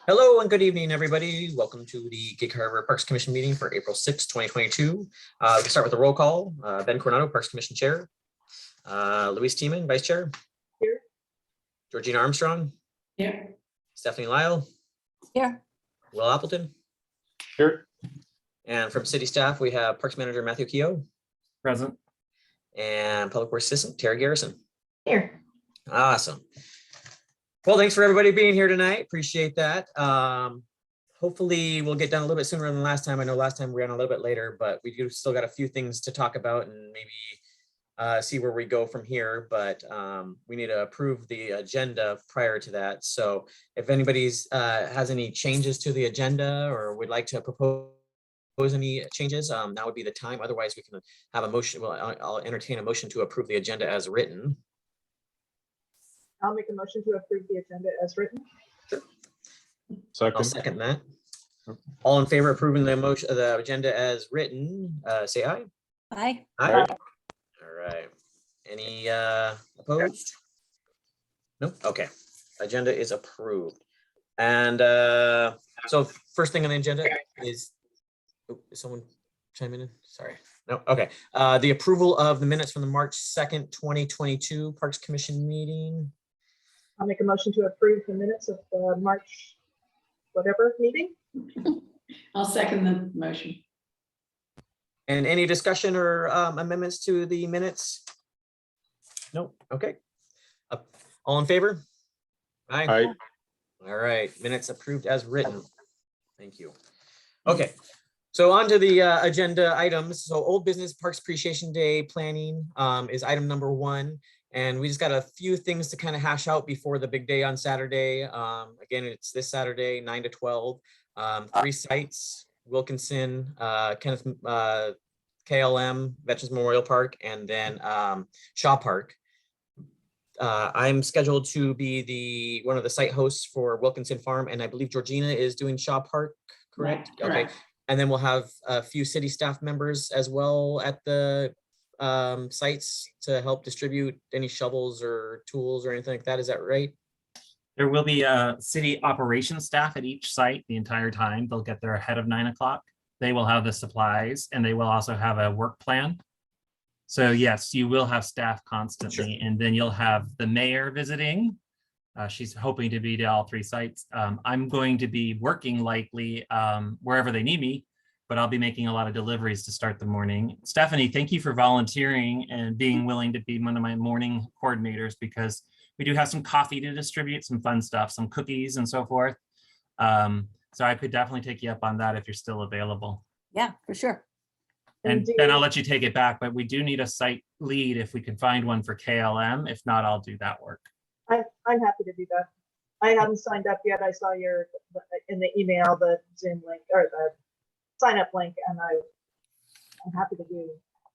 Hello and good evening, everybody. Welcome to the Gig Harbor Parks Commission meeting for April 6, 2022. We can start with a roll call. Ben Coronado, Parks Commission Chair. Louise Tiemann, Vice Chair. Here. Georgina Armstrong. Here. Stephanie Lyle. Here. Will Appleton. Here. And from city staff, we have Parks Manager Matthew Keogh. Present. And Public Works Assistant Terry Garrison. Here. Awesome. Well, thanks for everybody being here tonight. Appreciate that. Hopefully we'll get done a little bit sooner than last time. I know last time we ran a little bit later, but we do still got a few things to talk about and maybe see where we go from here. But we need to approve the agenda prior to that. So if anybody's has any changes to the agenda or would like to propose any changes, now would be the time. Otherwise, we can have a motion. Well, I'll entertain a motion to approve the agenda as written. I'll make a motion to approve the agenda as written. Sure. Second. I'll second that. All in favor of approving the motion, the agenda as written, say aye. Aye. Aye. All right. Any opposed? Nope. Okay. Agenda is approved. And so first thing on the agenda is, is someone chiming in? Sorry. No. Okay. The approval of the minutes from the March 2nd, 2022 Parks Commission meeting. I'll make a motion to approve the minutes of the March whatever meeting. I'll second the motion. And any discussion or amendments to the minutes? Nope. Okay. All in favor? Aye. Aye. All right. Minutes approved as written. Thank you. Okay. So on to the agenda items. So old business Parks Appreciation Day planning is item number 1. And we just got a few things to kind of hash out before the big day on Saturday. Again, it's this Saturday, 9 to 12. 3 sites, Wilkinson, Kenneth, KLM, Veterans Memorial Park, and then Shaw Park. I'm scheduled to be one of the site hosts for Wilkinson Farm, and I believe Georgina is doing Shaw Park, correct? Yeah, okay. correct. And then we'll have a few city staff members as well at the sites to help distribute any shovels or tools or anything like that. Is that right? There will be city operations staff at each site the entire time. They'll get there ahead of 9 o'clock. They will have the supplies and they will also have a work plan. So yes, you will have staff constantly. Sure. And then you'll have the mayor visiting. She's hoping to be to all 3 sites. I'm going to be working likely wherever they need me, but I'll be making a lot of deliveries to start the morning. Stephanie, thank you for volunteering and being willing to be one of my morning coordinators, because we do have some coffee to distribute, some fun stuff, some cookies and so forth. So I could definitely take you up on that if you're still available. Yeah, for sure. And then I'll let you take it back, but we do need a site lead if we can find one for KLM. If not, I'll do that work. I'm happy to do that. I haven't signed up yet. I saw your in the email, the Zoom link or the sign up link, and I'm happy to do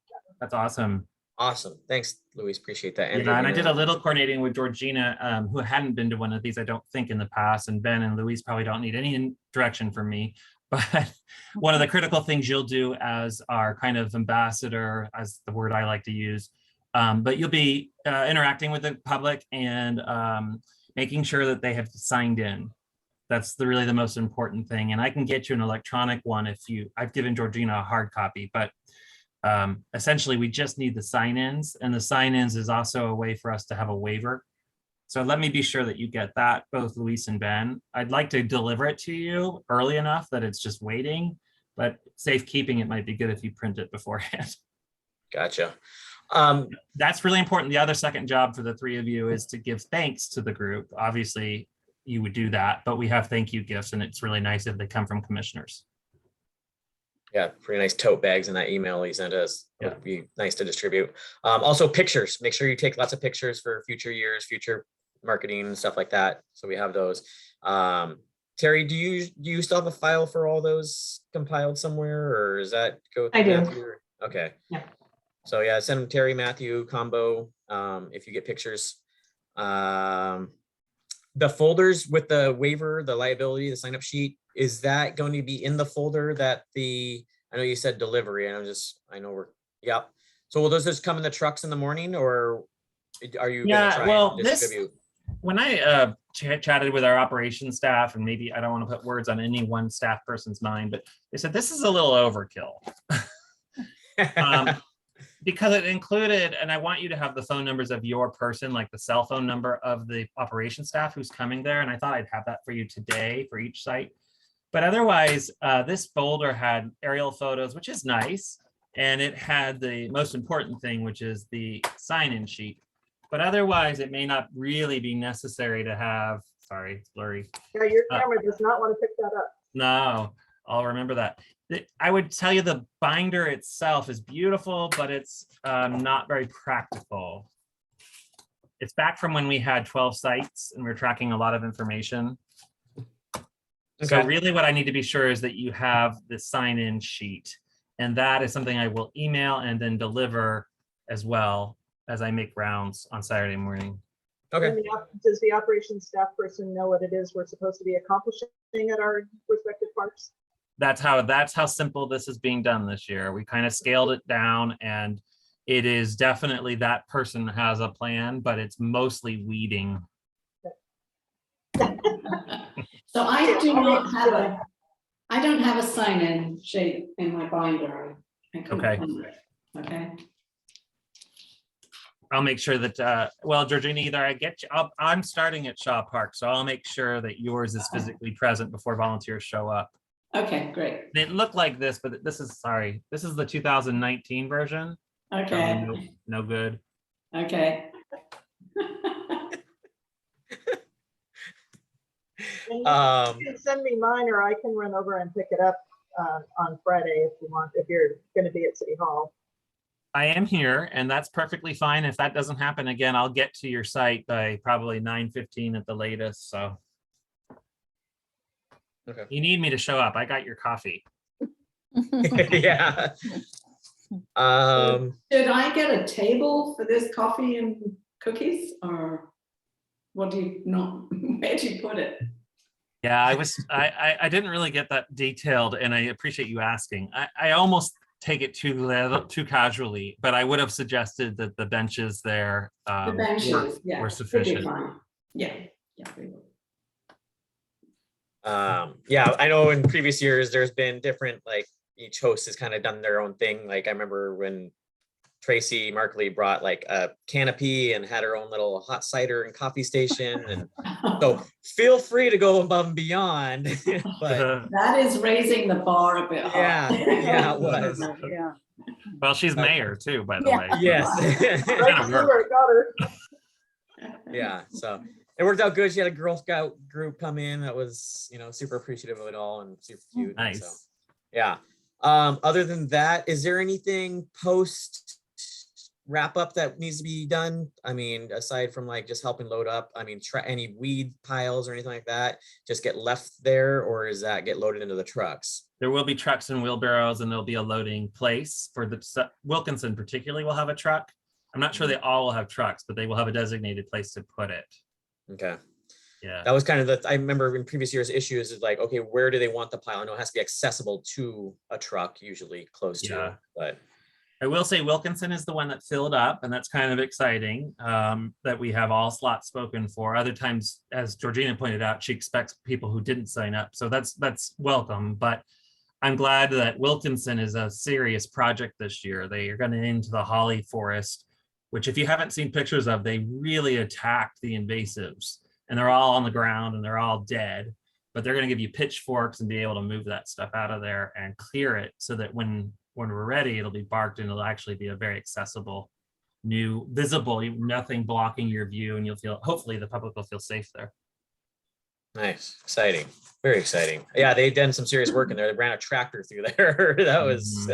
that. That's awesome. Awesome. Thanks, Louise. Appreciate that. And I did a little coordinating with Georgina, who hadn't been to one of these, I don't think, in the past. And Ben and Louise probably don't need any direction from me. But one of the critical things you'll do as our kind of ambassador, as the word I like to use, but you'll be interacting with the public and making sure that they have signed in. That's really the most important thing. And I can get you an electronic one if I've given Georgina a hard copy, but essentially we just need the sign-ins, and the sign-ins is also a way for us to have a waiver. So let me be sure that you get that, both Luis and Ben. I'd like to deliver it to you early enough that it's just waiting, but safekeeping, it might be good if you print it beforehand. Gotcha. That's really important. The other second job for the 3 of you is to give thanks to the group. Obviously, you would do that, but we have thank you gifts, and it's really nice if they come from commissioners. Yeah, pretty nice tote bags in that email you sent us. Yeah. Would be nice to distribute. Also pictures. Make sure you take lots of pictures for future years, future marketing and stuff like that. So we have those. Terry, do you still have a file for all those compiled somewhere, or is that go? I do. Matthew? Okay. Yeah. So yeah, send them Terry, Matthew combo if you get pictures. The folders with the waiver, the liability, the sign up sheet, is that going to be in the folder that I know you said delivery, and yeah. So will those just come in the trucks in the morning, or are you Yeah, gonna try well, and distribute? When I chatted with our operations staff, and maybe I don't want to put words on any one staff person's mind, but they said this is a little overkill. Because it included, and I want you to have the phone numbers of your person, like the cell phone number of the operations staff who's coming there. And I thought I'd have that for you today for each site. But otherwise, this folder had aerial photos, which is nice. And it had the most important thing, which is the sign-in sheet. But otherwise, it may not really be necessary to have, sorry, it's blurry. Yeah, your camera does not want to pick that up. No, I'll remember that. I would tell you the binder itself is beautiful, but it's not very practical. It's back from when we had 12 sites and we we're tracking a lot of information. So really what I need to be sure is that you have the sign-in sheet. And that is something I will email and then deliver as well as I make rounds on Saturday morning. Okay. Does the operations staff person know what it is we're supposed to be accomplishing at our respective parks? That's how simple this is being done this year. We kind of scaled it down, and it is definitely that person has a plan, but it's mostly weeding. So I don't have a sign-in sheet in my binder. Okay. Okay. I'll make sure that, well, Georgina, either I get you, I'm starting at Shaw Park, so I'll make sure that yours is physically present before volunteers show up. Okay, great. It looked like this, but this is the 2019 version. Okay. No good. Okay. You can send me mine, or I can run over and pick it up on Friday if you want, if you're going to be at City Hall. I am here, and that's perfectly fine. If that doesn't happen again, I'll get to your site by probably 9:15 at the latest. So Okay. you need me to show up. I got your coffee. Yeah. Did I get a table for this coffee and cookies, or what do you not? Where do you put it? Yeah, I didn't really get that detailed, and I appreciate you asking. I almost take it too casually, but I would have suggested that the benches there The benches, yeah, were should be sufficient. fine. Yeah, we will. Yeah, I know in previous years there's been different, like each host has kind of done their own thing. Like I remember when Tracy Markley brought like a canopy and had her own little hot cider and coffee station. And so feel free to go above and beyond. But That is raising the bar a bit yeah, high. yeah, it was. Yeah. Well, she's mayor too, by the Yeah. way. Yes. Right, Stuart, got her. Yeah, so it worked out good. She had a Girl Scout group come in that was, super appreciative of it all and super cute. Nice. So, yeah. Other than that, is there anything post wrap up that needs to be done? I mean, aside from like just helping load up, I mean, any weed piles or anything like that just get left there, or is that get loaded into the trucks? There will be trucks and wheelbarrows, and there'll be a loading place for the Wilkinson particularly will have a truck. I'm not sure they all will have trucks, but they will have a designated place to put it. Okay. Yeah. That was kind of I remember in previous years issues is like, okay, where do they want the pile? I know it has to be accessible to a truck, usually close to, but I will say Wilkinson is the one that filled up, and that's kind of exciting that we have all slots spoken for. Other times, as Georgina pointed out, she expects people who didn't sign up. So that's welcome, but I'm glad that Wilkinson is a serious project this year. They are going into the holly forest, which if you haven't seen pictures of, they really attacked the invasives, and they're all on the ground and they're all dead, but they're going to give you pitchforks and be able to move that stuff out of there and clear it so that when we're ready, it'll be barked and it'll actually be a very accessible, new, visible, nothing blocking your view, and you'll feel, hopefully the public will feel safe there. nice, exciting, very exciting. Yeah, they've done some serious work in there. They ran a tractor through there. That was,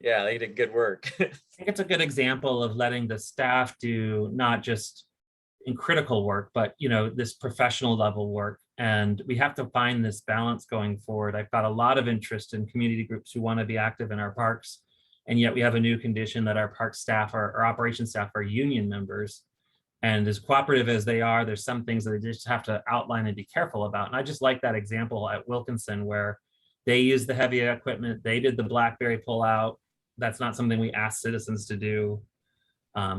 yeah, they did good work. I think it's a good example of letting the staff do not just in critical work, but this professional level work. And we have to find this balance going forward. I've got a lot of interest in community groups who want to be active in our parks. And yet we have a new condition that our park staff, our operations staff are union members. And as cooperative as they are, there's some things that they just have to outline and be careful about. And I just like that example at Wilkinson where they used the heavy equipment. They did the BlackBerry pullout. That's not something we ask citizens to do.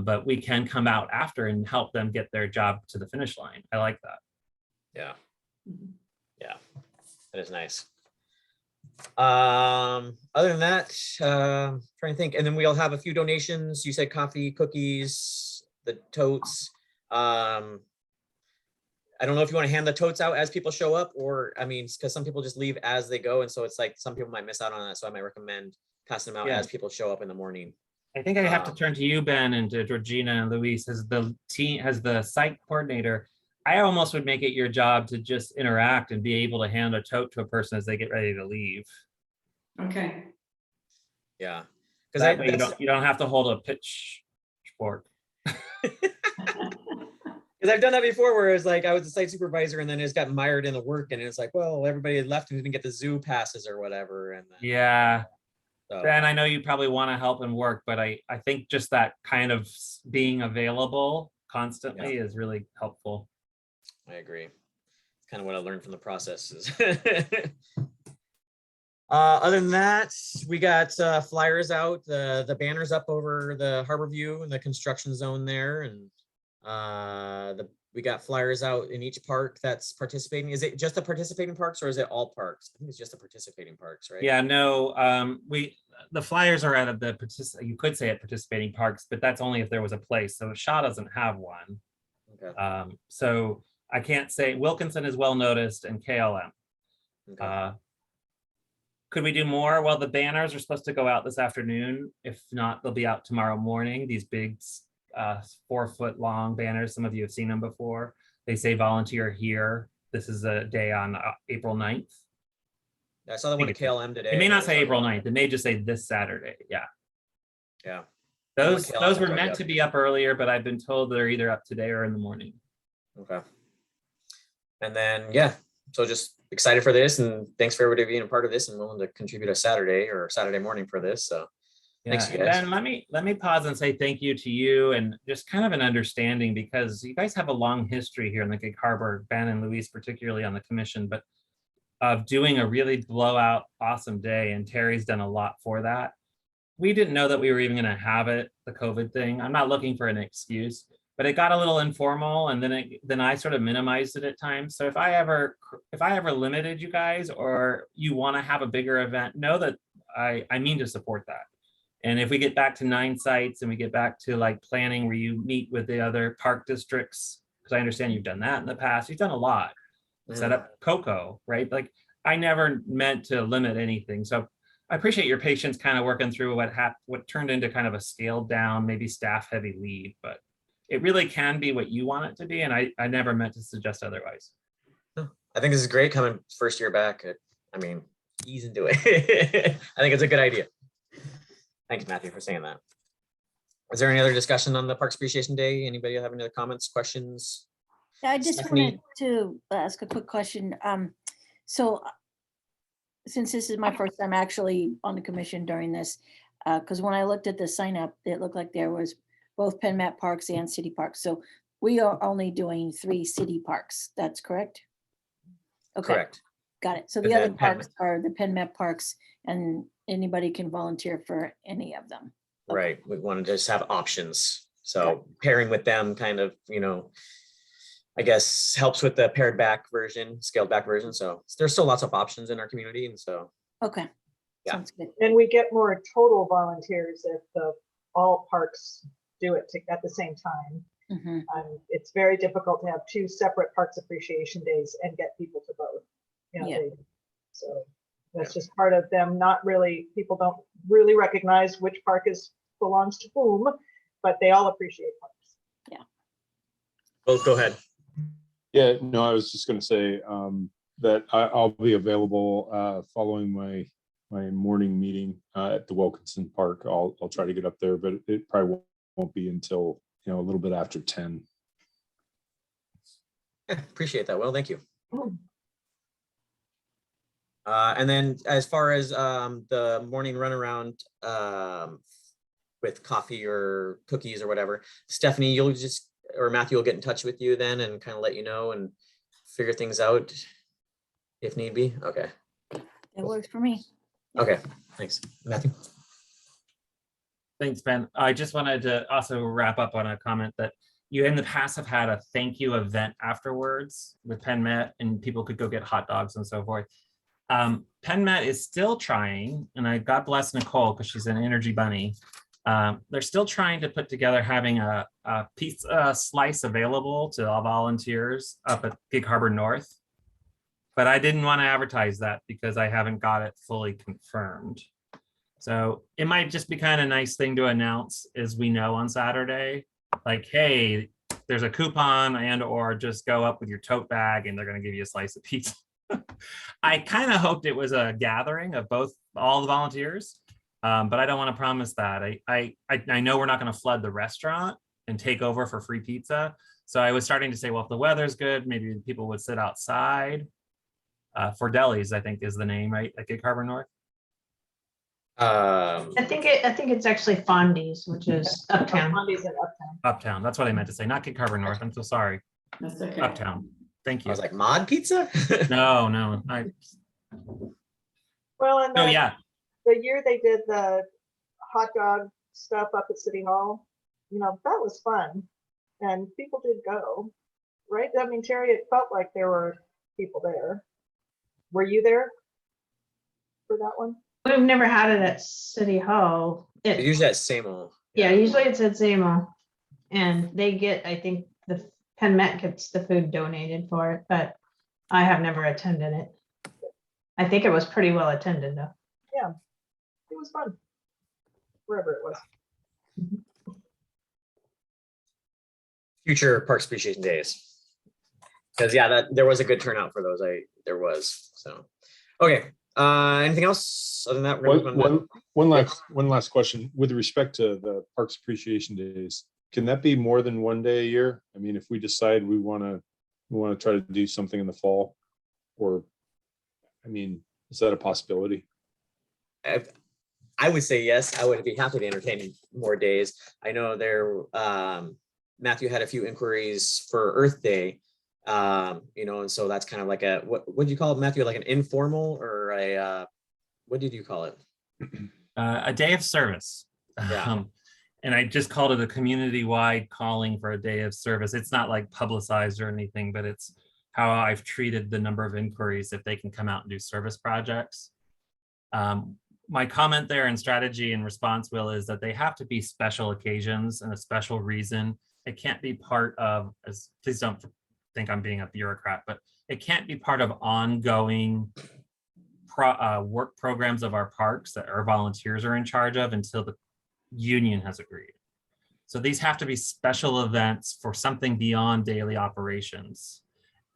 But we can come out after and help them get their job to the finish line. I like that. Yeah, Mhm. yeah, that is nice. Other than that, trying to think, and then we'll have a few donations. You said coffee, cookies, the totes. I don't know if you want to hand the totes out as people show up, or I mean, because some people just leave as they go, and so it's like some people might miss out on that. So I might recommend passing them out Yeah. as people show up in the morning. I think I have to Um, turn to you, Ben, and to Georgina and Luis as the team, as the site coordinator. I almost would make it your job to just interact and be able to hand a tote to a person as they get ready to leave. Okay. Yeah, because That way you don't have to hold a pitchfork. Because I've done that before, where it's like I was the site supervisor and then it just got mired in the work, and it's like, well, everybody had left and didn't get the zoo passes or whatever. And then, Yeah. so, Ben, I know you probably want to help and work, but I think just that kind of being available constantly is really helpful. I agree. It's kind of what I learned from the processes. Other than that, we got flyers out, the banners up over the harbor view and the construction zone there, and we got flyers out in each park that's participating. Is it just the participating parks, or is it all parks? I think it's just the participating parks, right? Yeah, no, the flyers are out of the you could say at participating parks, but that's only if there was a place. So Shaw doesn't have one. Okay. So I can't say. Wilkinson is well noticed, and KLM. Okay. Could we do more? Well, the banners are supposed to go out this afternoon. If not, they'll be out tomorrow morning. These big 4-foot long banners. Some of you have seen them before. They say volunteer here. This is a day on April 9th. I saw the one at KLM today. It may not say It was April already 9th. It may just say this Saturday. Yeah. Yeah. Those KLM were is already meant up. to be up earlier, but I've been told they're either up today or in the morning. Okay. And then, yeah, so just excited for this, and thanks for everybody being a part of this and willing to contribute a Saturday or Saturday morning for this. So Yeah, thanks, you and guys. Ben, let me pause and say thank you to you, and just kind of an understanding, because you guys have a long history here in the Gig Harbor, Ben and Luis particularly on the commission, but of doing a really blowout awesome day, and Terry's done a lot for that. We didn't know that we were even going to have it, the COVID thing. I'm not looking for an excuse, but it got a little informal, and then I sort of minimized it at times. So if I ever limited you guys, or you want to have a bigger event, know that I mean to support that. And if we get back to 9 sites and we get back to like planning where you meet with the other park districts, because I understand you've done that in the past, you've done a lot. Set up Coco, right? Like, I never meant to limit anything. So I appreciate your patience kind of working through what turned into kind of a scaled down, maybe staff heavy lead, but it really can be what you want it to be. And I never meant to suggest otherwise. I think this is great coming first year back. I mean, ease into it. I think it's a good idea. Thanks, Matthew, for saying that. Is there any other discussion on the Parks Appreciation Day? Anybody have any other comments, questions? I just Stephanie? wanted to ask a quick question. So since this is my first time actually on the commission during this, because when I looked at the sign up, it looked like there was both PennMap parks and city parks. So we are only doing 3 city parks. That's correct? Okay, Correct. got it. So And the other then parks are the PennMap parks, and anybody can volunteer for any of them. Okay. Right. We want to just have options. So pairing with them kind of, I guess helps with the pared back version, scaled back version. So there's still lots of options in our community. And so, Okay, Yeah. sounds good. And we get more total volunteers if all parks do it at the same time. Mhm. It's very difficult to have 2 separate Parks Appreciation Days and get people to vote. Yeah. So that's just part of them people don't really recognize which park belongs to whom, but they all appreciate parks. go ahead. Yeah, no, I was just going to say that I'll be available following my morning meeting at the Wilkinson Park. I'll try to get up there, but it probably won't be until a little bit after 10. Yeah, appreciate that. Well, thank you. And then as far as the morning runaround with coffee or cookies or whatever, Stephanie, or Matthew will get in touch with you then and kind of let you know and figure things out if need be. Okay. That works for me. Okay. Thanks, Matthew. Thanks, Ben. I just wanted to also wrap up on a comment that you in the past have had a thank you event afterwards with PennMet, and people could go get hot dogs and so forth. PennMet is still trying, and God bless Nicole because she's an energy bunny. They're still trying to put together having a pizza slice available to all volunteers up at Gig Harbor North. But I didn't want to advertise that because I haven't got it fully confirmed. So it might just be kind of nice thing to announce as we know on Saturday, like, hey, there's a coupon and or just go up with your tote bag and they're going to give you a slice of pizza. I kind of hoped it was a gathering of all the volunteers, but I don't want to promise that. I know we're not going to flood the restaurant and take over for free pizza. So I was starting to say, well, if the weather's good, maybe people would sit outside. For Delis, I think is the name, right? At Gig Harbor North. I think it's actually Fondies, which is uptown. Mondays at Uptown. Uptown. That's what I meant to say. Not Gig Harbor North. I'm so sorry. That's okay. Uptown. Thank I you. was like, mod pizza? No. Well, and Oh the yeah. year they did the hot dog stuff up at City Hall, that was fun. And people did go, right? I mean, Terry, it felt like there were people there. Were you there for that one? We've never had it at City Hall. Usually at same old. Yeah, usually it's at Zamo. And they get, I think the PennMet gets the food donated for it, but I have never attended it. I think it was pretty well attended though. Yeah, it was fun. Wherever it was. Future Parks Appreciation Days. Because yeah, there was a good turnout for those. There was. So okay. Anything else other than that? We're gonna move on to- One last question with respect to the Parks Appreciation Days. Can that be more than one day a year? I mean, if we decide we want to try to do something in the fall, or I mean, is that a possibility? I would say yes. I would be happy to entertain more days. I know Matthew had a few inquiries for Earth Day, and so that's kind of like what do you call it, Matthew? Like an informal or what did you call it? A day of service. Yeah. And I just called it a community-wide calling for a day of service. It's not like publicized or anything, but it's how I've treated the number of inquiries if they can come out and do service projects. My comment there in strategy and response, Will, is that they have to be special occasions and a special reason. It can't be part of, please don't think I'm being a bureaucrat, but it can't be part of ongoing work programs of our parks that our volunteers are in charge of until the union has agreed. So these have to be special events for something beyond daily operations.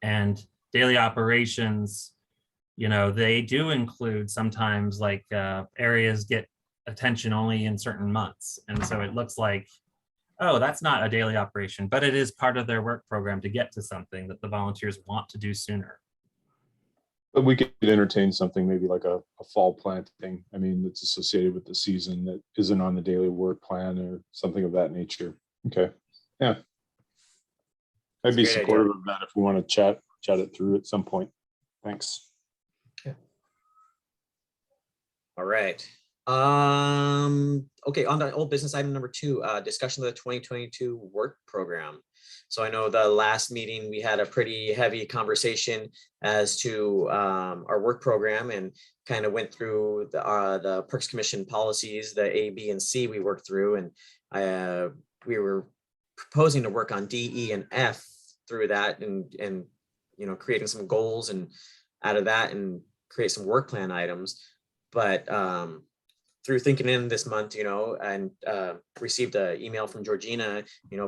And daily operations, they do include sometimes like areas get attention only in certain months. And so it looks like, oh, that's not a daily operation, but it is part of their work program to get to something that the volunteers want to do sooner. But we could entertain something maybe like a fall planting. I mean, that's associated with the season that isn't on the daily work plan or something of that nature. Okay. Yeah. I'd be supportive of that if we want to chat it through at some point. Thanks. All right. Okay, on to old business item number 2, discussion of the 2022 work program. So I know the last meeting we had a pretty heavy conversation as to our work program and kind of went through the Parks Commission policies, the A, B, and C we worked through, and we were proposing to work on D, E, and F through that, and creating some goals and out of that and create some work plan items. But through thinking in this month, and received an email from Georgina,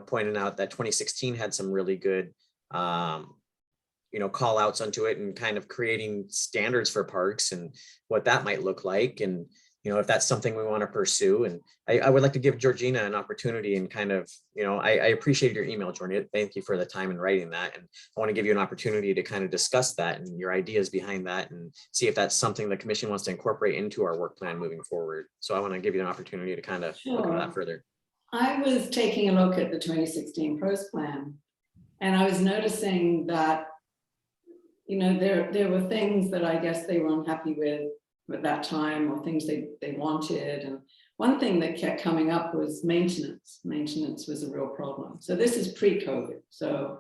pointing out that 2016 had some really good, call outs onto it and kind of creating standards for parks and what that might look like. And, if that's something we want to pursue. And I would like to give Georgina an opportunity and kind of, I appreciate your email, Georgina. Thank you for the time in writing that. And I want to give you an opportunity to kind of discuss that and your ideas behind that and see if that's something the commission wants to incorporate into our work plan moving forward. So I want to give you an opportunity to kind of look at that further. I was taking a look at the 2016 PROS plan, and I was noticing that, there were things that I guess they were unhappy with at that time, or things they wanted. And one thing that kept coming up was maintenance. Maintenance was a real problem. So this is pre-COVID. So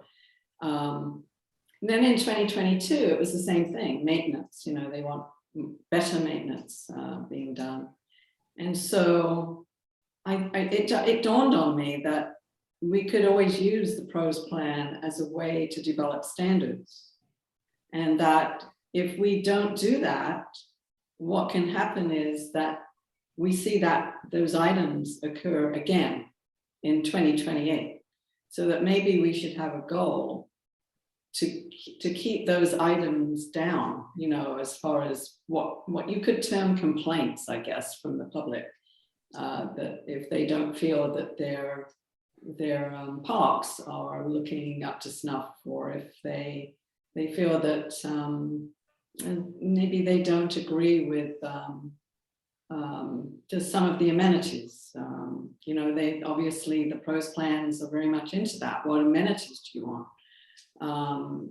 then in 2022, it was the same thing, maintenance. You know, they want better maintenance being done. And so it dawned on me that we could always use the PROS plan as a way to develop standards. And that if we don't do that, what can happen is that we see that those items occur again in 2028. So that maybe we should have a goal to keep those items down, you know, as far as what you could term complaints, I guess, from the public, that if they don't feel that their parks are looking up to snuff, or if they feel that maybe they don't agree with just some of the amenities. You know, they obviously, the PROS plans are very much into that. What amenities do you want?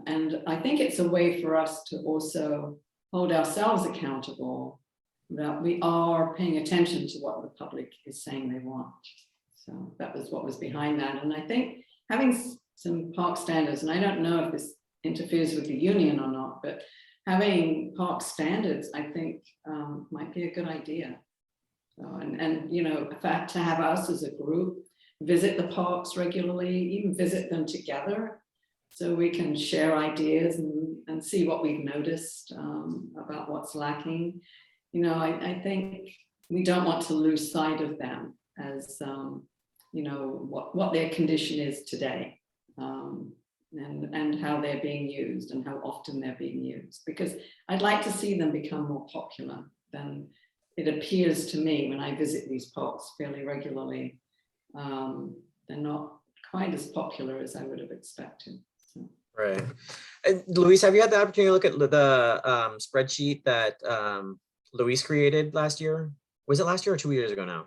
And I think it's a way for us to also hold ourselves accountable, that we are paying attention to what the public is saying they want. So that was what was behind that. And I think having some park standards, and I don't know if this interferes with the union or not, but having park standards, I think might be a good idea. So, and you know, in fact, to have us as a group visit the parks regularly, even visit them together, so we can share ideas and see what we've noticed about what's lacking. You know, I think we don't want to lose sight of them as, you know, what their condition is today, and how they're being used and how often they're being used. Because I'd like to see them become more popular than it appears to me when I visit these parks fairly regularly. They're not quite as popular as I would have expected. So. Right. And Luis, have you had the opportunity to look at the spreadsheet that Luis created last year? Was it last year or 2 years ago now?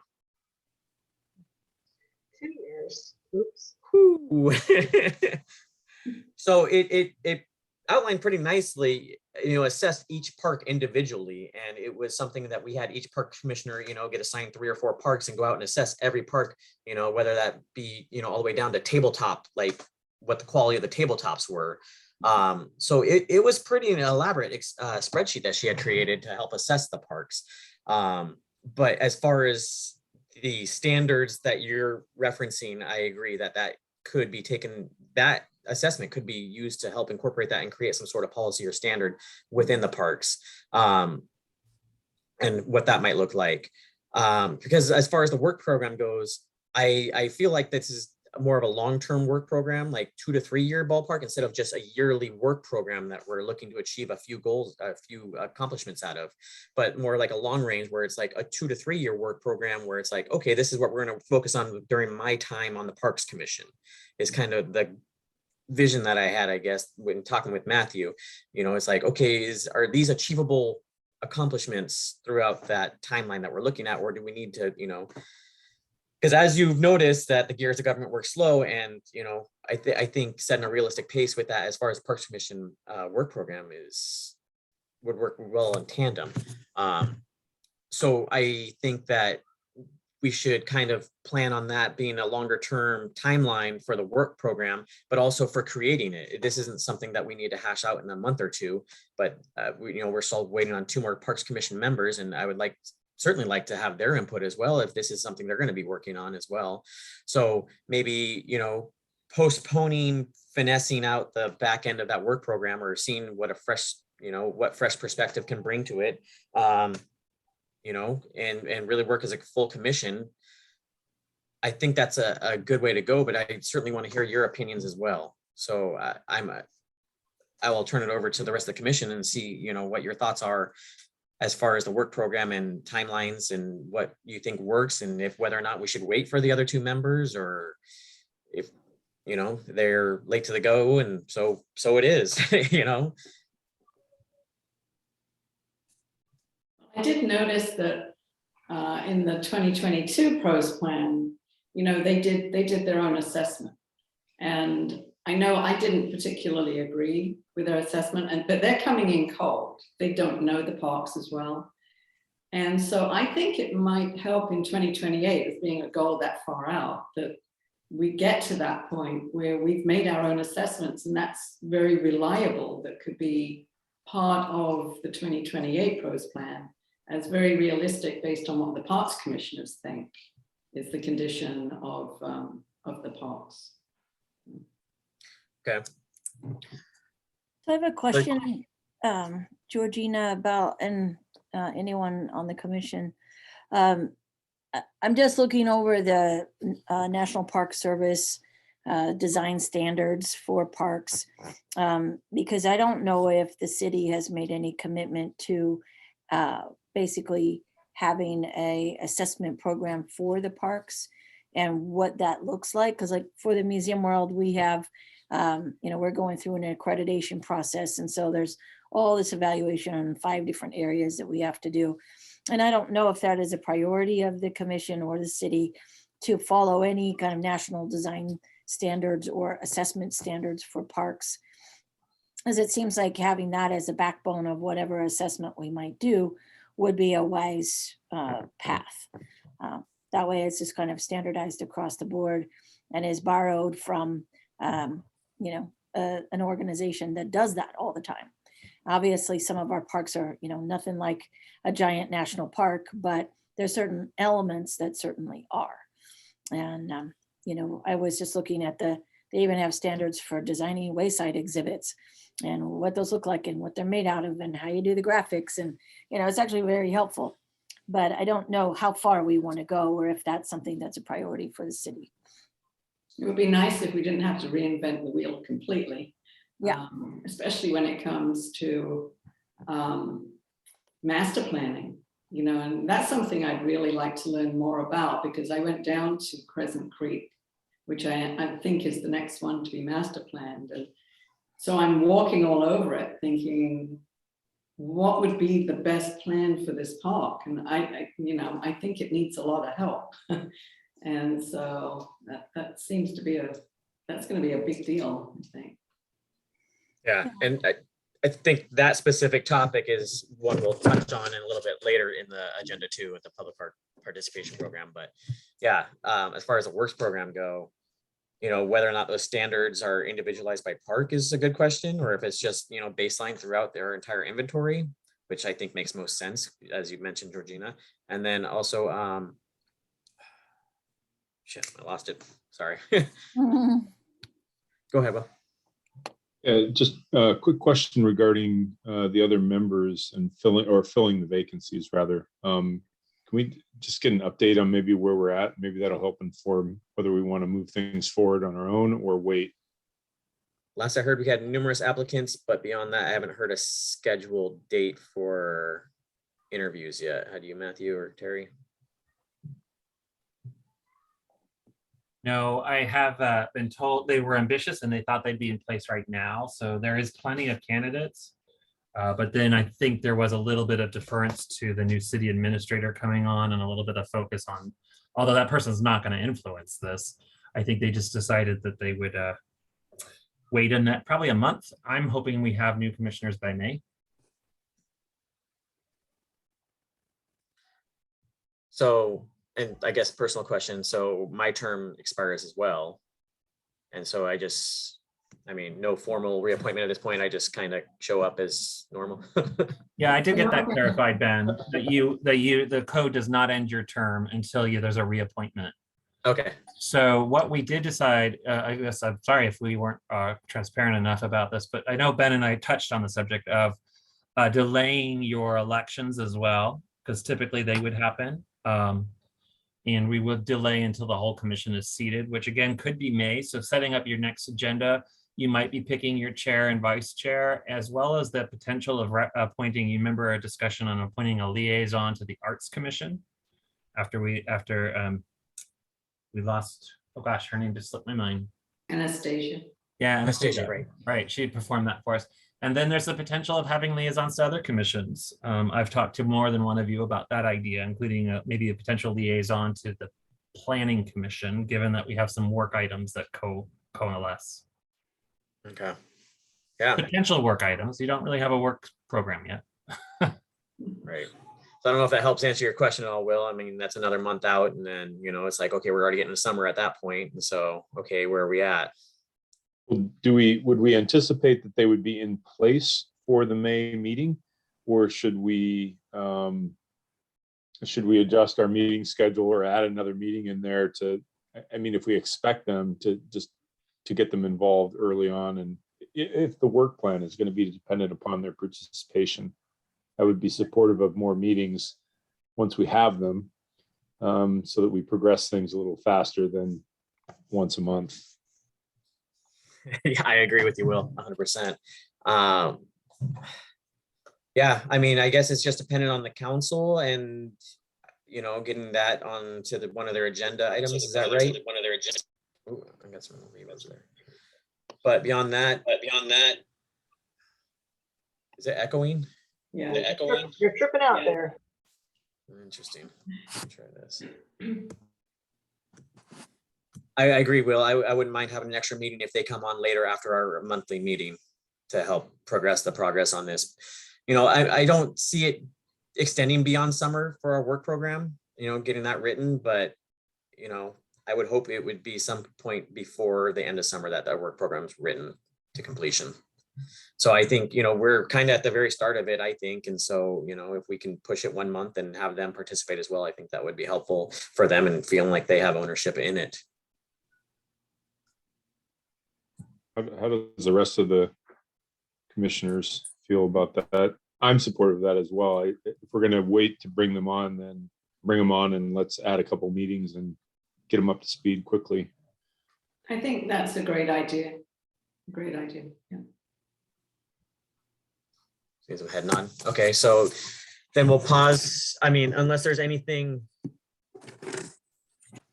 2 years. Oops. Ooh. So it outlined pretty nicely, you know, assessed each park individually. And it was something that we had each park commissioner, you know, get assigned 3 or 4 parks and go out and assess every park, you know, whether that be, you know, all the way down to tabletop, like what the quality of the tabletops were. So it was pretty an elaborate spreadsheet that she had created to help assess the parks. But as far as the standards that you're referencing, I agree that that could be taken, that assessment could be used to help incorporate that and create some sort of policy or standard within the parks, and what that might look like. Because as far as the work program goes, I feel like this is more of a long-term work program, like 2 to 3 year ballpark, instead of just a yearly work program that we're looking to achieve a few goals, a few accomplishments out of, but more like a long range where it's like a 2 to 3 year work program where it's like, okay, this is what we're going to focus on during my time on the Parks Commission, is kind of the vision that I had, I guess, when talking with Matthew. You know, it's like, okay, are these achievable accomplishments throughout that timeline that we're looking at, or do we need to, you know, because as you've noticed that the gears of government work slow, and, you know, I think setting a realistic pace with that as far as Parks Commission work program would work well in tandem. So I think that we should kind of plan on that being a longer term timeline for the work program, but also for creating it. This isn't something that we need to hash out in a month or two, but you know, we're still waiting on 2 more Parks Commission members, and I would certainly like to have their input as well, if this is something they're going to be working on as well. So maybe, you know, postponing finessing out the back end of that work program, or seeing what a fresh, you know, what fresh perspective can bring to it, you know, and really work as a full commission. I think that's a good way to go, but I certainly want to hear your opinions as well. So I will turn it over to the rest of the commission and see, you know, what your thoughts are as far as the work program and timelines, and what you think works, and if whether or not we should wait for the other 2 members, or if, you know, they're late to the go, and so it is. You know. I did notice that in the 2022 PROS plan, you know, they did their own assessment, and I know I didn't particularly agree with their assessment, but they're coming in cold. They don't know the parks as well. And so I think it might help in 2028 as being a goal that far out, that we get to that point where we've made our own assessments, and that's very reliable. That could be part of the 2028 pros plan as very realistic based on what the parks commissioners think is the condition of the parks. Okay. So I have a question, Georgina, about, and anyone on the commission. I'm just looking over the National Park Service design standards for parks, because I don't know if the city has made any commitment to basically having a assessment program for the parks and what that looks like. Because like for the museum world, we have, we're going through an accreditation process. And so there's all this evaluation on 5 different areas that we have to do. And I don't know if that is a priority of the commission or the city to follow any kind of national design standards or assessment standards for parks, as it seems like having that as a backbone of whatever assessment we might do would be a wise path. That way it's just kind of standardized across the board and is borrowed from, an organization that does that all the time. Obviously, some of our parks are, nothing like a giant national park, but there's certain elements that certainly are. And, I was just looking at they even have standards for designing wayside exhibits and what those look like and what they're made out of and how you do the graphics. And, it's actually very helpful, but I don't know how far we want to go or if that's something that's a priority for the city. It would be nice if we didn't have to reinvent the wheel completely. Yeah. Especially when it comes to master planning, and that's something I'd really like to learn more about, because I went down to Crescent Creek, which I think is the next one to be master planned. And so I'm walking all over it thinking, what would be the best plan for this park? And I think it needs a lot of help. And so that seems to be that's going to be a big deal, I think. Yeah, and I think that specific topic is one we'll touch on in a little bit later in the agenda too, with the public park participation program. But yeah, as far as the works program go, whether or not those standards are individualized by park is a good question, or if it's just, baseline throughout their entire inventory, which I think makes most sense, as you mentioned, Georgina. And then also, shit, I lost it. Sorry. Go ahead, Will. Just a quick question regarding the other members and filling the vacancies rather. Can we just get an update on maybe where we're at? Maybe that'll help inform whether we want to move things forward on our own or wait. Last I heard, we had numerous applicants, but beyond that, I haven't heard a scheduled date for interviews yet. How do you, Matthew or Terry? No, I have been told they were ambitious and they thought they'd be in place right now. So there is plenty of candidates. But then I think there was a little bit of deference to the new city administrator coming on and a little bit of focus on, although that person's not going to influence this, I think they just decided that they would wait in that probably a month. I'm hoping we have new commissioners by May. So, and I guess personal question. So my term expires as well. And so no formal reappointment at this point. I just kind of show up as normal. Yeah, I did get that clarified, Ben, that the code does not end your term until there's a reappointment. Okay. So what we did decide, I guess I'm sorry if we weren't transparent enough about this, but I know Ben and I touched on the subject of delaying your elections as well, because typically they would happen. And we would delay until the whole commission is seated, which again could be May. So setting up your next agenda, you might be picking your chair and vice chair, as well as the potential of appointing, you remember a discussion on appointing a liaison to the Arts Commission after we lost, oh gosh, her name just slipped my mind. Anastasia. Yeah, Anastasia, Anastasia, right. She performed that for us. And then there's the potential of having liaisons to other commissions. I've talked to more than one of you about that idea, including maybe a potential liaison to the Planning Commission, given that we have some work items that coalesce. Okay. Yeah. Potential work items. You don't really have a work program yet. Right. So I don't know if that helps answer your question at all, Will. I mean, that's another month out, and then, you know, it's like, okay, we're already getting to summer at that point. And so, okay, where are we at? Would we anticipate that they would be in place for the May meeting? Or should we adjust our meeting schedule or add another meeting in there to, I mean, if we expect them to just to get them involved early on, and if the work plan is going to be dependent upon their participation, I would be supportive of more meetings once we have them, so that we progress things a little faster than once a month. Yeah, I agree with you, Will, 100%. Yeah, I mean, I guess it's just dependent on the council and, you know, getting that on to one of their agenda items. Is that right? One of their agenda. Ooh, I got some emails there. But beyond that, is it echoing? Yeah. You're tripping out there. Interesting. Let me try this. I agree, Will. I wouldn't mind having an extra meeting if they come on later after our monthly meeting to help progress on this. You know, I don't see it extending beyond summer for our work program, you know, getting that written, but, you know, I would hope it would be some point before the end of summer that work program is written to completion. So I think, you know, we're kind of at the very start of it, I think. And so, you know, if we can push it 1 month and have them participate as well, I think that would be helpful for them and feeling like they have ownership in it. How does the rest of the commissioners feel about that? I'm supportive of that as well. If we're going to wait to bring them on, then bring them on and let's add a couple meetings and get them up to speed quickly. I think that's a great idea. Great idea. Yeah. Some head nod. Okay, so then we'll pause. I mean, unless there's anything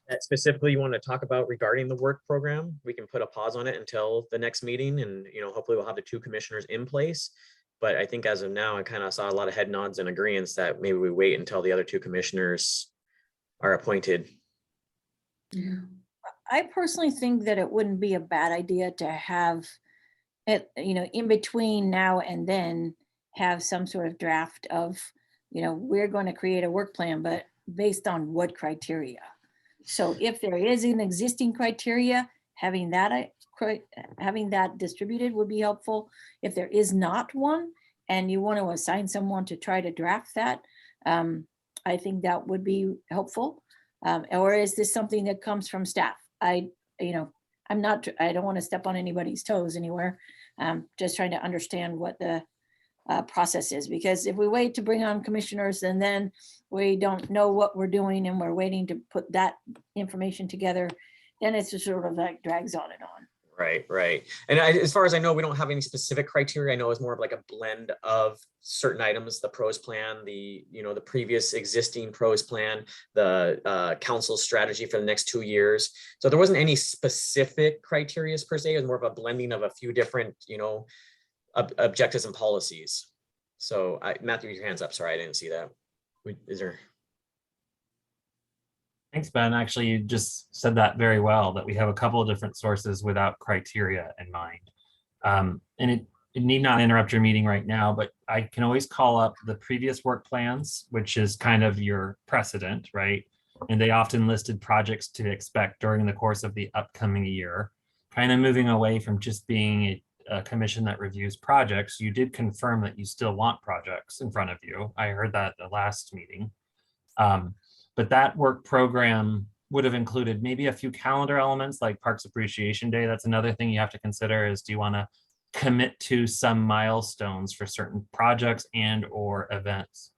that specifically you want to talk about regarding the work program, we can put a pause on it until the next meeting, and, you know, hopefully we'll have the 2 commissioners in place. But I think as of now, I kind of saw a lot of head nods and agreements that maybe we wait until the other 2 commissioners are appointed. Yeah. I personally think that it wouldn't be a bad idea to have it, you know, in between now and then, have some sort of draft of, you know, we're going to create a work plan, but based on what criteria. So if there is an existing criteria, having that distributed would be helpful. If there is not one and you want to assign someone to try to draft that, I think that would be helpful. Or is this something that comes from staff? I don't want to step on anybody's toes anywhere. Just trying to understand what the process is, because if we wait to bring on commissioners and then we don't know what we're doing and we're waiting to put that information together, then it's just sort of like drags on and on. Right. And as far as I know, we don't have any specific criteria. I know it's more of like a blend of certain items, the pros plan, the previous existing pros plan, the council strategy for the next 2 years. So there wasn't any specific criteria per se. It was more of a blending of a few different, you know, objectives and policies. So Matthew, your hand's up. Sorry, I didn't see that. Is there? Thanks, Ben. Actually, you just said that very well, that we have a couple of different sources without criteria in mind. And it need not interrupt your meeting right now, but I can always call up the previous work plans, which is kind of your precedent, right? And they often listed projects to expect during the course of the upcoming year, kind of moving away from just being a commission that reviews projects. You did confirm that you still want projects in front of you. I heard that at the last meeting. But that work program would have included maybe a few calendar elements like Parks Appreciation Day. That's another thing you have to consider, is do you want to commit to some milestones for certain projects and or events?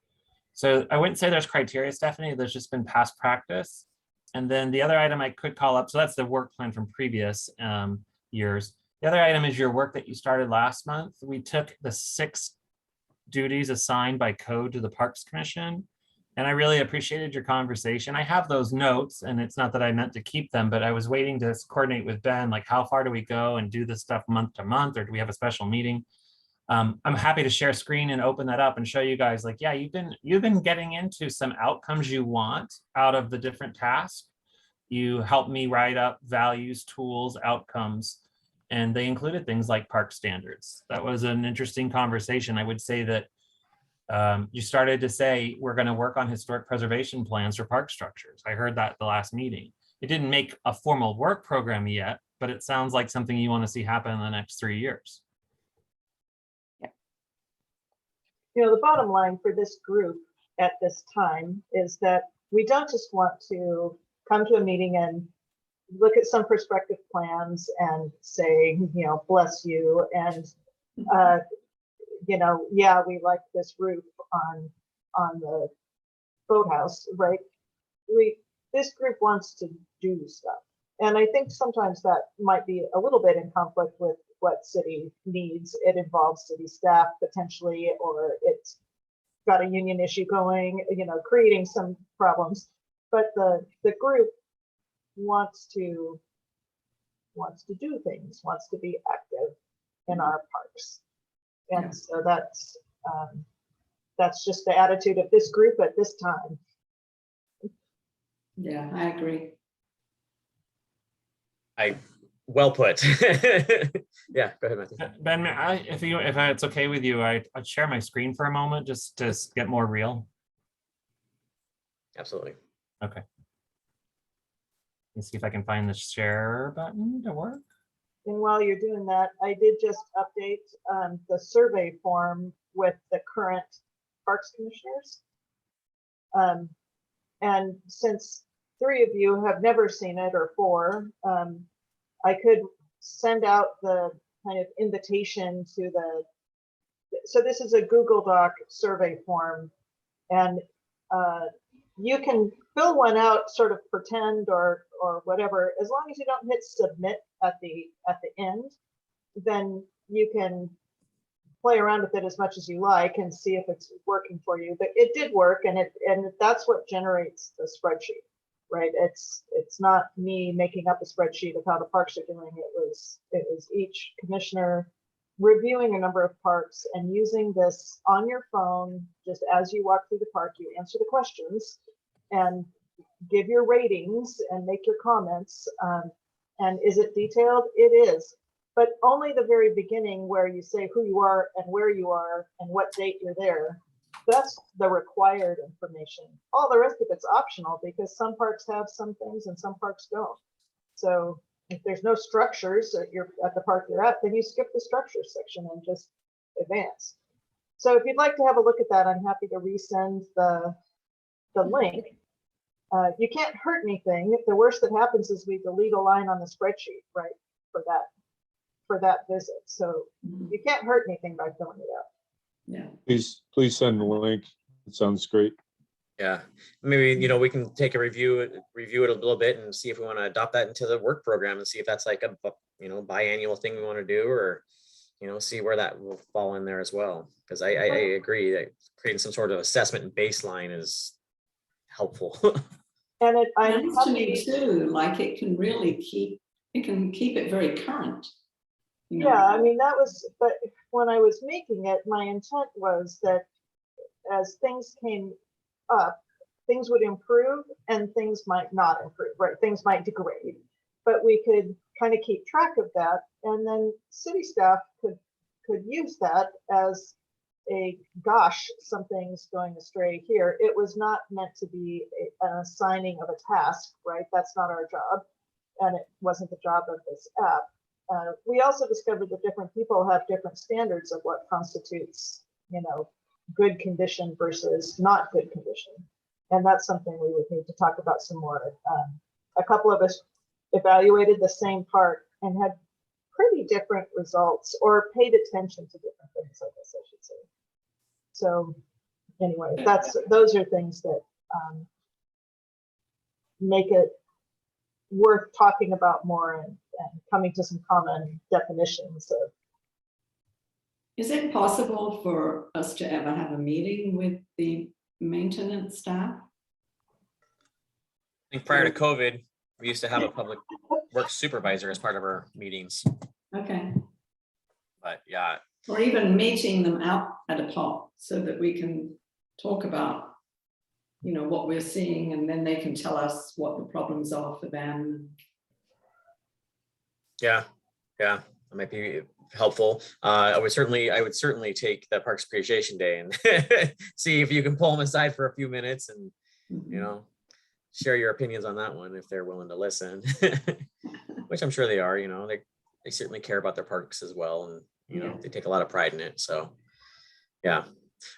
So I wouldn't say there's criteria, Stephanie. There's just been past practice. And then the other item I could call up, so that's the work plan from previous years. The other item is your work that you started last month. We took the 6 duties assigned by code to the Parks Commission, and I really appreciated your conversation. I have those notes, and it's not that I meant to keep them, but I was waiting to coordinate with Ben, like how far do we go and do this stuff month to month, or do we have a special meeting? I'm happy to share screen and open that up and show you guys, like, yeah, you've been getting into some outcomes you want out of the different tasks. You helped me write up values, tools, outcomes, and they included things like park standards. That was an interesting conversation. I would say that You started to say, we're going to work on historic preservation plans for park structures. I heard that at the last meeting. It didn't make a formal work program yet, but it sounds like something you want to see happen in the next 3 years. You know, the bottom line for this group at this time is that we don't just want to come to a meeting and look at some prospective plans and say, you know, bless you, and you know, yeah, we like this roof on the boathouse, right? This group wants to do stuff, and I think sometimes that might be a little bit in conflict with what city needs. It involves city staff potentially, or it's got a union issue going, you know, creating some problems. But the group wants to do things, wants to be active in our parks, and Yeah. so that's just the attitude of this group at this time. Yeah, I agree. Well put. Yeah, go ahead, Matthew. Ben, if it's okay with you, I'd share my screen for a moment just to get more real. Absolutely. Okay. Let's see if I can find the share button to work. And while you're doing that, I did just update the survey form with the current parks commissioners. And since 3 of you have never seen it, or 4, I could send out the kind of invitation to so this is a Google Doc survey form, and you can fill one out, sort of pretend or whatever, as long as you don't hit submit at the end. Then you can play around with it as much as you like and see if it's working for you. But it did work, and that's what generates the spreadsheet, right? It's not me making up a spreadsheet of how the parks are doing. It was each commissioner reviewing a number of parks and using this on your phone. Just as you walk through the park, you answer the questions and give your ratings and make your comments. And is it detailed? It is, but only the very beginning, where you say who you are and where you are and what date you're there. That's the required information. All the rest of it's optional, because some parks have some things and some parks don't. So if there's no structures at the park you're at, then you skip the structures section and just advance. So if you'd like to have a look at that, I'm happy to resend the link. You can't hurt anything. The worst that happens is we delete a line on the spreadsheet, right, for that visit. So you can't hurt anything by filling it out. Yeah. Please send the link. It sounds great. Yeah, maybe, you know, we can take a review it a little bit and see if we want to adopt that into the work program, and see if that's like a, you know, biannual thing we want to do, or, you know, see where that will fall in there as well. Because I agree that creating some sort of assessment and baseline is helpful. And And to me too, like it can really keep it very current. You know? Yeah, I mean, but when I was making it, my intent was that as things came up, things would improve and things might not improve, right? Things might degrade, but we could kind of keep track of that. And then city staff could use that as gosh, something's going astray here. It was not meant to be an assigning of a task, right? That's not our job. And it wasn't the job of this app. We also discovered that different people have different standards of what constitutes, you know, good condition versus not good condition. And that's something we would need to talk about some more. A couple of us evaluated the same park and had pretty different results, or paid attention to different things, I guess I should say. So anyway, those are things that make it worth talking about more and coming to some common definitions of. Is it possible for us to ever have a meeting with the maintenance staff? I think prior to COVID, we used to have a public works supervisor as part of our meetings, Okay. but yeah. Or even meeting them out at a pop so that we can talk about, you know, what we're seeing, and then they can tell us what the problems are for them. Yeah, that might be helpful. I would certainly take the Parks Appreciation Day and see if you can pull them aside for a few minutes and, you know, share your opinions on that one if they're willing to listen, which I'm sure they are. You know, they certainly care about their parks as well, and you know, they take a lot of pride in it. So, yeah.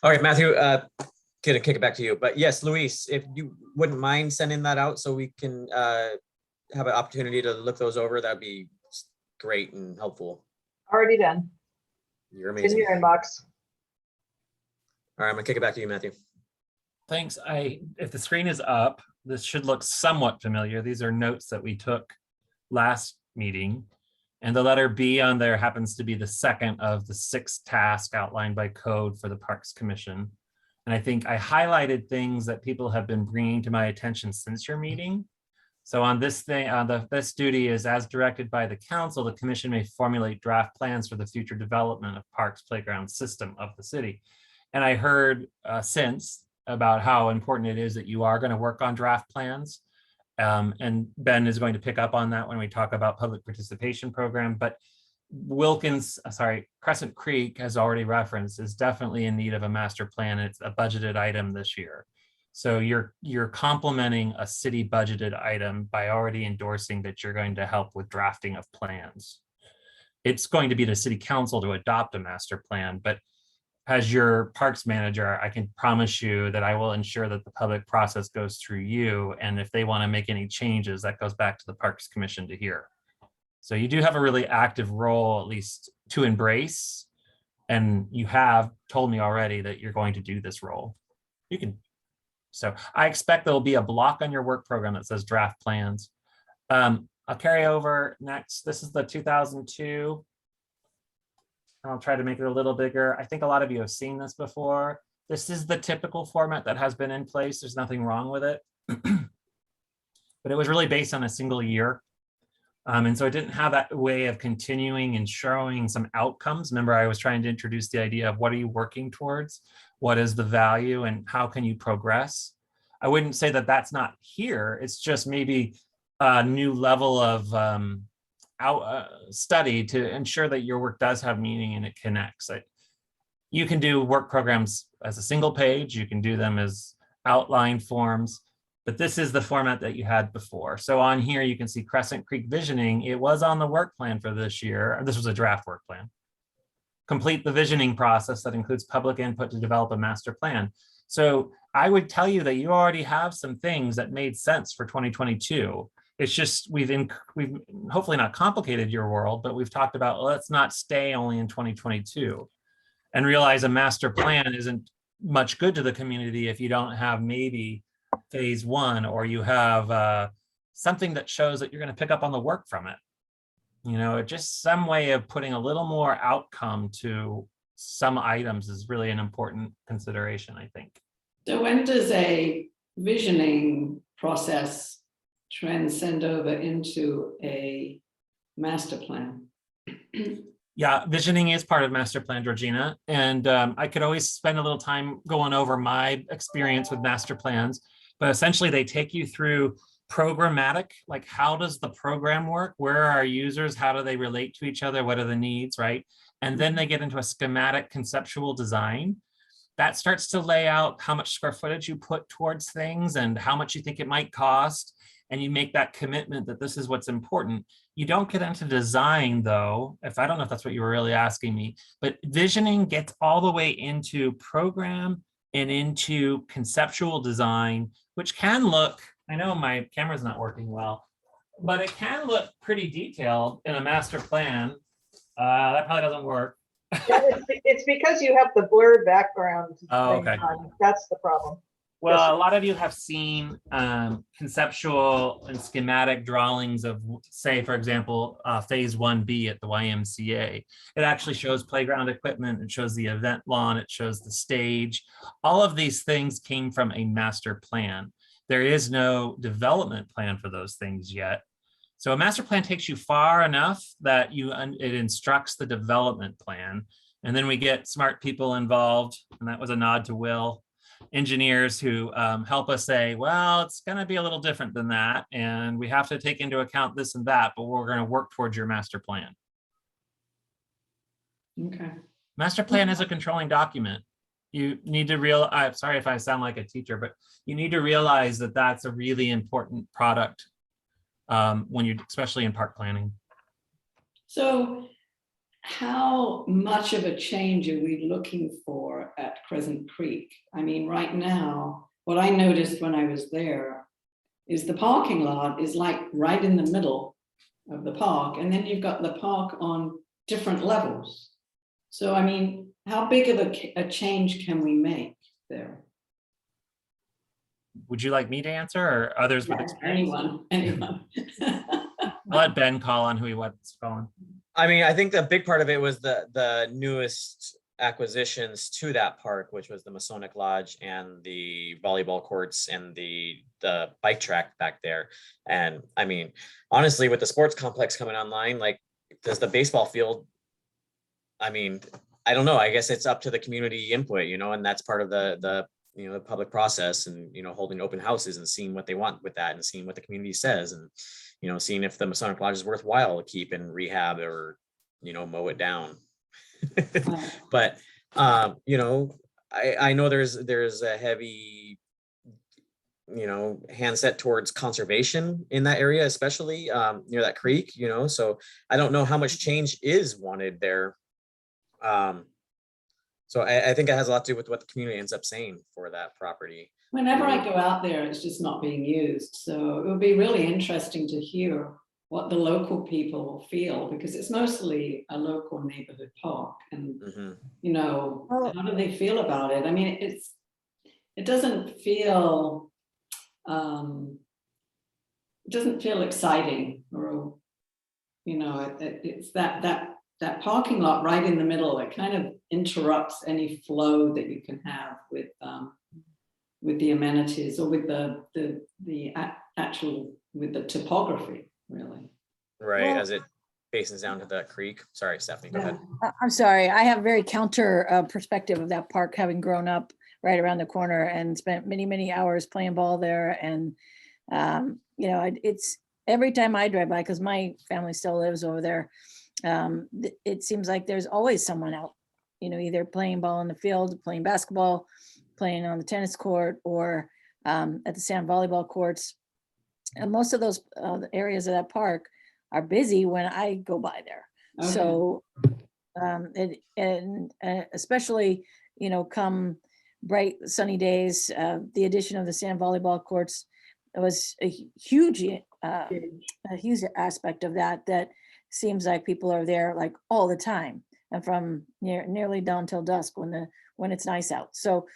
All right, Matthew, gonna kick it back to you. But yes, Luis, if you wouldn't mind sending that out so we can have an opportunity to look those over, that'd be great and helpful. Already done. You're In amazing. your inbox. All right, I'm gonna kick it back to you, Matthew. Thanks. If the screen is up, this should look somewhat familiar. These are notes that we took last meeting. And the letter B on there happens to be the second of the 6 tasks outlined by code for the Parks Commission. And I think I highlighted things that people have been bringing to my attention since your meeting. So on this thing, this duty is as directed by the council, the commission may formulate draft plans for the future development of parks playground system of the city. And I heard since about how important it is that you are going to work on draft plans. And Ben is going to pick up on that when we talk about public participation program. But Crescent Creek has already referenced is definitely in need of a master plan. It's a budgeted item this year. So you're complementing a city budgeted item by already endorsing that you're going to help with drafting of plans. It's going to be the city council to adopt a master plan, but as your parks manager, I can promise you that I will ensure that the public process goes through you. And if they want to make any changes, that goes back to the Parks Commission to hear. So you do have a really active role, at least to embrace. And you have told me already that you're going to do this role. So I expect there'll be a block on your work program that says draft plans. I'll carry over next. This is the 2002. I'll try to make it a little bigger. I think a lot of you have seen this before. This is the typical format that has been in place. There's nothing wrong with it. But it was really based on a single year. And so it didn't have that way of continuing and showing some outcomes. Remember, I was trying to introduce the idea of what are you working towards? What is the value and how can you progress? I wouldn't say that that's not here. It's just maybe a new level of study to ensure that your work does have meaning and it connects. You can do work programs as a single page. You can do them as outline forms. But this is the format that you had before. So on here, you can see Crescent Creek Visioning. It was on the work plan for this year. This was a draft work plan. Complete the visioning process that includes public input to develop a master plan. So I would tell you that you already have some things that made sense for 2022. It's just we've hopefully not complicated your world, but we've talked about let's not stay only in 2022 and realize a master plan isn't much good to the community if you don't have maybe phase 1 or you have something that shows that you're going to pick up on the work from it. You know, just some way of putting a little more outcome to some items is really an important consideration, I think. So when does a visioning process transcend over into a master plan? Yeah, visioning is part of master plan, Georgina. And I could always spend a little time going over my experience with master plans, but essentially they take you through programmatic, like how does the program work? Where are our users? How do they relate to each other? What are the needs, right? And then they get into a schematic conceptual design that starts to lay out how much square footage you put towards things and how much you think it might cost. And you make that commitment that this is what's important. You don't get into design though, I don't know if that's what you were really asking me, but visioning gets all the way into program and into conceptual design, which can look, I know my camera's not working well, but it can look pretty detailed in a master plan. That probably doesn't work. Yeah, it's because you have the blurred background. Oh, okay. That's the problem. Well, a lot of you have seen conceptual and schematic drawings of, say, for example, phase 1B at the YMCA. It actually shows playground equipment, it shows the event lawn, it shows the stage. All of these things came from a master plan. There is no development plan for those things yet. So a master plan takes you far enough that it instructs the development plan. And then we get smart people involved, and that was a nod to Will. Engineers who help us say, well, it's going to be a little different than that. And we have to take into account this and that, but we're going to work towards your master plan. Okay. Master plan is a controlling document. You need to I'm sorry if I sound like a teacher, but you need to realize that that's a really important product when you, especially in park planning. So how much of a change are we looking for at Crescent Creek? I mean, right now, what I noticed when I was there is the parking lot is like right in the middle of the park. And then you've got the park on different levels. So, I mean, how big of a change can we make there? Would you like me to answer or others with Yeah, experience? anyone. I'll let Ben call on who he wants to call on. I mean, I think the big part of it was the newest acquisitions to that park, which was the Masonic Lodge and the volleyball courts and the bike track back there. And I mean, honestly, with the sports complex coming online, like, does the baseball field, I mean, I don't know, I guess it's up to the community input, you know, and that's part of the you know, the public process, and, you know, holding open houses and seeing what they want with that and seeing what the community says, and, you know, seeing if the Masonic Lodge is worthwhile to keep in rehab or, you know, mow it down. But you know, I know there's a heavy, you know, handset towards conservation in that area, especially near that creek, you know, so I don't know how much change is wanted there. So I think it has a lot to do with what the community ends up saying for that property. Whenever I go out there, it's just not being used. So it would be really interesting to hear what the local people feel, because it's mostly a local neighborhood park. And, you know, how do they feel about it? I mean, it doesn't feel, exciting, or, you know, it's that parking lot right in the middle. It kind of interrupts any flow that you can have with the amenities or with the actual, with the topography, really. Right, Well, as it faces down to the creek. Sorry, Stephanie, go ahead. I'm sorry, I have a very counter perspective of that park, having grown up right around the corner and spent many, many hours playing ball there. And, you know, it's every time I drive by, because my family still lives over there, it seems like there's always someone out, you know, either playing ball in the field, playing basketball, playing on the tennis court, or at the sand volleyball courts. And most of those areas of that park are busy when I go by there. Okay. So, especially, you know, come bright sunny days, the addition of the sand volleyball courts, it was a huge aspect of that seems like people are there like all the time, and from nearly dawn till dusk when it's nice out. So,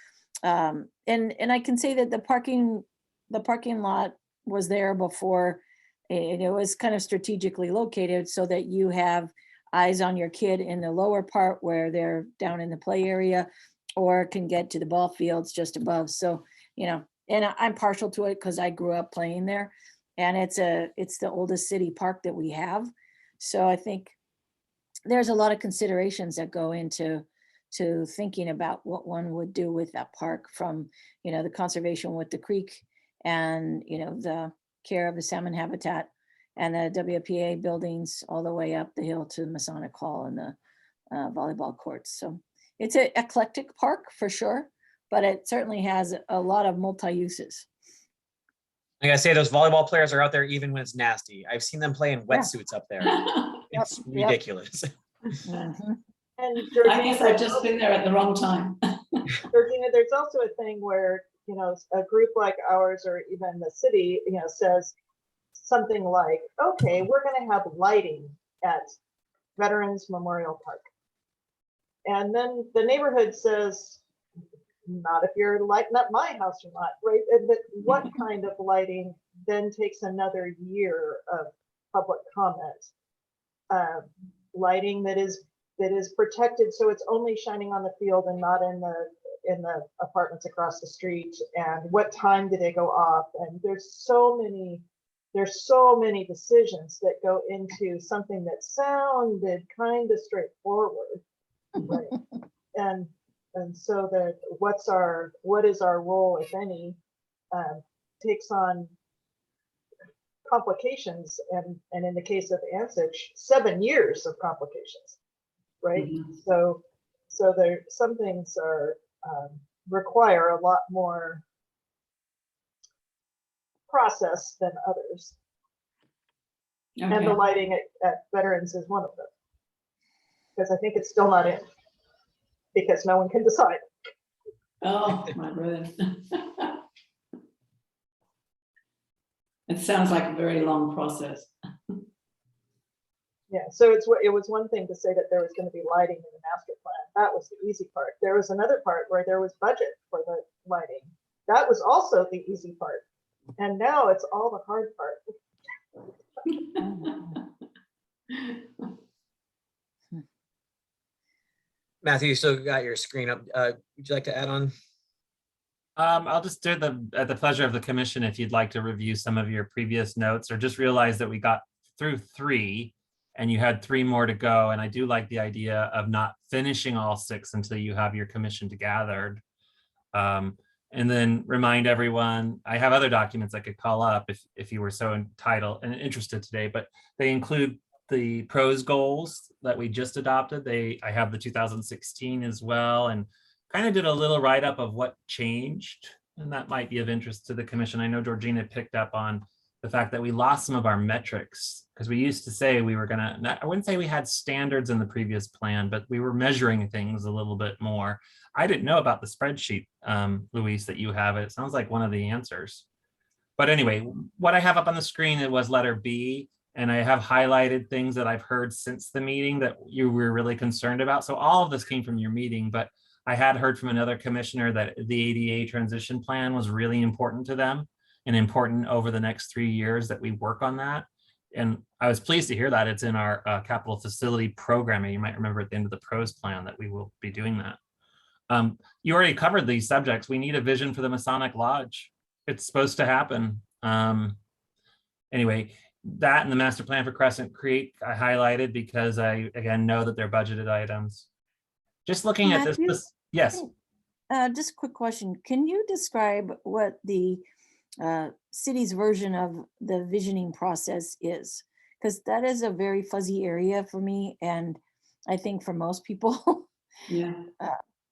and I can say that the parking lot was there before. It was kind of strategically located so that you have eyes on your kid in the lower part where they're down in the play area, or can get to the ball fields just above. So, you know, and I'm partial to it because I grew up playing there, and it's the oldest city park that we have. So I think there's a lot of considerations that go into thinking about what one would do with that park, from, you know, the conservation with the creek, and, you know, the care of the salmon habitat and the WPA buildings all the way up the hill to Masonic Hall and the volleyball courts. So it's an eclectic park for sure, but it certainly has a lot of multi-uses. Like I say, those volleyball players are out there even when it's nasty. I've seen them play in wetsuits up there. It's ridiculous. Mhm. And I guess I've just been there at the wrong time. Georgina, there's also a thing where, you know, a group like ours, or even the city, you know, says something like, okay, we're going to have lighting at Veterans Memorial Park. And then the neighborhood says, not if you're lighting up my house or not, right? But what kind of lighting then takes another year of public comment. Lighting that is protected, so it's only shining on the field and not in the apartments across the street. And what time did they go off? And there's so many decisions that go into something that sounded kind of straightforward, right? And so that what is our role, if any, takes on complications, and in the case of Ansich, 7 years of complications, right? Mhm. So there, some things are, require a lot more process than others. And the Okay. lighting at Veterans is one of them. Because I think it's still not in, because no one can decide. Oh, my word. It sounds like a very long process. Yeah, so it was one thing to say that there was going to be lighting in the master plan. That was the easy part. There was another part where there was budget for the lighting. That was also the easy part. And now it's all the hard part. Matthew, you still got your screen up. Would you like to add on? I'll just do at the pleasure of the commission, if you'd like to review some of your previous notes, or just realize that we got through 3 and you had 3 more to go. And I do like the idea of not finishing all 6 until you have your commission gathered. And then remind everyone, I have other documents I could call up if you were so entitled and interested today, but they include the pros goals that we just adopted. I have the 2016 as well, and kind of did a little write-up of what changed, and that might be of interest to the commission. I know Georgina picked up on the fact that we lost some of our metrics, because we used to say we were gonna, I wouldn't say we had standards in the previous plan, but we were measuring things a little bit more. I didn't know about the spreadsheet, Luis, that you have. It sounds like one of the answers. But anyway, what I have up on the screen, it was letter B, and I have highlighted things that I've heard since the meeting that you were really concerned about. So all of this came from your meeting, but I had heard from another commissioner that the ADA transition plan was really important to them and important over the next 3 years that we work on that. And I was pleased to hear that it's in our capital facility programming. You might remember at the end of the pros plan that we will be doing that. You already covered these subjects. We need a vision for the Masonic Lodge. It's supposed to happen. Anyway, that and the master plan for Crescent Creek, I highlighted because I, again, know that they're budgeted items. Just looking at Matthew? this, yes. Just a quick question. Can you describe what the city's version of the visioning process is? Because that is a very fuzzy area for me, and I think for most people. Yeah.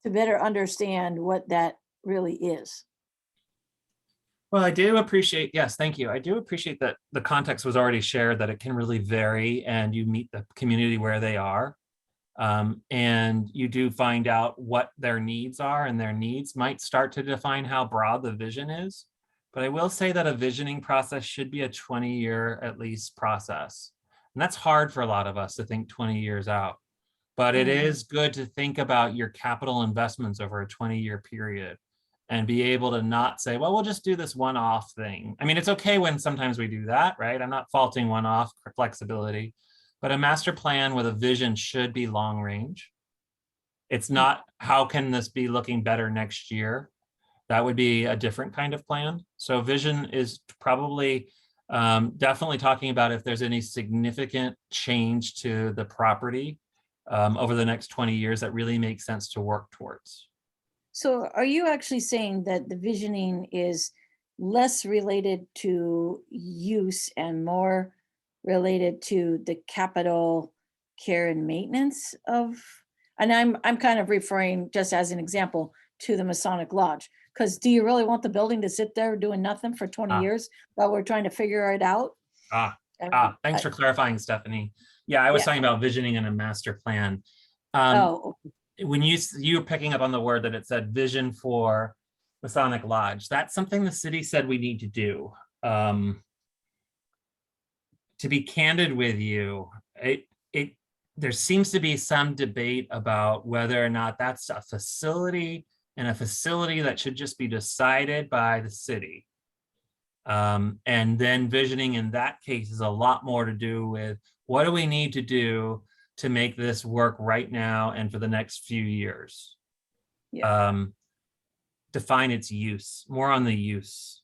To better understand what that really is. Well, I do appreciate, yes, thank you. I do appreciate that the context was already shared, that it can really vary and you meet the community where they are. And you do find out what their needs are, and their needs might start to define how broad the vision is. But I will say that a visioning process should be a 20-year at least process. And that's hard for a lot of us to think 20 years out. But it is good to think about your capital investments over a 20-year period and be able to not say, well, we'll just do this one-off thing. I mean, it's okay when sometimes we do that, right? I'm not faulting one-off flexibility, but a master plan with a vision should be long range. It's not, how can this be looking better next year? That would be a different kind of plan. So vision is probably definitely talking about if there's any significant change to the property over the next 20 years that really makes sense to work towards. So are you actually saying that the visioning is less related to use and more related to the capital care and maintenance of, and I'm kind of referring, just as an example, to the Masonic Lodge, because do you really want the building to sit there doing nothing for 20 years while we're trying to figure it out? Thanks for clarifying, Stephanie. Yeah, I was talking about visioning in a master plan. When you were picking up on the word that it said vision for Masonic Lodge, that's something the city said we need to do. To be candid with you, there seems to be some debate about whether or not that's a facility and a facility that should just be decided by the city. And then visioning in that case is a lot more to do with what do we need to do to make this work right now and for the next few years. Define its use, more on the use,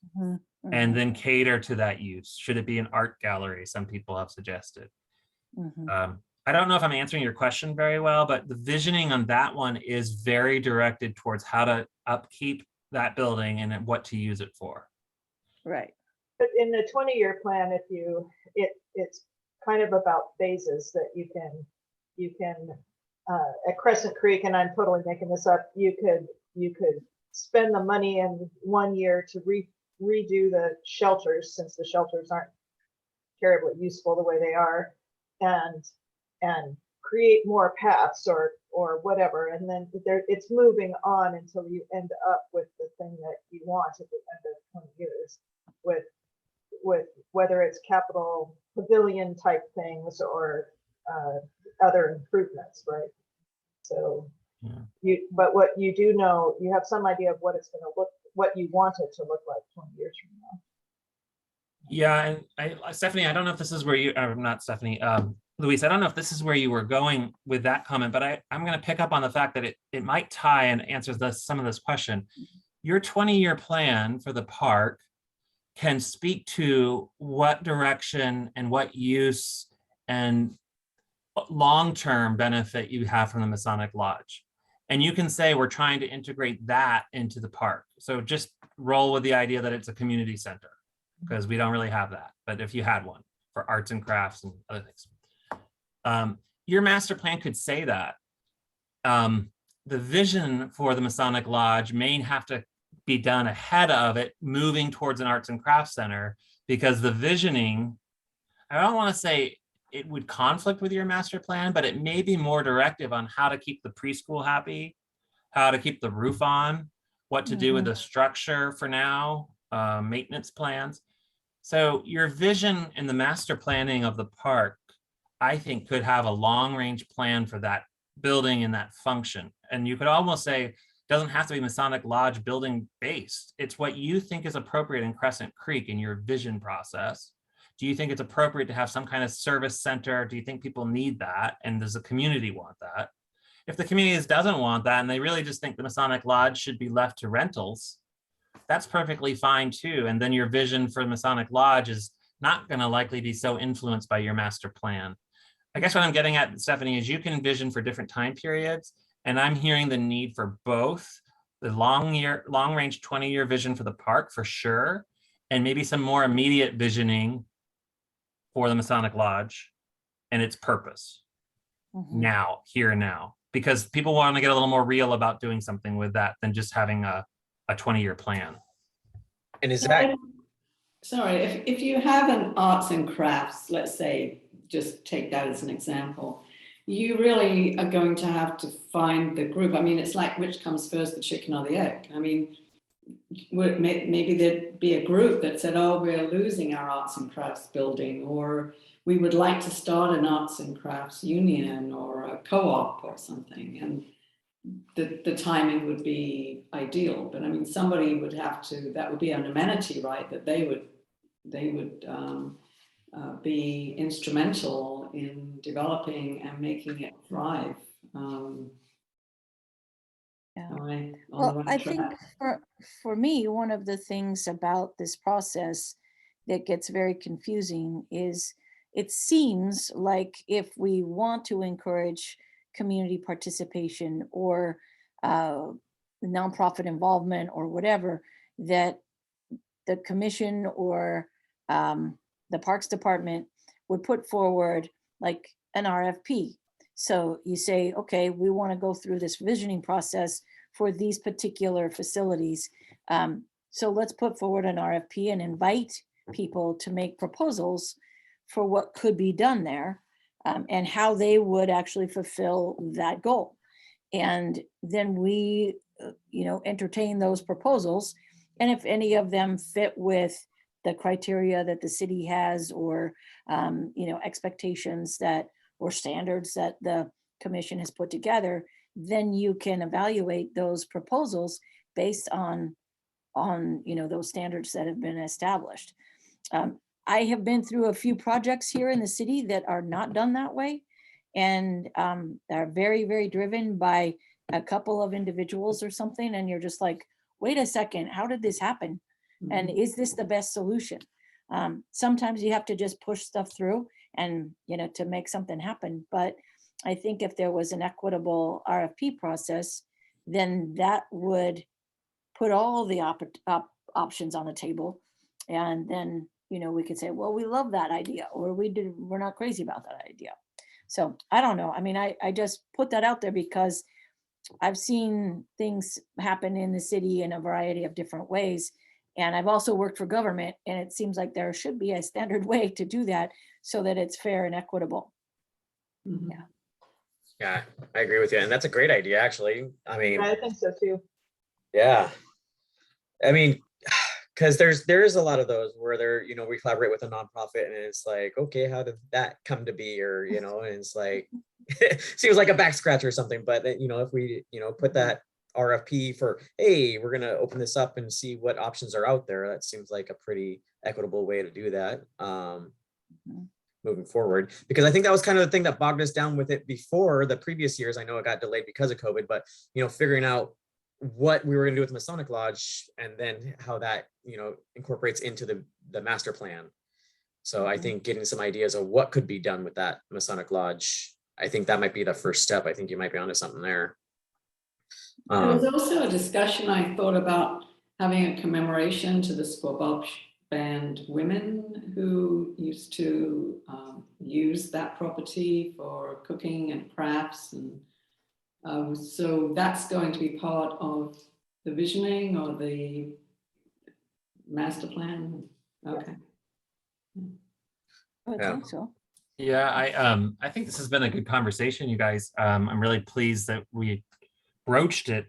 and then cater to that use. Should it be an art gallery? Some people have suggested. I don't know if I'm answering your question very well, but the visioning on that one is very directed towards how to upkeep that building and what to use it for. Right. But in the 20-year plan, it's kind of about phases that you can at Crescent Creek, and I'm totally making this up, you could spend the money in 1 year to redo the shelters, since the shelters aren't terribly useful the way they are, and create more paths or whatever, and then it's moving on until you end up with the thing that you want at the end of 20 years with whether it's capital pavilion type things or other improvements, right? So but what you do know, you have some idea of what it's going to look, what you want it to look like 20 years from now. Yeah, and Stephanie, I don't know if this is where you, not Stephanie, Luis, I don't know if this is where you were going with that comment, but I'm going to pick up on the fact that it might tie and answer some of this question. Your 20-year plan for the park can speak to what direction and what use and long-term benefit you have from the Masonic Lodge. And you can say, we're trying to integrate that into the park. So just roll with the idea that it's a community center, because we don't really have that. But if you had one for arts and crafts and other things, your master plan could say that. The vision for the Masonic Lodge may have to be done ahead of it, moving towards an arts and crafts center, because the visioning, I don't want to say it would conflict with your master plan, but it may be more directive on how to keep the preschool happy, how to keep the roof on, what to do with the structure for now, maintenance plans. So your vision in the master planning of the park, I think, could have a long range plan for that building and that function. And you could almost say, it doesn't have to be Masonic Lodge building based. It's what you think is appropriate in Crescent Creek in your vision process. Do you think it's appropriate to have some kind of service center? Do you think people need that? And does the community want that? If the community doesn't want that, and they really just think the Masonic Lodge should be left to rentals, that's perfectly fine too. And then your vision for Masonic Lodge is not going to likely be so influenced by your master plan. I guess what I'm getting at, Stephanie, is you can envision for different time periods. And I'm hearing the need for both the long range 20-year vision for the park for sure, and maybe some more immediate visioning for the Masonic Lodge and its purpose now, here and now, because people want to get a little more real about doing something with that than just having a 20-year plan. And is that, sorry, if you have an arts and crafts, let's say, just take that as an example, you really are going to have to find the group. I mean, it's like, which comes first, the chicken or the egg? I mean, maybe there'd be a group that said, oh, we're losing our arts and crafts building, or we would like to start an arts and crafts union or a co-op or something. And the timing would be ideal. But I mean, somebody would have to, that would be an amenity, right? That they would be instrumental in developing and making it thrive. Well, I think for me, one of the things about this process that gets very confusing is it seems like if we want to encourage community participation or nonprofit involvement or whatever, that the commission or the Parks Department would put forward like an RFP. So you say, okay, we want to go through this visioning process for these particular facilities. So let's put forward an RFP and invite people to make proposals for what could be done there and how they would actually fulfill that goal. And then we, entertain those proposals. And if any of them fit with the criteria that the city has or, expectations that or standards that the commission has put together, then you can evaluate those proposals based on those standards that have been established. I have been through a few projects here in the city that are not done that way, and are very, very driven by a couple of individuals or something, and you're just like, wait a second, how did this happen? And is this the best solution? Sometimes you have to just push stuff through and, to make something happen. But I think if there was an equitable RFP process, then that would put all the options on the table. And then, we could say, well, we love that idea, or we're not crazy about that idea. So I don't know. I mean, I just put that out there because I've seen things happen in the city in a variety of different ways. And I've also worked for government, and it seems like there should be a standard way to do that so that it's fair and equitable. Mhm. Yeah, I agree with you. And that's a great idea, actually. I mean, I think so too. yeah. I mean, because there is a lot of those where we collaborate with a nonprofit and it's like, okay, how did that come to be? Or, and it's like, seems like a back scratch or something. But, if we, put that RFP for, hey, we're going to open this up and see what options are out there. That seems like a pretty equitable way to do that. Moving forward, because I think that was kind of the thing that bogged us down with it before the previous years. I know it got delayed because of COVID, but figuring out what we were going to do with Masonic Lodge and then how that incorporates into the master plan. So I think getting some ideas of what could be done with that Masonic Lodge, I think that might be the first step. I think you might be onto something there. There was also a discussion I thought about having a commemoration to the Squabop Band women who used to use that property for cooking and crafts, and so that's going to be part of the visioning or the master plan. Okay. I would Yeah. think so. Yeah, I think this has been a good conversation, you guys. I'm really pleased that we broached it.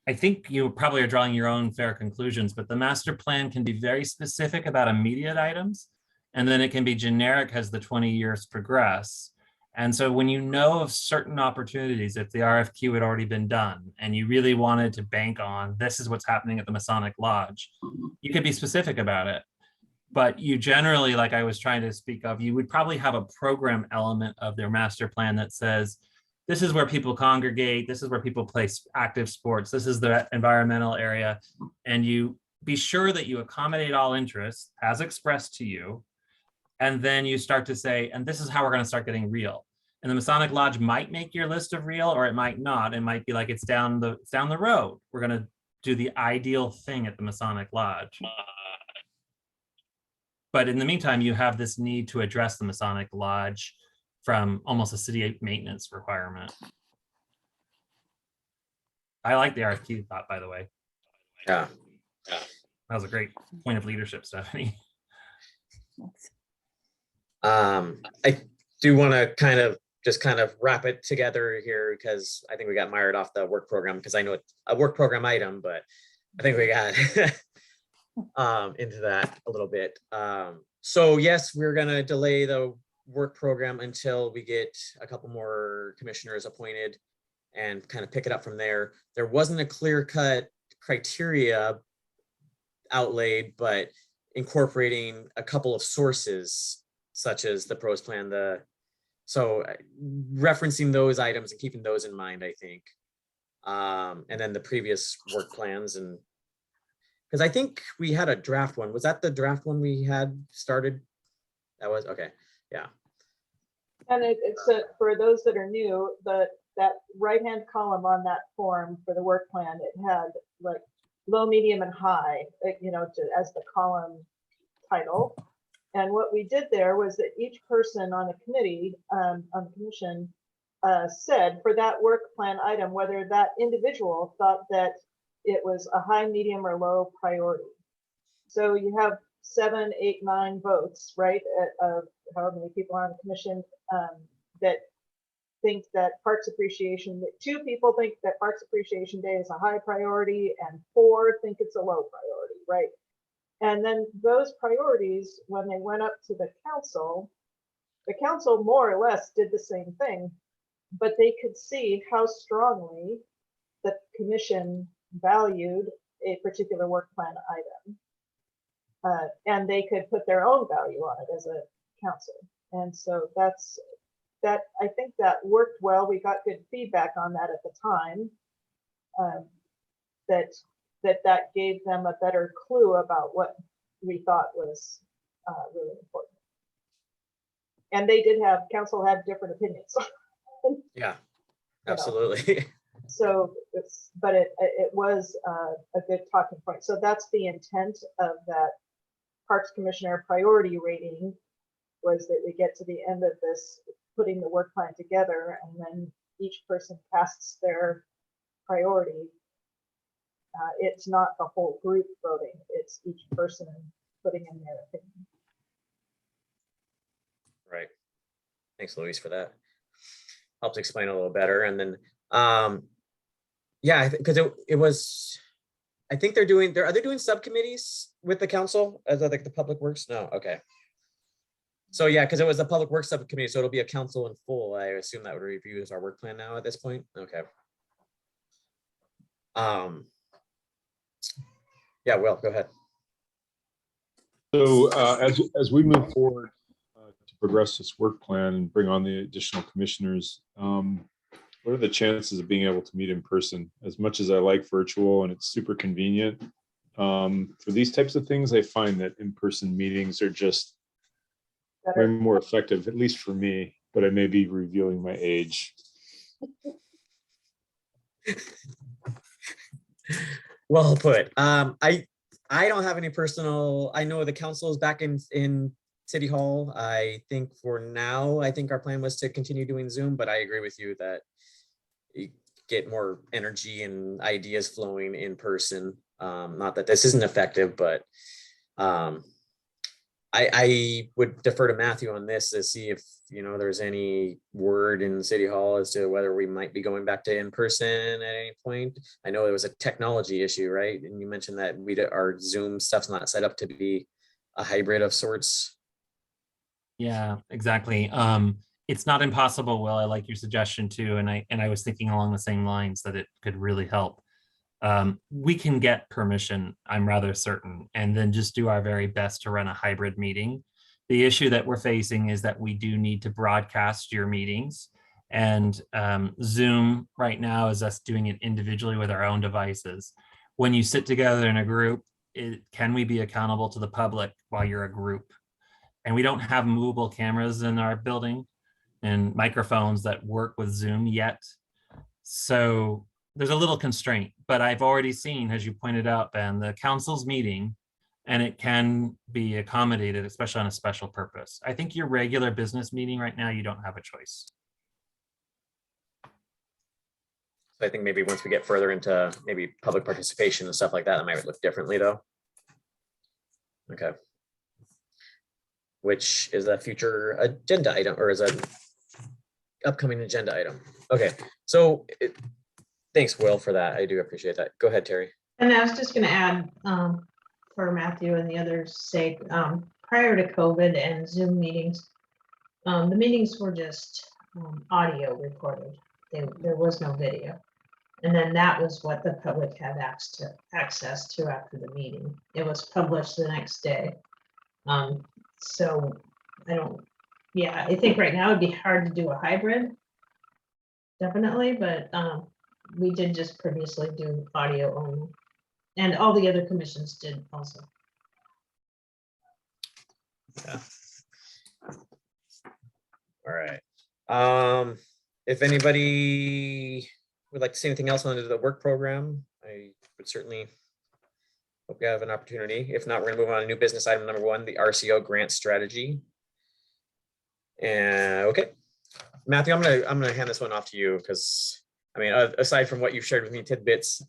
I think you probably are drawing your own fair conclusions, but the master plan can be very specific about immediate items, and then it can be generic as the 20 years progress. And so when you know of certain opportunities, if the RFQ had already been done and you really wanted to bank on this is what's happening at the Masonic Lodge, you could be specific about it. But you generally, like I was trying to speak of, you would probably have a program element of their master plan that says, this is where people congregate, this is where people play active sports, this is the environmental area. And you be sure that you accommodate all interests as expressed to you. And then you start to say, and this is how we're going to start getting real. And the Masonic Lodge might make your list of real, or it might not. It might be like it's down the road. We're going to do the ideal thing at the Masonic Lodge. But in the meantime, you have this need to address the Masonic Lodge from almost a city maintenance requirement. I like the RFQ thought, by the way. Yeah. That was a great point of leadership, Stephanie. I do want to kind of wrap it together here because I think we got mired off the work program because I know it's a work program item, but I think we got into that a little bit. So yes, we're going to delay the work program until we get a couple more commissioners appointed and kind of pick it up from there. There wasn't a clear-cut criteria outlaid, but incorporating a couple of sources such as the pros plan, so referencing those items and keeping those in mind, I think. And then the previous work plans, and because I think we had a draft one. Was that the draft one we had started? That was okay. Yeah. And it's for those that are new, that right-hand column on that form for the work plan, it had like low, medium, and high, as the column title. And what we did there was that each person on the committee, on the commission, said for that work plan item, whether that individual thought that it was a high, medium, or low priority. So you have 7, 8, 9 votes, right, of however many people are on the commission that think that Parks Appreciation, 2 people think that Parks Appreciation Day is a high priority and 4 think it's a low priority, right? And then those priorities, when they went up to the council more or less did the same thing, but they could see how strongly the commission valued a particular work plan item. And they could put their own value on it as a council. And so I think that worked well. We got good feedback on that at the time. That gave them a better clue about what we thought was really important. And they did have, council had different opinions. Yeah, absolutely. So but it was a good talking point. So that's the intent of that Parks Commissioner priority rating, was that we get to the end of this putting the work plan together, and then each person casts their priority. It's not the whole group voting, it's each person putting in their opinion. Right. Thanks, Louise, for that. Helps explain a little better. And then, yeah, because it was, I think are they doing subcommittees with the council as like the public works? No, okay. So yeah, because it was a public works subcommittee, so it'll be a council in full. I assume that would review as our work plan now at this point. Okay. Yeah, Will, go ahead. So as we move forward to progress this work plan and bring on the additional commissioners, what are the chances of being able to meet in person? As much as I like virtual and it's super convenient, for these types of things, I find that in-person meetings are just way more effective, at least for me, but I may be revealing my age. Well put. I don't have any personal, I know the council is back in City Hall. I think for now, I think our plan was to continue doing Zoom, but I agree with you that you get more energy and ideas flowing in person. Not that this isn't effective, but I would defer to Matthew on this to see if, there's any word in City Hall as to whether we might be going back to in person at any point. I know there was a technology issue, right? And you mentioned that our Zoom stuff's not set up to be a hybrid of sorts. Yeah, exactly. It's not impossible, Will. I like your suggestion too. And I was thinking along the same lines that it could really help. We can get permission, I'm rather certain, and then just do our very best to run a hybrid meeting. The issue that we're facing is that we do need to broadcast your meetings, and Zoom right now is us doing it individually with our own devices. When you sit together in a group, can we be accountable to the public while you're a group? And we don't have movable cameras in our building and microphones that work with Zoom yet. So there's a little constraint, but I've already seen, as you pointed out, Ben, the council's meeting, and it can be accommodated, especially on a special purpose. I think your regular business meeting right now, you don't have a choice. So I think maybe once we get further into maybe public participation and stuff like that, it might look differently though. Okay. Which is a future agenda item, or is an upcoming agenda item. Okay, so thanks, Will, for that. I do appreciate that. Go ahead, Terry. And I was just gonna add, for Matthew and the others' sake, prior to COVID and Zoom meetings, the meetings were just audio recorded. There was no video. And then that was what the public had access to after the meeting. It was published the next day. So I think right now it'd be hard to do a hybrid. Definitely, but we did just previously do audio only. And all the other commissions did also. Yeah. All right. If anybody would like to say anything else on the work program, I would certainly hope you have an opportunity. If not, we're gonna move on to new business item number 1, the RCO grant strategy. And okay, Matthew, I'm gonna hand this one off to you because I mean, aside from what you've shared with me tidbits,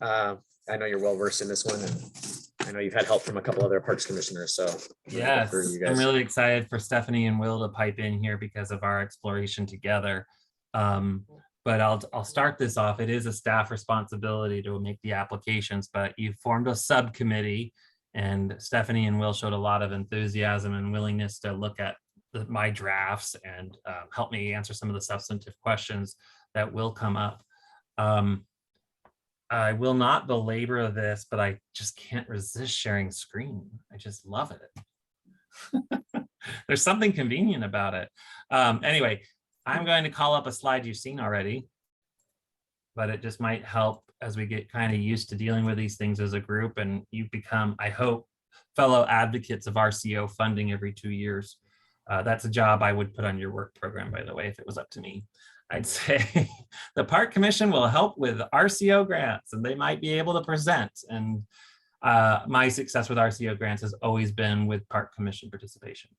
I know you're well versed in this one, and I know you've had help from a couple other parks commissioners. So yes, I'm really excited for Stephanie and Will to pipe in here because of our exploration together. But I'll start this off. It is a staff responsibility to make the applications, but you formed a subcommittee, and Stephanie and Will showed a lot of enthusiasm and willingness to look at my drafts and help me answer some of the substantive questions that will come up. I will not belabor this, but I just can't resist sharing screen. I just love it. There's something convenient about it. Anyway, I'm going to call up a slide you've seen already, but it just might help as we get kind of used to dealing with these things as a group, and you become, I hope, fellow advocates of RCO funding every 2 years. That's a job I would put on your work program, by the way, if it was up to me. I'd say the Park Commission will help with RCO grants, and they might be able to present. And my success with RCO grants has always been with Park Commission participation.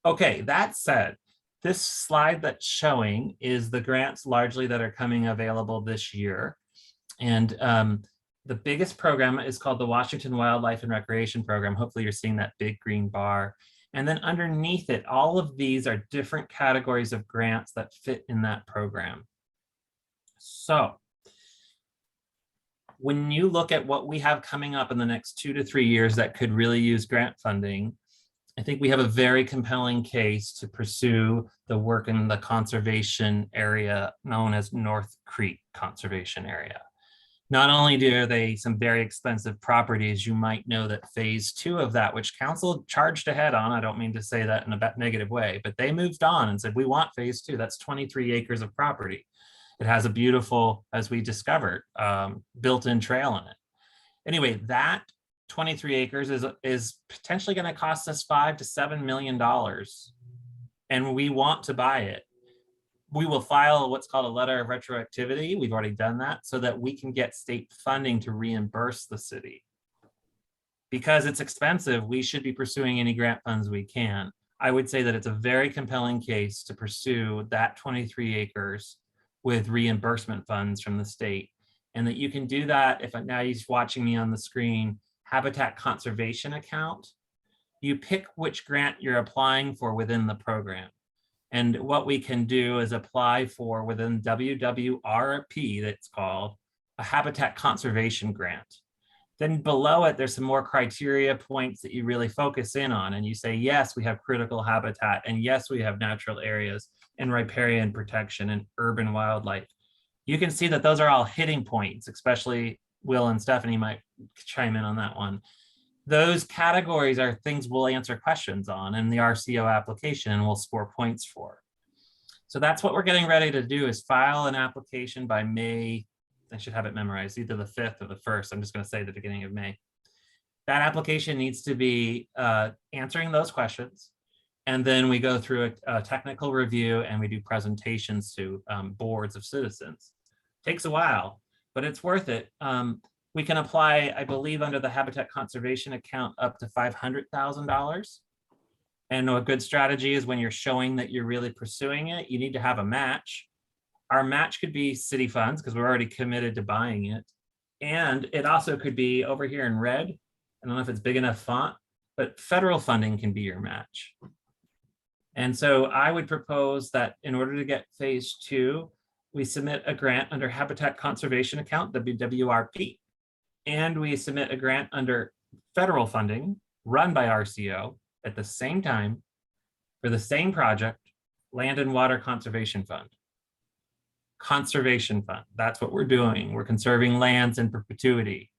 Okay, that said, this slide that's showing is the grants largely that are coming available this year. And the biggest program is called the Washington Wildlife and Recreation Program. Hopefully you're seeing that big green bar. And then underneath it, all of these are different categories of grants that fit in that program. So when you look at what we have coming up in the next 2 to 3 years that could really use grant funding, I think we have a very compelling case to pursue the work in the conservation area known as North Creek Conservation Area. Not only are they some very expensive properties, you might know that phase 2 of that, which council charged ahead on, I don't mean to say that in a negative way, but they moved on and said, we want phase 2. That's 23 acres of property. It has a beautiful, as we discovered, built-in trail in it. Anyway, that 23 acres is potentially going to cost us $5 to $7 million, and we want to buy it. We will file what's called a letter of retroactivity. We've already done that so that we can get state funding to reimburse the city. Because it's expensive, we should be pursuing any grant funds we can. I would say that it's a very compelling case to pursue that 23 acres with reimbursement funds from the state, and that you can do that if now he's watching me on the screen, habitat conservation account. You pick which grant you're applying for within the program. And what we can do is apply for within WWRP, that's called a habitat conservation grant. Then below it, there's some more criteria points that you really focus in on. And you say, yes, we have critical habitat. And yes, we have natural areas and riparian protection and urban wildlife. You can see that those are all hitting points, especially Will and Stephanie might chime in on that one. Those categories are things we'll answer questions on in the RCO application and we'll score points for. So that's what we're getting ready to do, is file an application by May. I should have it memorized, either the 5th or the 1st. I'm just going to say the beginning of May. That application needs to be answering those questions. And then we go through a technical review and we do presentations to boards of citizens. Takes a while, but it's worth it. We can apply, I believe, under the habitat conservation account up to $500,000. And a good strategy is when you're showing that you're really pursuing it, you need to have a match. Our match could be city funds because we're already committed to buying it. And it also could be over here in red. I don't know if it's big enough font, but federal funding can be your match. And so I would propose that in order to get phase 2, we submit a grant under habitat conservation account, WWRP. And we submit a grant under federal funding run by RCO at the same time for the same project, Land and Water Conservation Fund. Conservation Fund, that's what we're doing. We're conserving lands in perpetuity.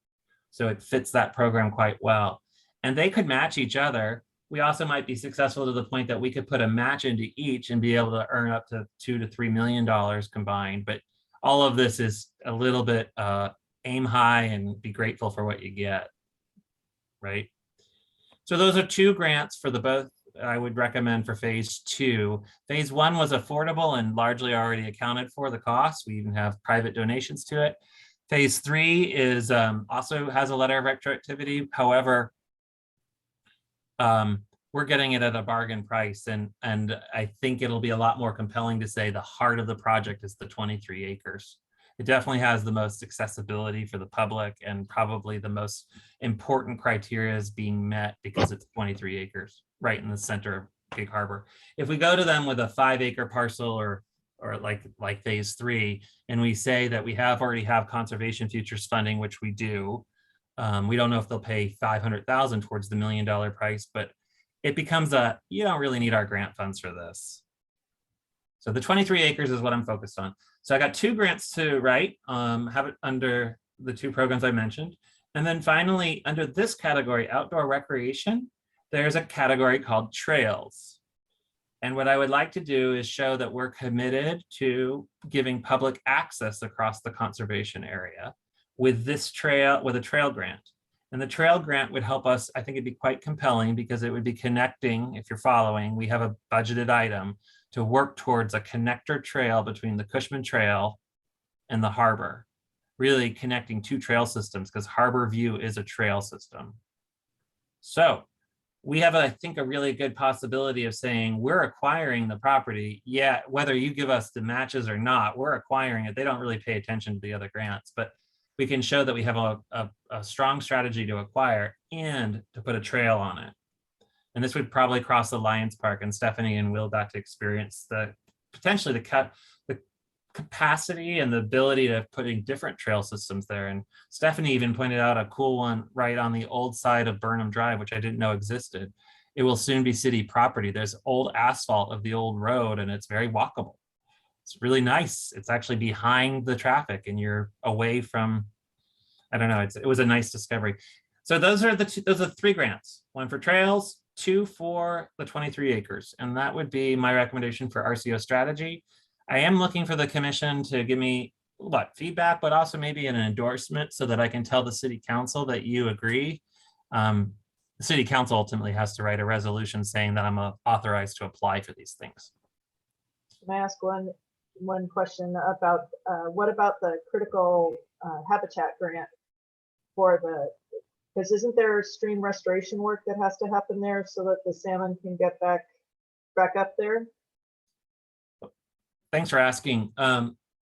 So it fits that program quite well. And they could match each other. We also might be successful to the point that we could put a match into each and be able to earn up to $2 to $3 million combined. But all of this is a little bit aim high and be grateful for what you get, right? So those are 2 grants for the both I would recommend for phase 2. Phase 1 was affordable and largely already accounted for the costs. We even have private donations to it. Phase 3 is also has a letter of retroactivity. However, we're getting it at a bargain price, and I think it'll be a lot more compelling to say the heart of the project is the 23 acres. It definitely has the most accessibility for the public, and probably the most important criteria is being met because it's 23 acres right in the center of Gig Harbor. If we go to them with a 5-acre parcel or like phase 3, and we say that we already have conservation futures funding, which we do, we don't know if they'll pay $500,000 towards the $1 million price, but it becomes you don't really need our grant funds for this. So the 23 acres is what I'm focused on. So I got 2 grants to write, have it under the 2 programs I mentioned. And then finally, under this category, outdoor recreation, there's a category called trails. And what I would like to do is show that we're committed to giving public access across the conservation area with a trail grant. And the trail grant would help us, I think it'd be quite compelling because it would be connecting, if you're following, we have a budgeted item to work towards a connector trail between the Cushman Trail and the harbor, really connecting 2 trail systems because Harbor View is a trail system. So we have, I think, a really good possibility of saying we're acquiring the property. Yeah, whether you give us the matches or not, we're acquiring it. They don't really pay attention to the other grants, but we can show that we have a strong strategy to acquire and to put a trail on it. And this would probably cross the Lions Park, and Stephanie and Will got to experience the potentially the capacity and the ability of putting different trail systems there. And Stephanie even pointed out a cool one right on the old side of Burnham Drive, which I didn't know existed. It will soon be city property. There's old asphalt of the old road, and it's very walkable. It's really nice. It's actually behind the traffic, and you're away from, I don't know, it was a nice discovery. So those are the 3 grants, 1 for trails, 2 for the 23 acres. And that would be my recommendation for RCO strategy. I am looking for the commission to give me feedback, but also maybe an endorsement so that I can tell the city council that you agree. The city council ultimately has to write a resolution saying that I'm authorized to apply for these things. Can I ask one question about what about the critical habitat grant for because isn't there stream restoration work that has to happen there so that the salmon can get back up there? Thanks for asking.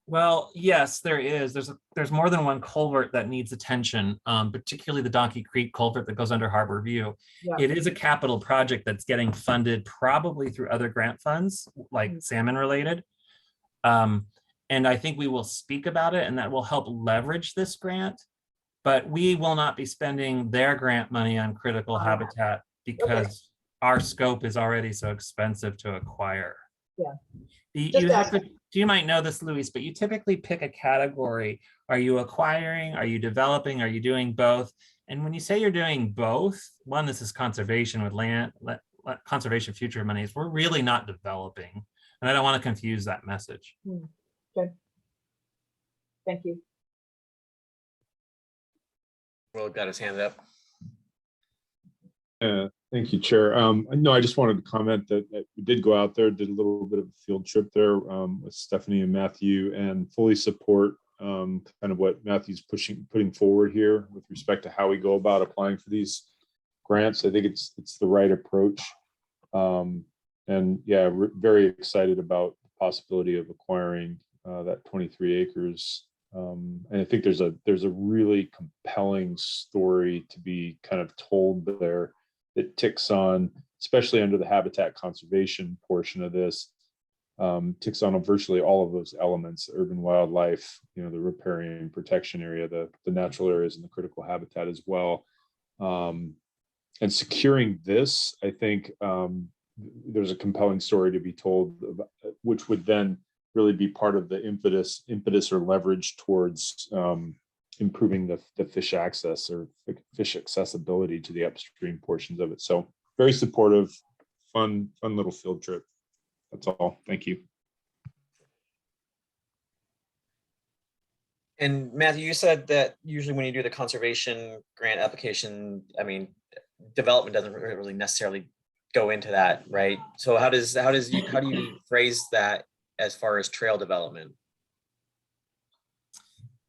Well, yes, there is. There's more than one culvert that needs attention, particularly the Donkey Creek culvert that goes under Harbor View. Yeah. It is a capital project that's getting funded probably through other grant funds, like salmon related. And I think we will speak about it, and that will help leverage this grant. But we will not be spending their grant money on critical habitat because our scope is already so expensive to acquire. Yeah. You might know this, Luis, but you typically pick a category. Are you acquiring? Are you developing? Are you doing both? And when you say you're doing both, one, this is conservation with land, conservation future monies. We're really not developing. And I don't want to confuse that message. Okay. Thank you. Will got his hand up. Thank you, Chair. No, I just wanted to comment that we did go out there, did a little bit of a field trip there with Stephanie and Matthew, and fully support kind of what Matthew's putting forward here with respect to how we go about applying for these grants. I think it's the right approach. And yeah, we're very excited about the possibility of acquiring that 23 acres. And I think there's a really compelling story to be kind of told there that ticks on, especially under the habitat conservation portion of this, ticks on virtually all of those elements: urban wildlife, the riparian protection area, the natural areas, and the critical habitat as well. And securing this, I think there's a compelling story to be told, which would then really be part of the impetus or leverage towards improving the fish access or fish accessibility to the upstream portions of it. So very supportive, fun little field trip. That's all. Thank you. And Matthew, you said that usually when you do the conservation grant application, I mean, development doesn't really necessarily go into that, right? So how do you phrase that as far as trail development?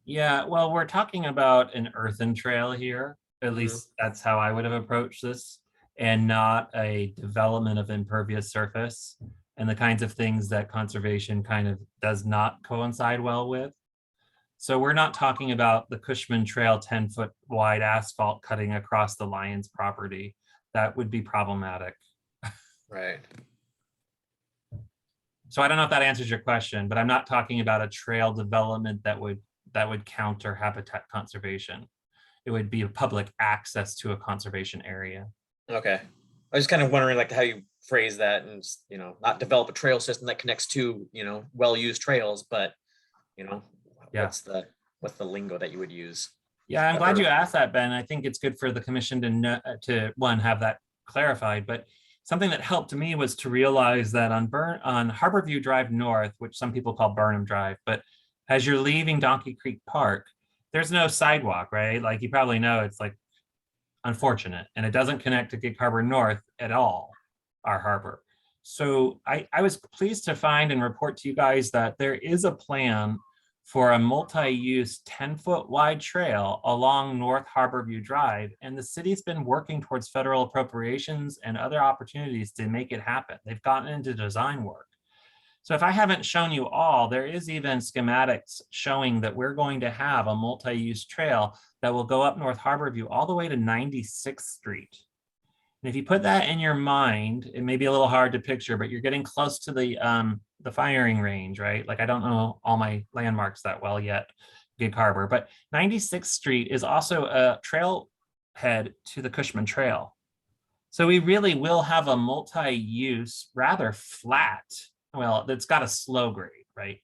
Yeah, well, we're talking about an earthen trail here. At least that's how I would have approached this, and not a development of impervious surface and the kinds of things that conservation kind of does not coincide well with. So we're not talking about the Cushman Trail 10-foot wide asphalt cutting across the Lions property. That would be problematic. Right. So I don't know if that answers your question, but I'm not talking about a trail development that would counter habitat conservation. It would be a public access to a conservation area. Okay. I was kind of wondering like how you phrase that, and not develop a trail system that connects to well-used trails, but Yeah. what's the lingo that you would use? Yeah, I'm glad you asked that, Ben. I think it's good for the commission to know, to have that clarified. But something that helped me was to realize that on Harborview Drive North, which some people call Burnham Drive, but as you're leaving Donkey Creek Park, there's no sidewalk, right? Like you probably know, it's like unfortunate, and it doesn't connect to Gig Harbor North at all, our harbor. So I was pleased to find and report to you guys that there is a plan for a multi-use 10-foot wide trail along North Harborview Drive. And the city's been working towards federal appropriations and other opportunities to make it happen. They've gotten into design work. So if I haven't shown you all, there is even schematics showing that we're going to have a multi-use trail that will go up North Harborview all the way to 96th Street. And if you put that in your mind, it may be a little hard to picture, but you're getting close to the firing range, right? Like I don't know all my landmarks that well yet, Gig Harbor, but 96th Street is also a trailhead to the Cushman Trail. So we really will have a multi-use, rather flat, well, it's got a slow grade, right?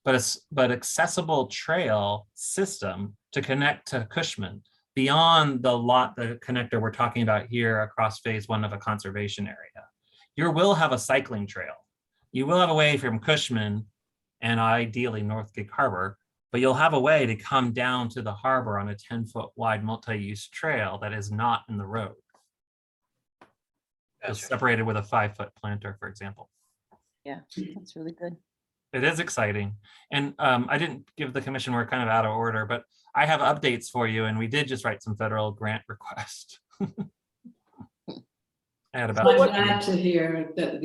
But accessible trail system to connect to Cushman beyond the connector we're talking about here across phase 1 of a conservation area. You will have a cycling trail. You will have a way from Cushman and ideally North Gig Harbor, but you'll have a way to come down to the harbor on a 10-foot wide multi-use trail that is not in the road. It's separated with a 5-foot planter, for example. Yeah, that's really good. It is exciting. And I didn't give the commission, we're kind of out of order, but I have updates for you. And we did just write some federal grant request. I had about I'm glad to hear that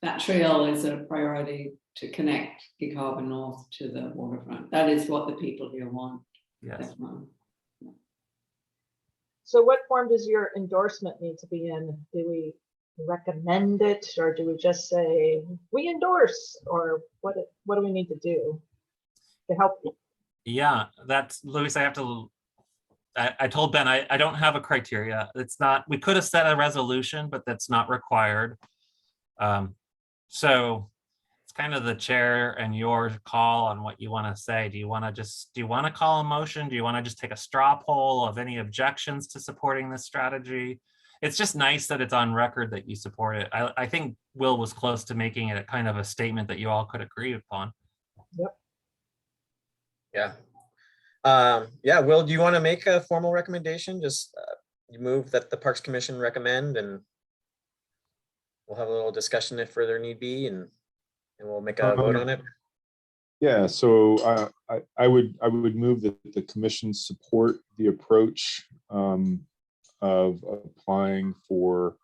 that trail is a priority to connect Gig Harbor North to the waterfront. That is what the people here want. Yes. So what form does your endorsement need to be in? Do we recommend it, or do we just say we endorse, or what do we need to do to help you? Yeah, that's Luis. I told Ben I don't have a criteria. It's not, we could have set a resolution, but that's not required. So it's kind of the chair and your call on what you want to say. Do you want to call a motion? Do you want to just take a straw poll of any objections to supporting this strategy? It's just nice that it's on record that you support it. I think Will was close to making it a kind of a statement that you all could agree upon. Yep. Yeah. Yeah, Will, do you want to make a formal recommendation? Just you move that the Parks Commission recommend, and we'll have a little discussion if further need be, and we'll make a vote on it. Yeah, so I would move that the commission support the approach of applying for,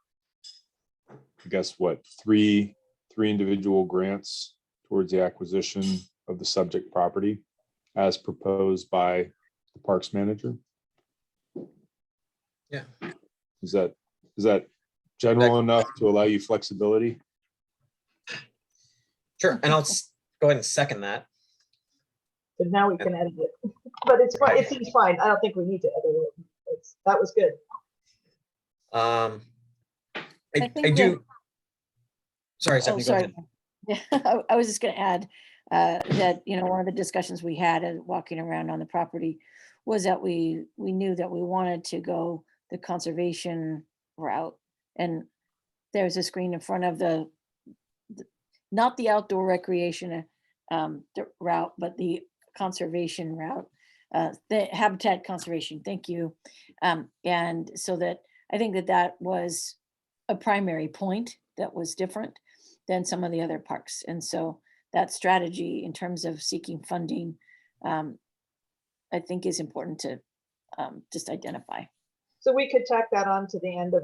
I guess, what, three individual grants towards the acquisition of the subject property as proposed by the parks manager. Yeah. Is that general enough to allow you flexibility? Sure, and I'll go ahead and second that. But now we can edit it. But it's fine. It seems fine. I don't think we need to edit it. That was good. I think do. Sorry, Oh, Stephanie, go sorry. ahead. Yeah, I was just going to add that, one of the discussions we had walking around on the property was that we knew that we wanted to go the conservation route. And there's a screen in front of not the outdoor recreation route, but the conservation route, the habitat conservation. Thank you. And so that I think that was a primary point that was different than some of the other parks. And so that strategy in terms of seeking funding, I think is important to just identify. So we could tack that on to the end of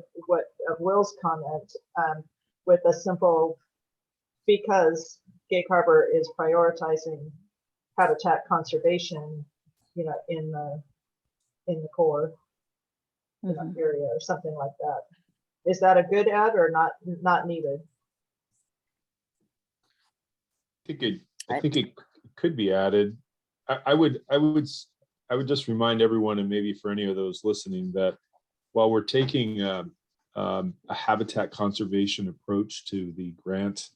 Will's comment with a simple, because Gig Harbor is prioritizing habitat conservation, in the core area or something like that. Is that a good ad or not needed? I think it could be added. I would just remind everyone, and maybe for any of those listening, that while we're taking a habitat conservation approach to the grant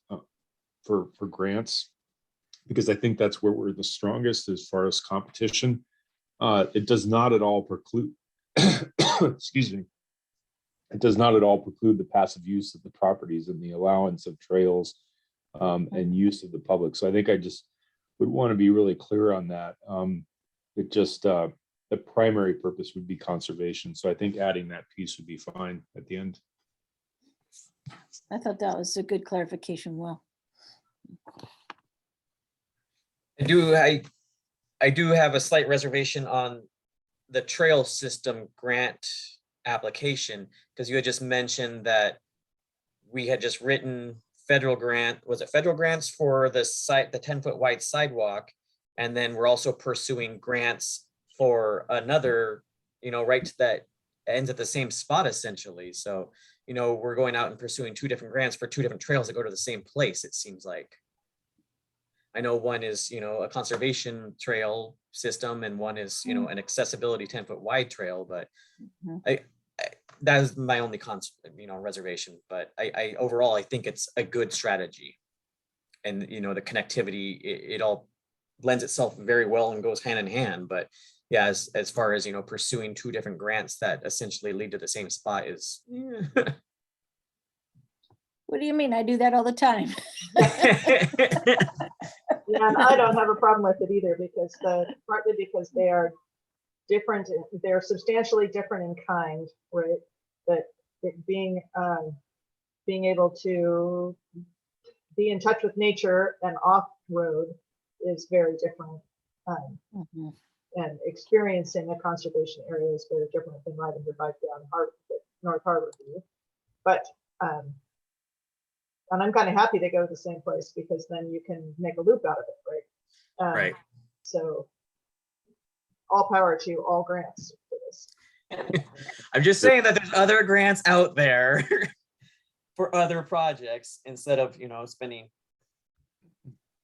for grants, because I think that's where we're the strongest as far as competition, it does not at all preclude excuse me, it does not at all preclude the passive use of the properties and the allowance of trails and use of the public. So I think I just would want to be really clear on that. It just the primary purpose would be conservation. So I think adding that piece would be fine at the end. I thought that was a good clarification, Will. I do have a slight reservation on the trail system grant application, because you had just mentioned that we had just written federal grant, was it federal grants for the site, the 10-foot wide sidewalk? And then we're also pursuing grants for another, right to that ends at the same spot essentially. So, we're going out and pursuing 2 different grants for 2 different trails that go to the same place, it seems like. I know one is, a conservation trail system and one is, an accessibility 10-foot wide trail, but that is my only reservation. But I overall, I think it's a good strategy. And, the connectivity, it all lends itself very well and goes hand in hand. But yeah, as far as, pursuing 2 different grants that essentially lead to the same spot is. What do you mean? I do that all the time. Yeah, and I don't have a problem with it either, because partly because they are different, they're substantially different in kind, right? But being able to be in touch with nature and off road is very different. And experiencing a conservation area is very different than riding your bike down North Harbor View. But and I'm kind of happy to go to the same place, because then you can make a loop out of it, right? Right. So all power to all grants for this. I'm just saying that there's other grants out there for other projects instead of, spending.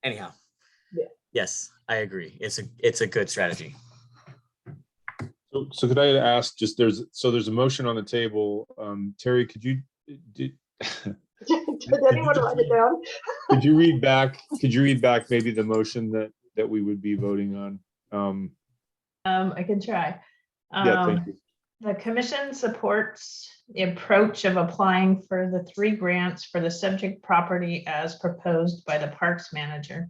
Anyhow. Yeah. Yes, I agree. It's a good strategy. So could I ask, just there's a motion on the table. Terry, could you Did anyone write it down? could you read back maybe the motion that we would be voting on? I can try. Yeah, thank you. The commission supports the approach of applying for the 3 grants for the subject property as proposed by the parks manager.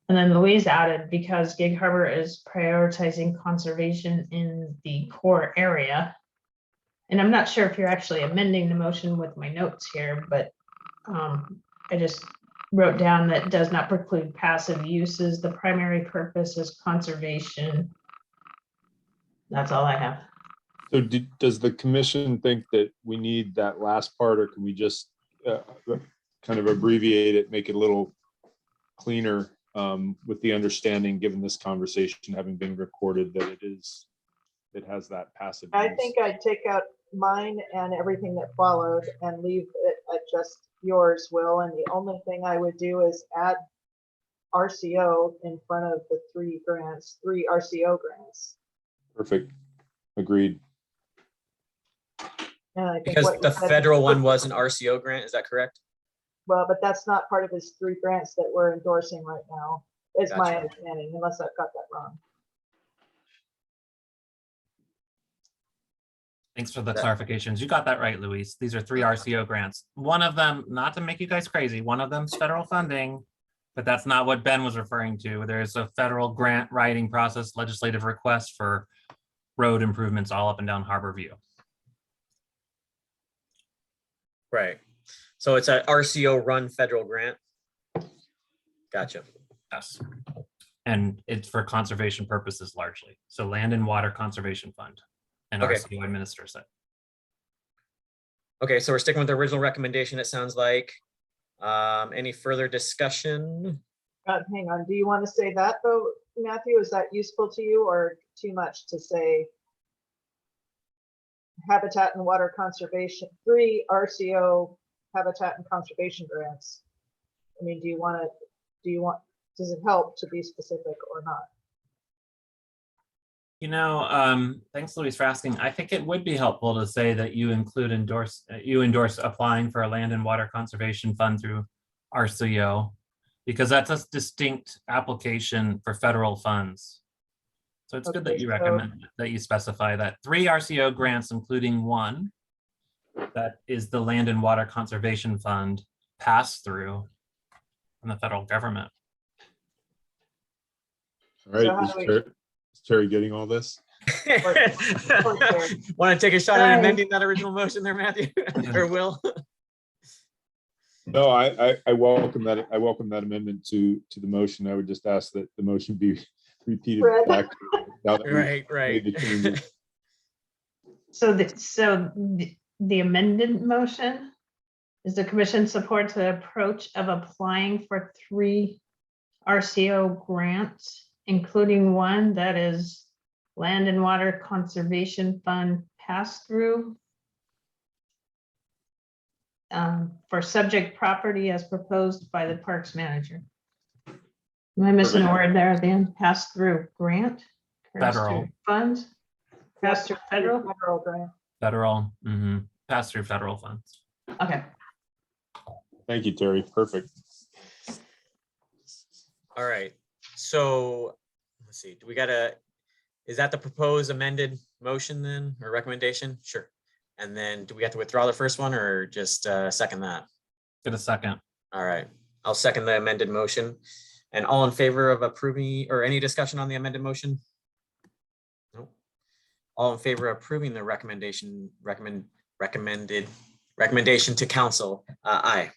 And then Louise added, because Gig Harbor is prioritizing conservation in the core area. And I'm not sure if you're actually amending the motion with my notes here, but I just wrote down that does not preclude passive uses. The primary purpose is conservation. That's all I have. So does the commission think that we need that last part, or can we just kind of abbreviate it, make it a little cleaner, with the understanding, given this conversation having been recorded, that it has that passive I use? think I'd take out mine and everything that followed and leave it at just yours, Will. And the only thing I would do is add RCO in front of the 3 grants, 3 RCO grants. Perfect. Agreed. And I think Because what the you said- federal one was an RCO grant, is that correct? Well, but that's not part of his 3 grants that we're endorsing right now, is my Gotcha. understanding, unless I've got that wrong. Thanks for the clarifications. You got that right, Luis. These are 3 RCO grants. One of them, not to make you guys crazy, one of them's federal funding, but that's not what Ben was referring to. There's a federal grant writing process, legislative request for road improvements all up and down Harbor View. Right. So it's a RCO run federal grant. Gotcha. Yes. And it's for conservation purposes largely. So Land and Water Conservation Fund, and Okay. RCO administers it. Okay, so we're sticking with the original recommendation, it sounds like. Any further discussion? Hang on, do you want to say that though, Matthew? Is that useful to you, or too much to say? Habitat and water conservation, 3 RCO habitat and conservation grants. I mean, does it help to be specific or not? Thanks, Louise, for asking. I think it would be helpful to say that you endorse applying for a land and water conservation fund through RCO, because that's a distinct application for federal funds. So it's good that Okay, you so- recommend that you specify that 3 RCO grants, including one that is the Land and Water Conservation Fund, pass through from the federal government. All right, how is do we- is Terry getting all this? Want to take a shot at amending that original motion there, Matthew? Or Will? No, I welcome that. I welcome that amendment to the motion. I would just ask that the motion be repeated Fred? back. Now that we've Right, made the changes. So the amended motion is the commission supports the approach of applying for 3 RCO grants, including one that is Land and Water Conservation Fund pass-through for subject property as proposed by the parks manager. Am I missing a word there at the end? Pass-through grant? Federal. Pass-through funds? Pass-through federal? Federal grant. Federal, pass through federal funds. Okay. Thank you, Terry. Perfect. All right, so let's see, is that the proposed amended motion then, or recommendation? Sure. And then do we have to withdraw the first one or just second that? Get a second. All right, I'll second the amended motion. And all in favor of approving, or any discussion on the amended motion? Nope. All in favor of approving the recommendation to council? Aye.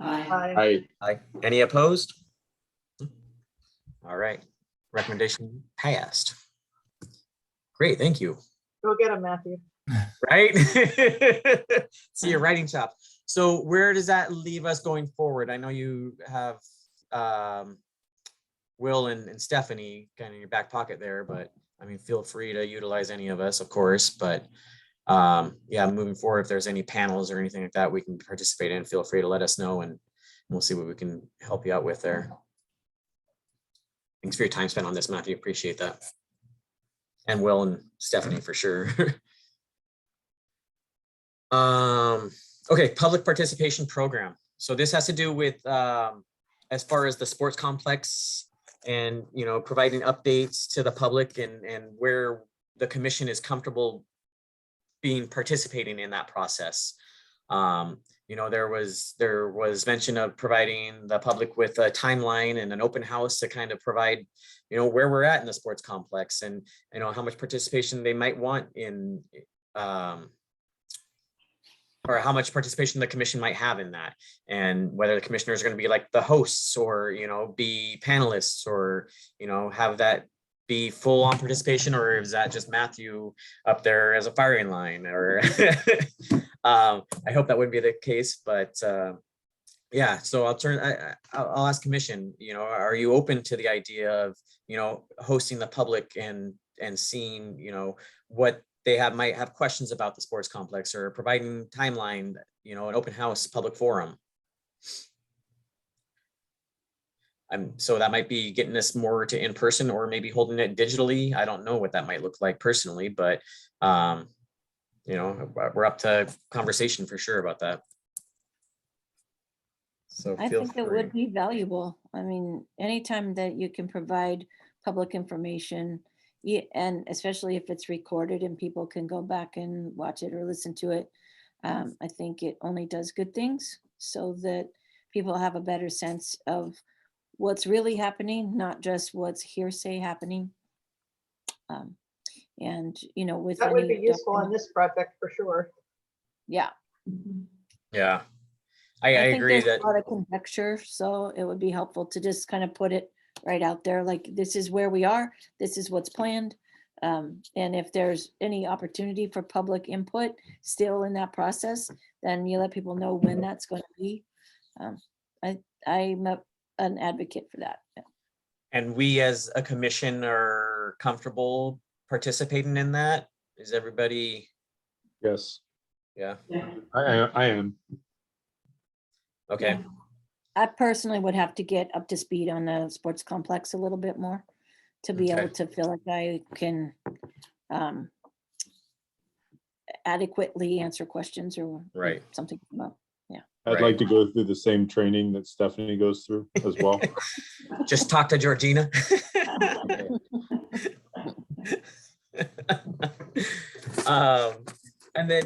Aye. I Aye. Any opposed? All right, recommendation passed. Great, thank you. Go get him, Matthew. Right? See your writing chops. So where does that leave us going forward? I know you have Will and Stephanie kind of in your back pocket there, but I mean, feel free to utilize any of us, of course, but yeah, moving forward, if there's any panels or anything like that we can participate in, feel free to let us know and we'll see what we can help you out with there. Thanks for your time spent on this, Matthew. Appreciate that. And Will and Stephanie for sure. Okay, public participation program. So this has to do with as far as the sports complex and, you know, providing updates to the public and where the commission is comfortable being participating in that process. You know, there was mention of providing the public with a timeline and an open house to kind of provide, you know, where we're at in the sports complex and, you know, how much participation they might want in, or how much participation the commission might have in that, and whether the commissioners are going to be like the hosts or, you know, be panelists or, you know, have that be full on participation, or is that just Matthew up there as a firing line? Or I hope that wouldn't be the case, but yeah, so I'll ask commission, you know, are you open to the idea of, you know, hosting the public and seeing, you know, what they might have questions about the sports complex, or providing timeline, you know, an open house public forum. So that might be getting us more to in person, or maybe holding it digitally. I don't know what that might look like personally, but you know, we're up to conversation for sure about that. So I feel think it free. would be valuable. I mean, anytime that you can provide public information, and especially if it's recorded and people can go back and watch it or listen to it, I think it only does good things so that people have a better sense of what's really happening, not just what's hearsay happening. And, you know, with That would be any useful on document- this project for sure. Yeah. Yeah, I think agree there's that. a lot of conjecture, so it would be helpful to just kind of put it right out there, like, this is where we are, this is what's planned. And if there's any opportunity for public input still in that process, then you let people know when that's going to be. I'm an advocate for that. Yeah. And we as a commission are comfortable participating in that? Is everybody? Yes, Yeah, I am. okay. I personally would have to get up to speed on the sports complex a little bit more to be able Okay. to feel like I can adequately answer questions or Right. something about. I'd Right. like to go through the same training that Stephanie goes through as well. Just talk to Georgina. And then,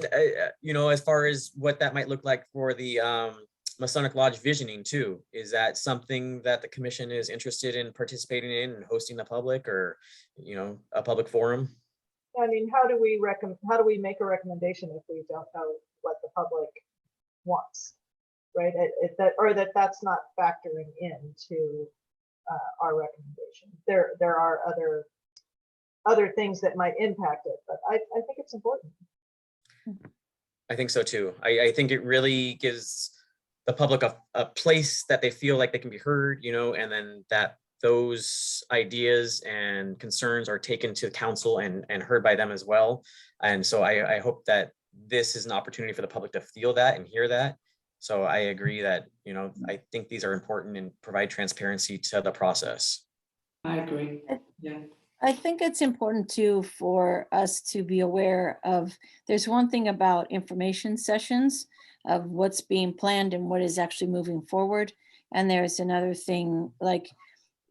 you know, as far as what that might look like for the Masonic Lodge visioning too, is that something that the commission is interested in participating in and hosting the public, or, you know, a public forum? I mean, how do we make a recommendation if we don't know what the public wants? right? Or that's not factoring into our recommendation. There are other things that might impact it, but I think it's important. I think so too. I think it really gives the public a place that they feel like they can be heard, you know, and then that those ideas and concerns are taken to council and heard by them as well. And so I hope that this is an opportunity for the public to feel that and hear that. So I agree that, you know, I think these are important and provide transparency to the process. I agree. Yeah. I think it's important too for us to be aware of, there's one thing about information sessions of what's being planned and what is actually moving forward. And there's another thing, like,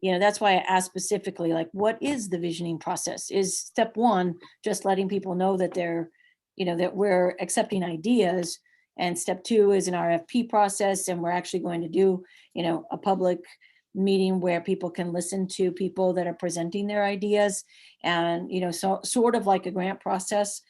you know, that's why I asked specifically, like, what is the visioning process? Is step one just letting people know that they're, you know, that we're accepting ideas, and step two is an RFP process, and we're actually going to do, you know, a public meeting where people can listen to people that are presenting their ideas, and, you know, so sort of like a grant process,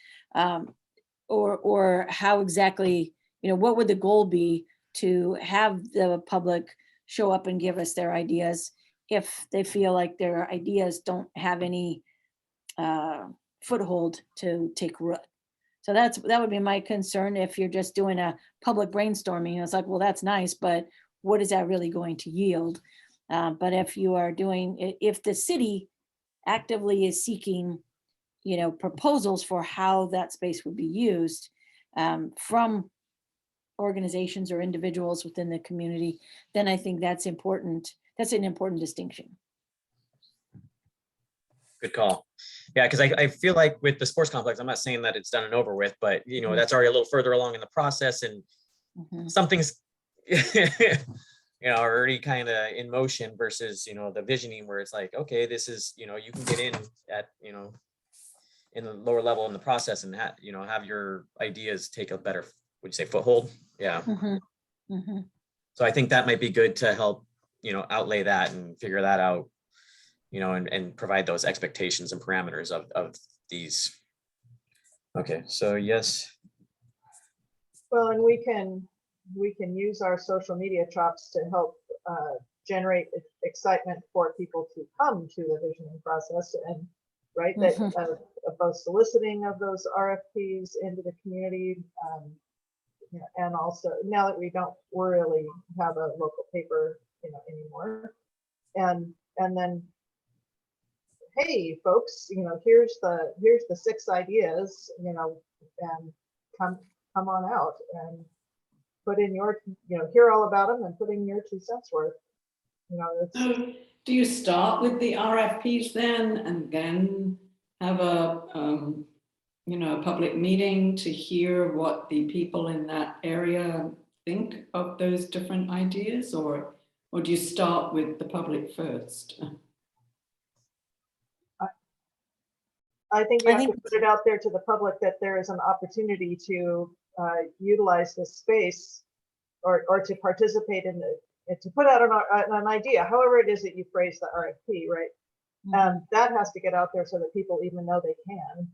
or how exactly, you know, what would the goal be to have the public show up and give us their ideas if they feel like their ideas don't have any foothold to take root. So that would be my concern. If you're just doing a public brainstorming, it's like, well, that's nice, but what is that really going to yield? But if you are doing, if the city actively is seeking, you know, proposals for how that space would be used from organizations or individuals within the community, then I think that's important. That's an important distinction. Good call. Yeah, because I feel like with the sports complex, I'm not saying that it's done and over with, but, you know, that's already a little further along in the process, and something's you know, already kind of in motion versus, you know, the visioning where it's like, okay, this is, you know, you can get in at, you know, in the lower level in the process and you know, have your ideas take a better, would you say, foothold? Yeah. So I think that might be good to help, you know, outlay that and figure that out, you know, and provide those expectations and parameters of these. Okay, so yes. Well, and we can use our social media chops to help generate excitement for people to come to the visioning process, and right, that both soliciting of those RFPs into the community, you know, and also now that we don't really have a local paper, you know, anymore, and then, hey folks, you know, here's the 6 ideas, you know, and come on out and put in your, you know, hear all about them and put in your 2 cents worth. You know, it's, do you start with the RFPs then, and then have a you know, a public meeting to hear what the people in that area think of those different ideas, or do you start with the public first? I think you have to put it out there to the public that there is an opportunity to utilize this space or to participate in to put out an idea, however it is that you phrase the RFP, right? That has to get out there so that people even know they can,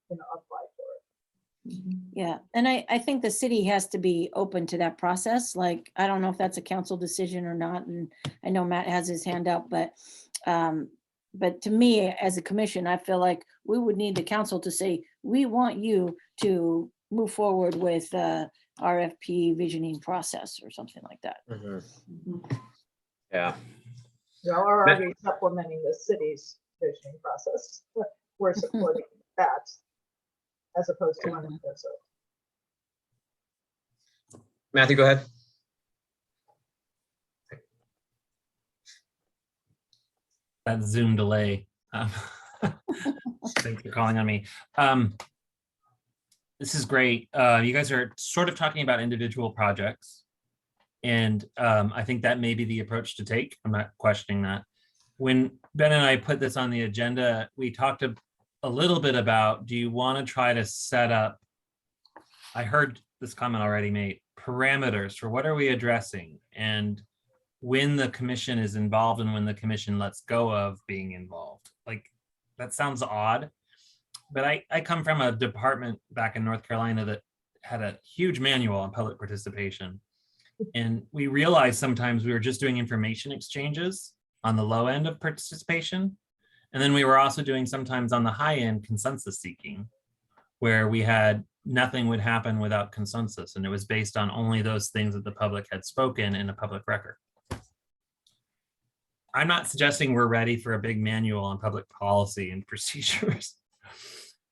you know, apply for it. Yeah, and I think the city has to be open to that process. Like, I don't know if that's a council decision or not, and I know Matt has his hand up, but to me, as a commission, I feel like we would need the council to say, we want you to move forward with RFP visioning process or something like that. Yeah. You know, or are we supplementing the city's visioning process? We're supporting that as opposed to running those. Matthew, go ahead. That Zoom delay. Thanks for calling on me. This is great. You guys are sort of talking about individual projects, and I think that may be the approach to take. I'm not questioning that. When Ben and I put this on the agenda, we talked a little bit about, do you want to try to set up, I heard this comment already made, parameters for what are we addressing, and when the commission is involved and when the commission lets go of being involved. Like, that sounds odd, but I come from a department back in North Carolina that had a huge manual on public participation. And we realized sometimes we were just doing information exchanges on the low end of participation. And then we were also doing sometimes on the high end consensus seeking, where we had nothing would happen without consensus. And it was based on only those things that the public had spoken in a public record. I'm not suggesting we're ready for a big manual on public policy and procedures.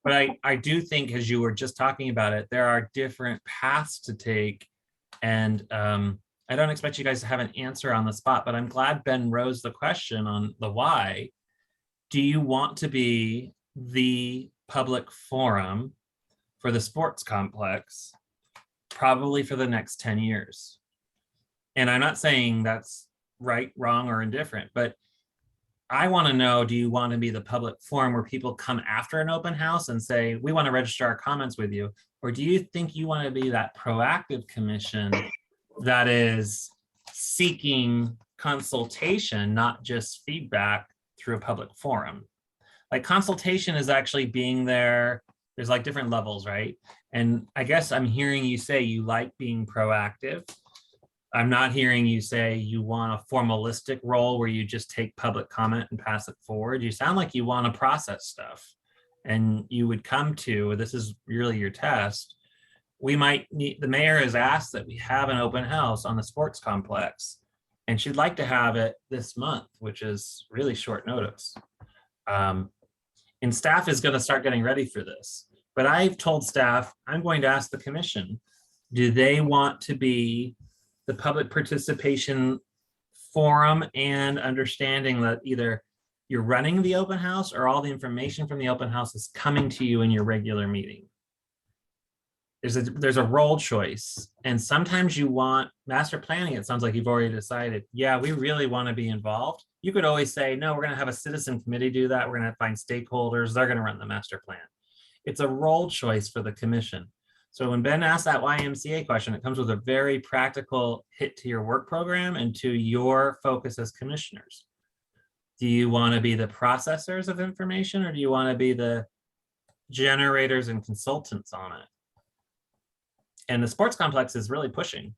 But I do think, as you were just talking about it, there are different paths to take. And I don't expect you guys to have an answer on the spot, but I'm glad Ben rose the question on the why. Do you want to be the public forum for the sports complex, probably for the next 10 years? And I'm not saying that's right, wrong, or indifferent, but I want to know, do you want to be the public forum where people come after an open house and say, we want to register our comments with you? Or do you think you want to be that proactive commission that is seeking consultation, not just feedback through a public forum? Like, consultation is actually being there. There's like different levels, right? And I guess I'm hearing you say you like being proactive. I'm not hearing you say you want a formalistic role where you just take public comment and pass it forward. You sound like you want to process stuff. And you would come to, this is really your test, we might need, the mayor has asked that we have an open house on the sports complex, and she'd like to have it this month, which is really short notice. And staff is going to start getting ready for this. But I've told staff, I'm going to ask the commission, do they want to be the public participation forum, and understanding that either you're running the open house or all the information from the open house is coming to you in your regular meeting? There's a role choice. And sometimes you want master planning. It sounds like you've already decided, yeah, we really want to be involved. You could always say, no, we're going to have a citizen committee do that. We're going to find stakeholders. They're going to run the master plan. It's a role choice for the commission. So when Ben asked that YMCA question, it comes with a very practical hit to your work program and to your focus as commissioners. Do you want to be the processors of information, or do you want to be the generators and consultants on it? And the sports complex is really pushing,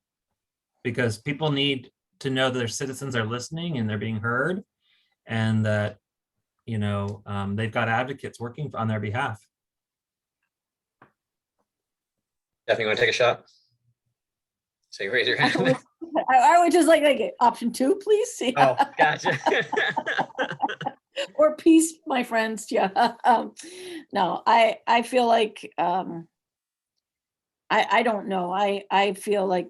because people need to know that their citizens are listening and they're being heard, and that, you know, they've got advocates working on their behalf. Stephanie, want to take a shot? So you raise your hand. I would just like option 2, please. Yeah. Oh, gotcha. Or peace, my friends. Yeah. No, I feel like I don't know. I feel like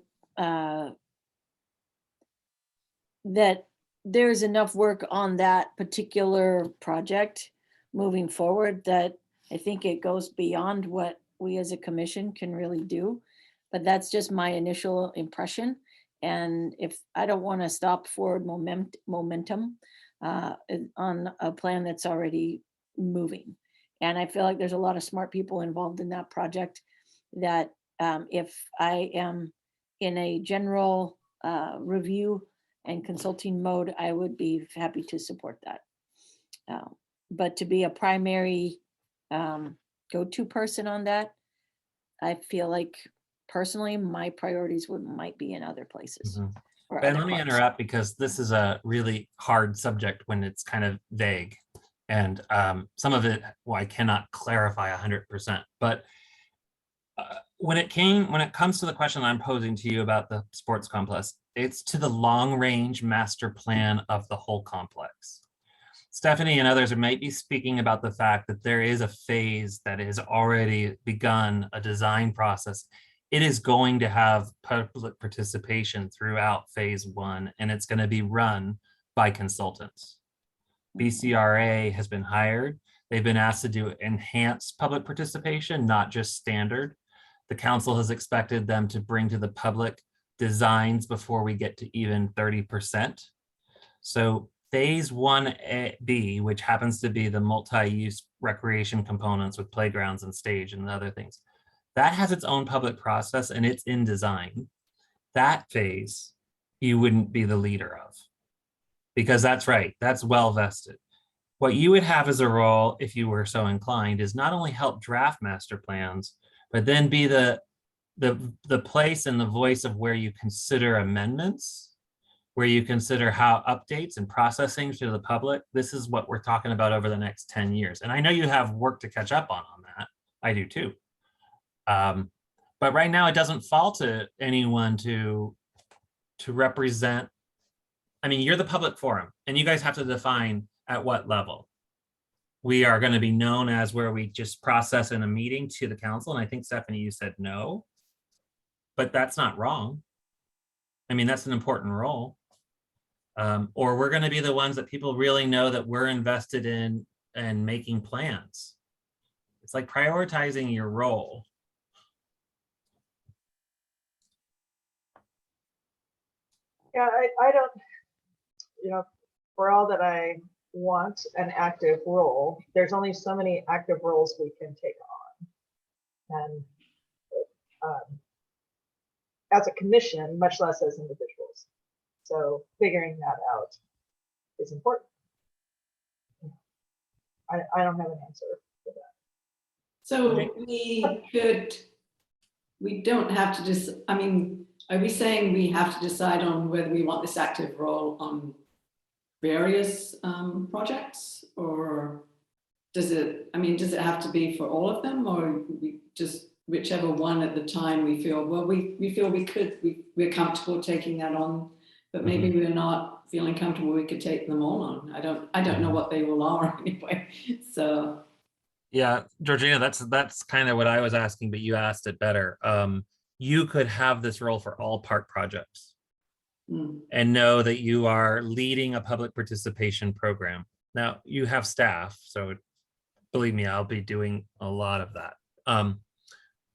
that there's enough work on that particular project moving forward that I think it goes beyond what we as a commission can really do. But that's just my initial impression. And if I don't want to stop forward momentum on a plan that's already moving. And I feel like there's a lot of smart people involved in that project that if I am in a general review and consulting mode, I would be happy to support that. But to be a primary go-to person on that, I feel like personally my priorities might be in other places. Mm-hmm. Ben, let me interrupt, because this is a really hard subject when it's kind of vague, and some of it, well, I cannot clarify 100%. But when it comes to the question I'm posing to you about the sports complex, it's to the long-range master plan of the whole complex. Stephanie and others might be speaking about the fact that there is a phase that has already begun a design process. It is going to have public participation throughout phase 1, and it's going to be run by consultants. BCRA has been hired. They've been asked to do enhanced public participation, not just standard. The council has expected them to bring to the public designs before we get to even 30%. So phase 1B, which happens to be the multi-use recreation components with playgrounds and stage and other things, that has its own public process and it's in design. That phase, you wouldn't be the leader of, because that's right, that's well vested. What you would have as a role, if you were so inclined, is not only help draft master plans, but then be the the place and the voice of where you consider amendments, where you consider how updates and processing to the public, this is what we're talking about over the next 10 years. And I know you have work to catch up on that. I do too. But right now it doesn't fall to anyone to represent. I mean, you're the public forum and you guys have to define at what level. We are going to be known as where we just process in a meeting to the council. And I think Stephanie, you said no, but that's not wrong. I mean, that's an important role. Or we're going to be the ones that people really know that we're invested in and making plans. It's like prioritizing your role. Yeah, I don't, for all that I want an active role, there's only so many active roles we can take on. And as a commission, much less as individuals. So figuring that out is important. I don't have an answer for that. So we don't have to just, I mean, are we saying we have to decide on whether we want this active role on various projects, or does it have to be for all of them, or we just whichever one at the time we feel, well, we feel we're comfortable taking that on, but maybe we're not feeling comfortable we could take them all on. I don't know what they all are anyway. So yeah, Georgina, that's kind of what I was asking, but you asked it better. You could have this role for all park projects and know that you are leading a public participation program. Now you have staff, so believe me, I'll be doing a lot of that.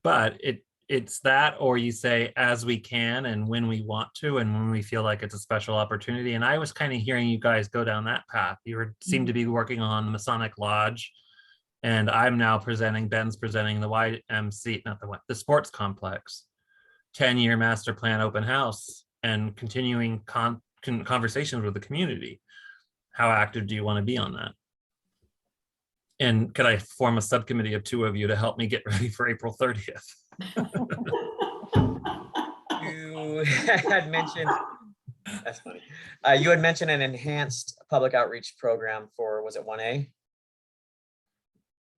But it's that, or you say as we can and when we want to and when we feel like it's a special opportunity. And I was kind of hearing you guys go down that path. You seem to be working on the Masonic Lodge, and I'm now Ben's presenting the YMC, not the sports complex, 10-year master plan open house, and continuing conversations with the community. How active do you want to be on that? And could I form a subcommittee of 2 of you to help me get ready for April 30th? You had mentioned, that's funny. You had mentioned an enhanced public outreach program for, was it 1A?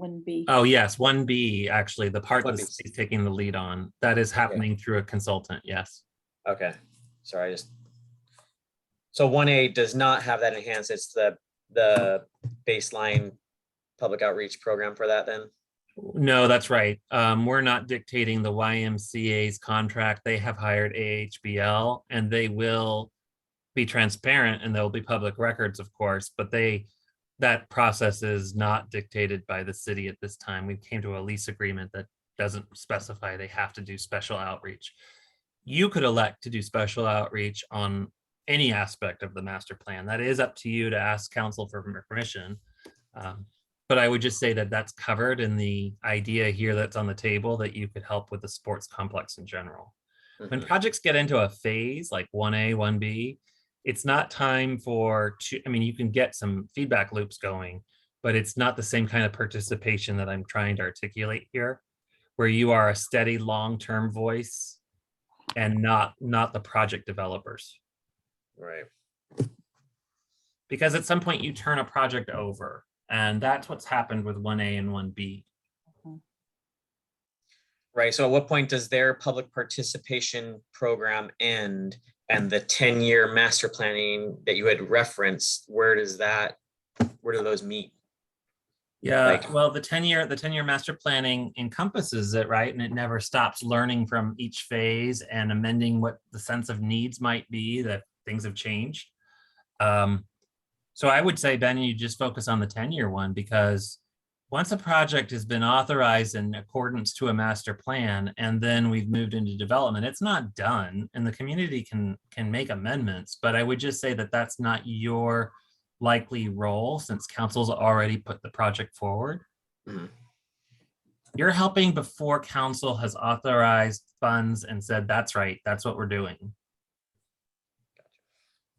1B. Oh yes, 1B, actually, the part that 1B. the city's taking the lead on. That is happening through a consultant, yes. Okay, sorry, so 1A does not have that enhanced, it's the baseline public outreach program for that then? No, that's right. We're not dictating the YMCA's contract. They have hired AHBL, and they will be transparent, and there'll be public records, of course, but that process is not dictated by the city at this time. We came to a lease agreement that doesn't specify they have to do special outreach. You could elect to do special outreach on any aspect of the master plan. That is up to you to ask council for permission. But I would just say that that's covered in the idea here that's on the table, that you could help with the sports complex in general. When projects get into a phase like 1A, 1B, it's not time you can get some feedback loops going, but it's not the same kind of participation that I'm trying to articulate here, where you are a steady long-term voice and not the project developers. Right. Because at some point you turn a project over, and that's what's happened with 1A and 1B. Right, so at what point does their public participation program end, and the 10-year master planning that you had referenced, where do those meet? Yeah, well, the 10-year master planning encompasses it, right? And it never stops learning from each phase and amending what the sense of needs might be, that things have changed. So I would say, Ben, you just focus on the 10-year one, because once a project has been authorized in accordance to a master plan, and then we've moved into development, it's not done, and the community can make amendments. But I would just say that that's not your likely role, since council's already put the project forward. You're helping before council has authorized funds and said, that's right, that's what we're doing.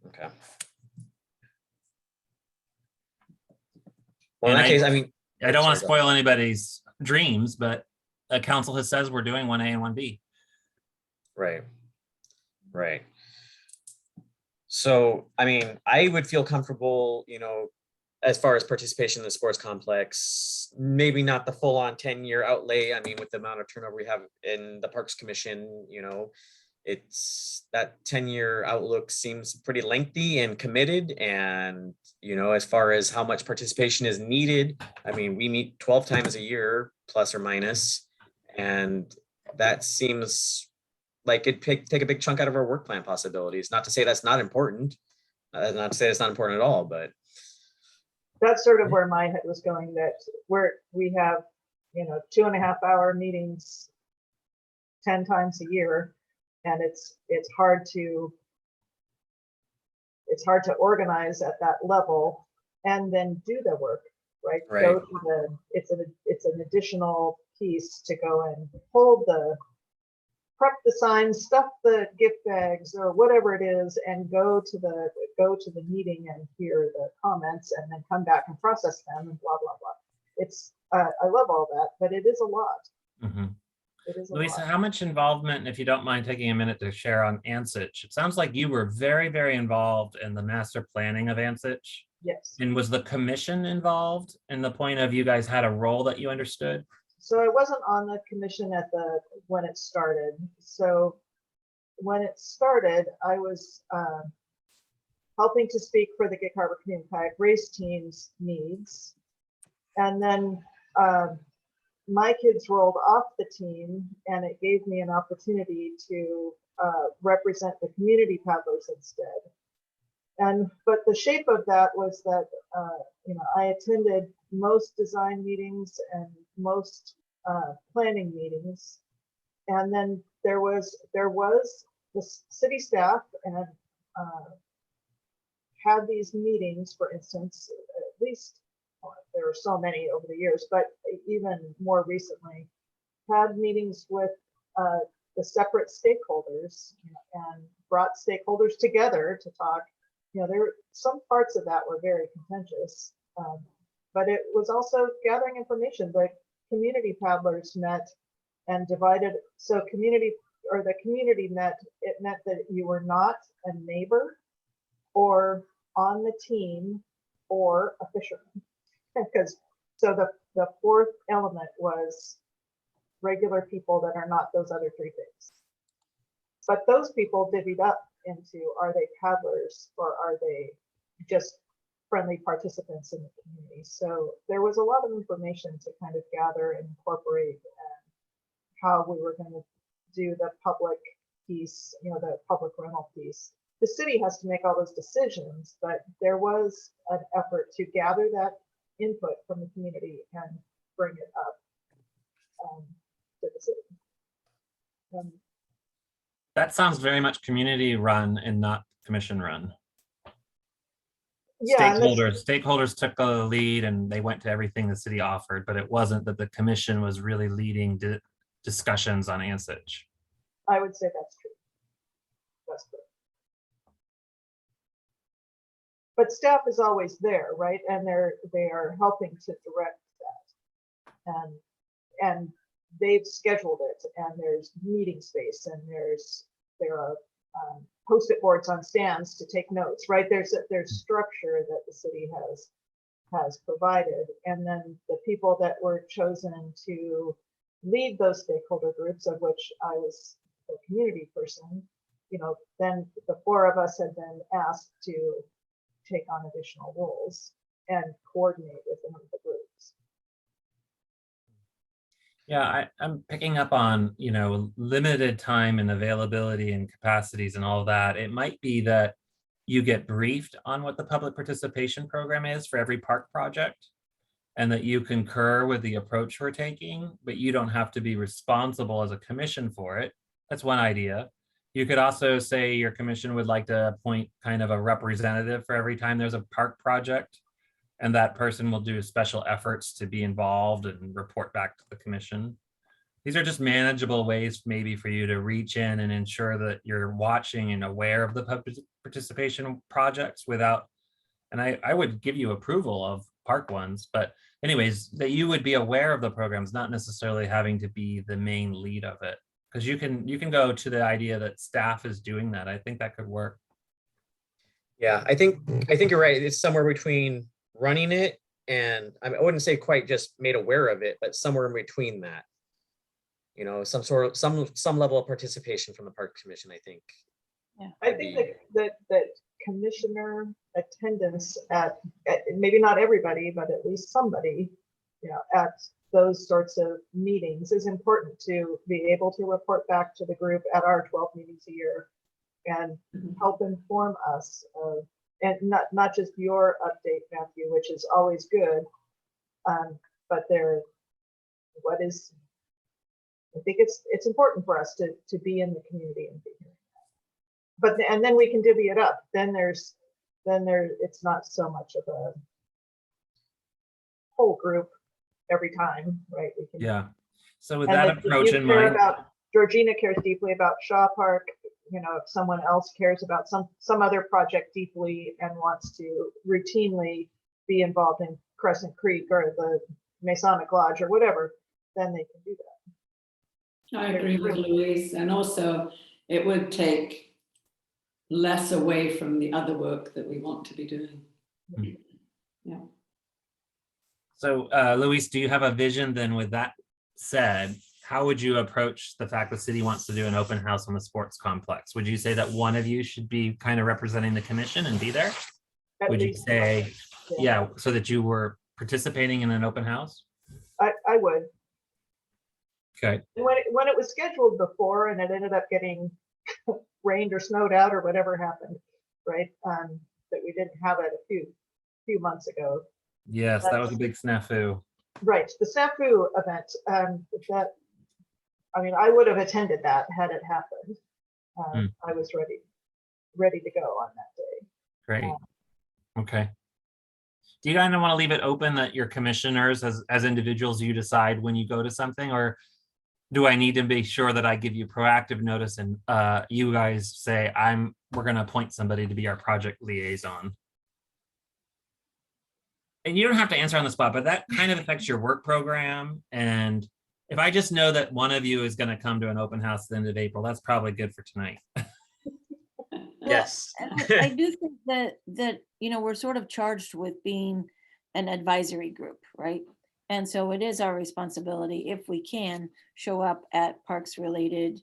Okay. Well, in that case, I mean, I don't want to spoil anybody's dreams, but a council has says we're doing 1A and 1B. Right. Right. So, I mean, I would feel comfortable, as far as participation in the sports complex, maybe not the full on 10-year outlay. I mean, with the amount of turnover we have in the Parks Commission, it's that 10-year outlook seems pretty lengthy and committed. And, as far as how much participation is needed, I mean, we meet 12 times a year, plus or minus, and that seems like it'd take a big chunk out of our work plan possibilities. Not to say that's not important, not to say it's not important at all, but That's sort of where my head was going, that we have, 2.5-hour meetings 10 times a year. And it's hard to organize at that level and then do the work, right? Right. Go to it's an additional piece to go and prep the signs, stuff the gift bags or whatever it is, and go to the meeting and hear the comments and then come back and process them and blah, blah, blah. It's, I love all that, but it is a lot. Mhm. It is a Louisa, lot. how much involvement, if you don't mind taking a minute to share on ANSITH? It sounds like you were very, very involved in the master planning of ANSITH. Yes. And was the commission involved in the point of you guys had a role that you understood? So I wasn't on the commission when it started. So when it started, I was helping to speak for the Gig Harbor Community Kayak Race Team's needs. And then my kids rolled off the team, and it gave me an opportunity to represent the community paddlers instead. But the shape of that was that I attended most design meetings and most planning meetings, and then there was the city staff and had these meetings. For instance, at least there were so many over the years, but even more recently, had meetings with the separate stakeholders and brought stakeholders together to talk. There were some parts of that were very contentious, but it was also gathering information. The community paddlers met and divided. So the community met. It meant that you were not a neighbor or on the team or a fisherman. So the fourth element was regular people that are not those other three things. But those people divvied up into, are they paddlers or are they just friendly participants in the community? So there was a lot of information to kind of gather and incorporate, and how we were going to do the public piece, the public rental piece. The city has to make all those decisions, but there was an effort to gather that input from the community and bring it up to the city. That sounds very much community run and not commission run. Yeah, Stakeholders took the lead and they went to everything the city offered, but it wasn't that the commission was really leading discussions on ANSITH. I would say that's true. That's true. But staff is always there, right? And they are helping to direct that. And they've scheduled it, and there's meeting space, and there are post-it boards on stands to take notes, right? There's structure that the city has provided, and then the people that were chosen to lead those stakeholder groups, of which I was the community person, then the four of us had been asked to take on additional roles and coordinate with them with the groups. Yeah, I'm picking up on, limited time and availability and capacities and all that. It might be that you get briefed on what the public participation program is for every park project, and that you concur with the approach we're taking, but you don't have to be responsible as a commission for it. That's one idea. You could also say your commission would like to appoint kind of a representative for every time there's a park project, and that person will do special efforts to be involved and report back to the commission. These are just manageable ways maybe for you to reach in and ensure that you're watching and aware of the public participation projects without, and I would give you approval of park ones, but anyways, that you would be aware of the programs, not necessarily having to be the main lead of it. Because you can go to the idea that staff is doing that. I think that could work. Yeah, I think you're right. It's somewhere between running it and I wouldn't say quite just made aware of it, but somewhere in between that. You know, some level of participation from the Park Commission, I think. Yeah. I think that commissioner attendance at maybe not everybody, but at least somebody, you know, at those sorts of meetings is important to be able to report back to the group at our 12 meetings a year and help inform us of, and not just your update, Matthew, which is always good, but I think it's important for us to be in the community and be here. But and then we can divvy it up. Then it's not so much of a whole group every time, right? We can, Yeah. So with and that then if approach you in care mind, about, Georgina cares deeply about Shaw Park. You know, if someone else cares about some other project deeply and wants to routinely be involved in Crescent Creek or the Masonic Lodge or whatever, then they can do that. I agree with Louise, and also it would take less away from the other work that we want to be doing. Yeah. so Luis, do you have a vision then? With that said, how would you approach the fact the city wants to do an open house on the sports complex? Would you say that one of you should be kind of representing the commission and be there? At Would you least, say, yeah, so that you were participating in an open house? I would. Okay. When it was scheduled before and it ended up getting rained or snowed out or whatever happened, right? That we didn't have it a few months ago. Yes, that was a big snafu. Right, the snafu event. That, I mean, I would have attended that had it happened. I was ready to go on that day. Great. Okay. Do you kind of want to leave it open that your commissioners as individuals, you decide when you go to something, or do I need to be sure that I give you proactive notice and you guys say we're going to appoint somebody to be our project liaison? And you don't have to answer on the spot, but that kind of affects your work program. And if I just know that one of you is going to come to an open house at the end of April, that's probably good for tonight. Yes. I do think that, you know, we're sort of charged with being an advisory group, right? And so it is our responsibility, if we can, show up at parks related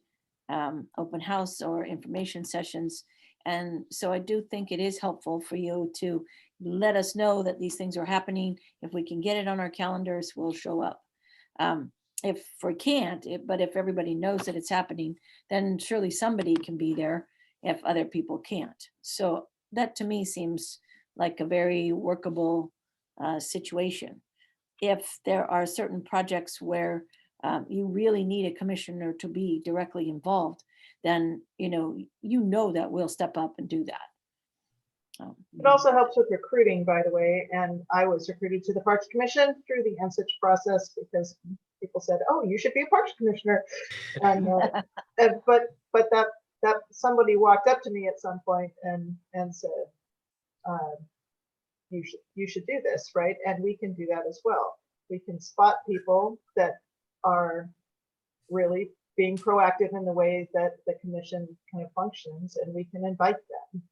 open house or information sessions. And so I do think it is helpful for you to let us know that these things are happening. If we can get it on our calendars, we'll show up. If we can't, but if everybody knows that it's happening, then surely somebody can be there if other people can't. So that to me seems like a very workable situation. If there are certain projects where you really need a commissioner to be directly involved, then you know that we'll step up and do that. It also helps with recruiting, by the way, and I was recruited to the Parks Commission through the NSICH process because people said, "Oh, you should be a Parks Commissioner," and but that somebody walked up to me at some point and said, "You should do this, right?" And we can do that as well. We can spot people that are really being proactive in the way that the commission kind of functions, and we can invite them,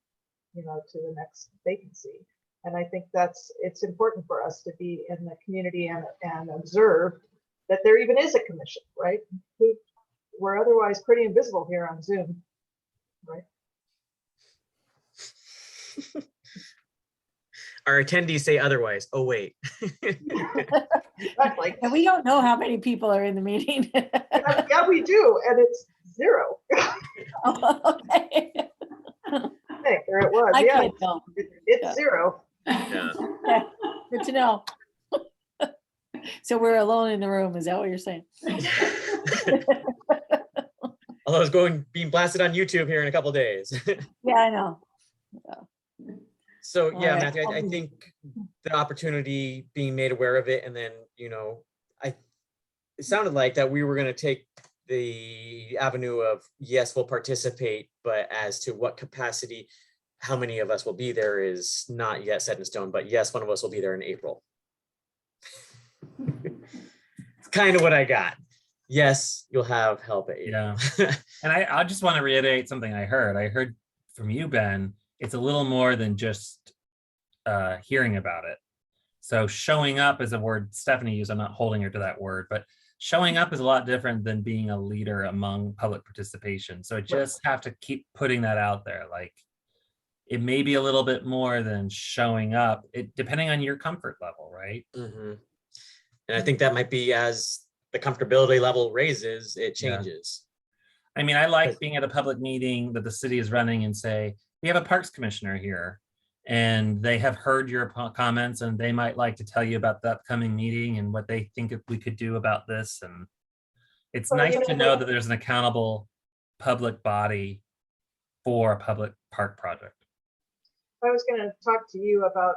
to the next vacancy. And I think it's important for us to be in the community and observe that there even is a commission, right? We're otherwise pretty invisible here on Zoom, right? Our attendees say otherwise. Oh, wait. Exactly. And we don't know how many people are in the meeting. Yeah, we do, and it's 0. Oh, okay. There it was. I Yeah, can't tell. it's Yeah. 0. Yeah. Okay, good to know. So we're alone in the room, is that what you're saying? Although it's being blasted on YouTube here in a couple of days. Yeah, I know. So yeah, All right. Matthew, I think the opportunity, being made aware of it, and then, it sounded like that we were going to take the avenue of, yes, we'll participate, but as to what capacity, how many of us will be there is not yet set in stone, but yes, one of us will be there in April. It's kind of what I got. yes, you'll have help at 8 Yeah. a.m. And I just want to reiterate something I heard. I heard from you, Ben, it's a little more than just hearing about it. So showing up is a word Stephanie used. I'm not holding her to that word, but showing up is a lot different than being a leader among public participation. So I just have to keep putting that out there. Like, it may be a little bit more than showing up, depending on your comfort level, right? Mhm. And I think that might be as the comfortability level raises, it Yeah. changes. I mean, I like being at a public meeting that the city is running and say, we have a parks commissioner here and they have heard your comments and they might like to tell you about the upcoming meeting and what they think we could do about this. And it's Well, nice you to know, know that there's an accountable public body for a public park project. I was going to talk to you about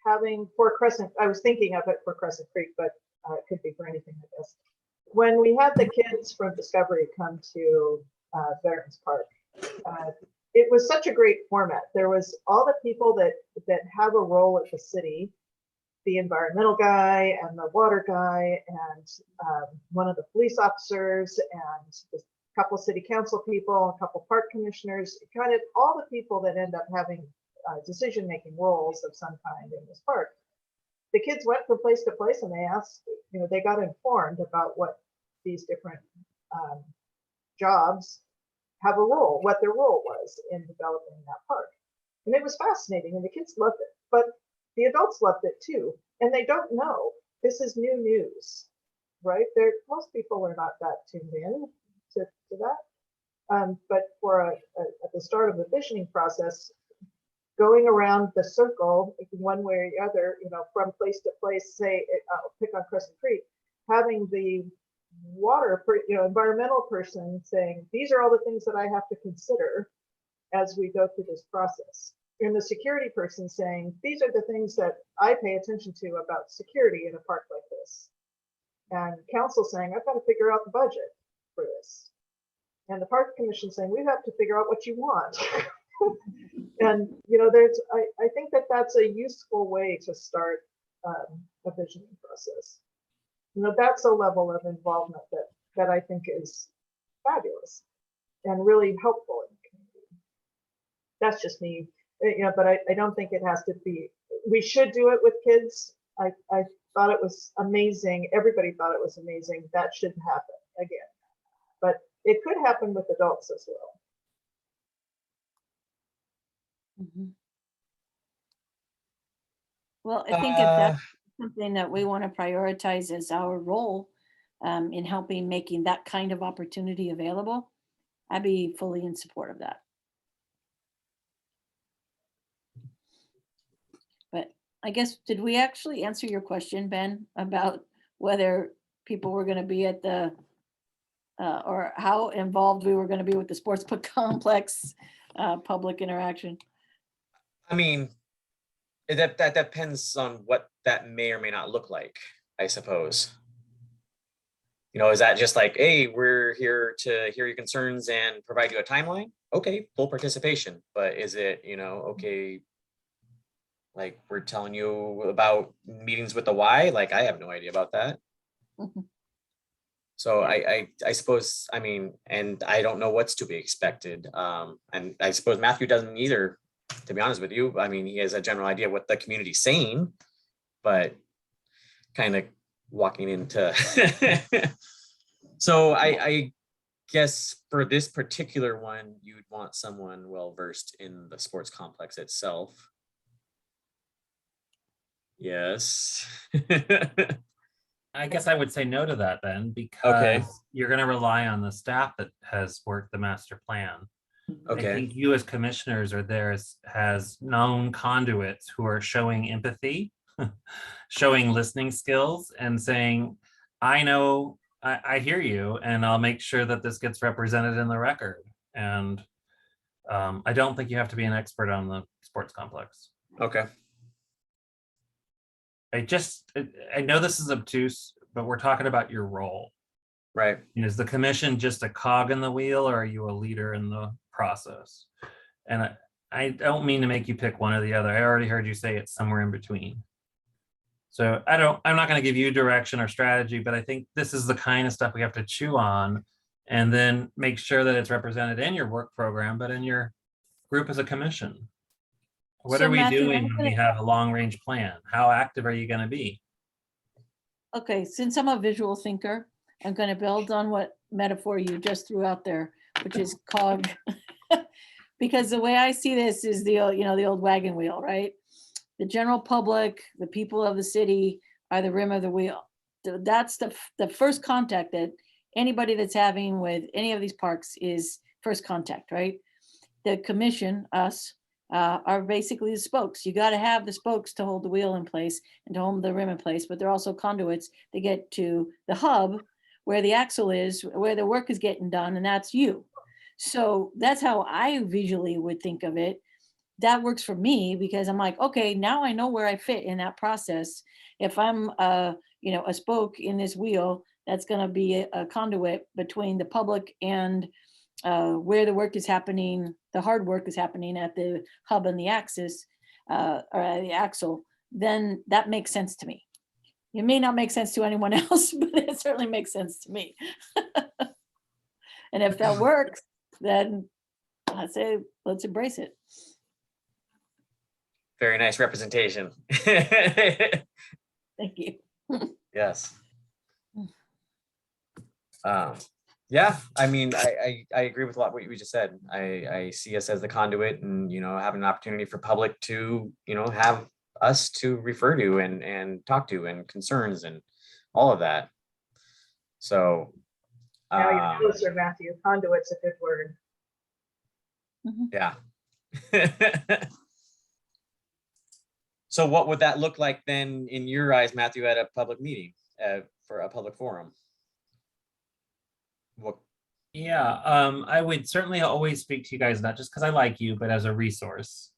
having for Crescent. I was thinking of it for Crescent Creek, but it could be for anything, I guess. When we had the kids from Discovery come to Veterans Park, it was such a great format. There was all the people that have a role at the city, the environmental guy and the water guy and one of the police officers and a couple city council people, a couple park commissioners, kind of all the people that end up having decision-making roles of some kind in this park. The kids went from place to place and they asked, they got informed about what these different jobs have a role, what their role was in developing that park. And it was fascinating and the kids loved it, but the adults loved it too. And they don't know, this is new news, right? Most people are not that tuned in to that. But at the start of the visioning process, going around the circle one way or the other, from place to place, say, I'll pick on Crescent Creek, having the environmental person saying, these are all the things that I have to consider as we go through this process. And the security person saying, these are the things that I pay attention to about security in a park like this. And council saying, I've got to figure out the budget for this. And the park commission saying, we have to figure out what you want. And, I think that that's a useful way to start a visioning process. That's a level of involvement that I think is fabulous and really helpful in the community. That's just me, but I don't think it has to be, we should do it with kids. I thought it was amazing. Everybody thought it was amazing. That should happen again, but it could happen with adults as well. Mhm. Well, I think if that's something that we want to prioritize as our role in helping making that kind of opportunity available, I'd be fully in support of that. But I guess, did we actually answer your question, Ben, about whether people were going to be at the, or how involved we were going to be with the sportsbook complex public interaction? I mean, that depends on what that may or may not look like, I suppose. Is that just like, hey, we're here to hear your concerns and provide you a timeline? Okay, full participation. But is it, okay, like we're telling you about meetings with the Y? Like, I have no idea about that. So I suppose, and I don't know what's to be expected. And I suppose Matthew doesn't either, to be honest with you. He has a general idea what the community's saying, but kind of walking into. So I guess for this particular one, you'd want someone well-versed in the sports complex itself. Yes. I guess I would say no to that then, because you're going to rely on the staff that has worked the master plan. Okay. I think you as commissioners are there as known conduits who are showing empathy, showing listening skills, and saying, I know, I hear you, and I'll make sure that this gets represented in the record. And I don't think you have to be an expert on the sports complex. Okay. I know this is obtuse, but we're talking about your role. Right. Is the commission just a cog in the wheel, or are you a leader in the process? And I don't mean to make you pick one or the other. I already heard you say it's somewhere in between. So I'm not going to give you direction or strategy, but I think this is the kind of stuff we have to chew on and then make sure that it's represented in your work program, but in your group as a commission. What So are we Matthew, doing I'm when we have a long range plan? How active are you going to be? Okay, since I'm a visual thinker, I'm going to build on what metaphor you just threw out there, which is cog. Because the way I see this is the old wagon wheel, right? The general public, the people of the city are the rim of the wheel. That's the first contact that anybody that's having with any of these parks is first contact, right? The commission, us, are basically the spokes. You got to have the spokes to hold the wheel in place and to hold the rim in place, but they're also conduits to get to the hub where the axle is, where the work is getting done, and that's you. So that's how I visually would think of it. That works for me because I'm like, okay, now I know where I fit in that process. If I'm a spoke in this wheel, that's going to be a conduit between the public and where the work is happening, the hard work is happening at the hub and the axis or the axle, then that makes sense to me. It may not make sense to anyone else, but it certainly makes sense to me. And if that works, then I say, let's embrace it. Very nice representation. Thank you. Yes. Yeah, I mean, I agree with a lot of what you just said. I see us as the conduit and, having an opportunity for public to, have us to refer to and talk to and concerns and all of that. So. Now you're closer, Matthew. Conduit's a good word. Yeah. So what would that look like then in your eyes, Matthew, at a public meeting, for a public forum? What? Yeah, I would certainly always speak to you guys, not just because I like you, but as a resource.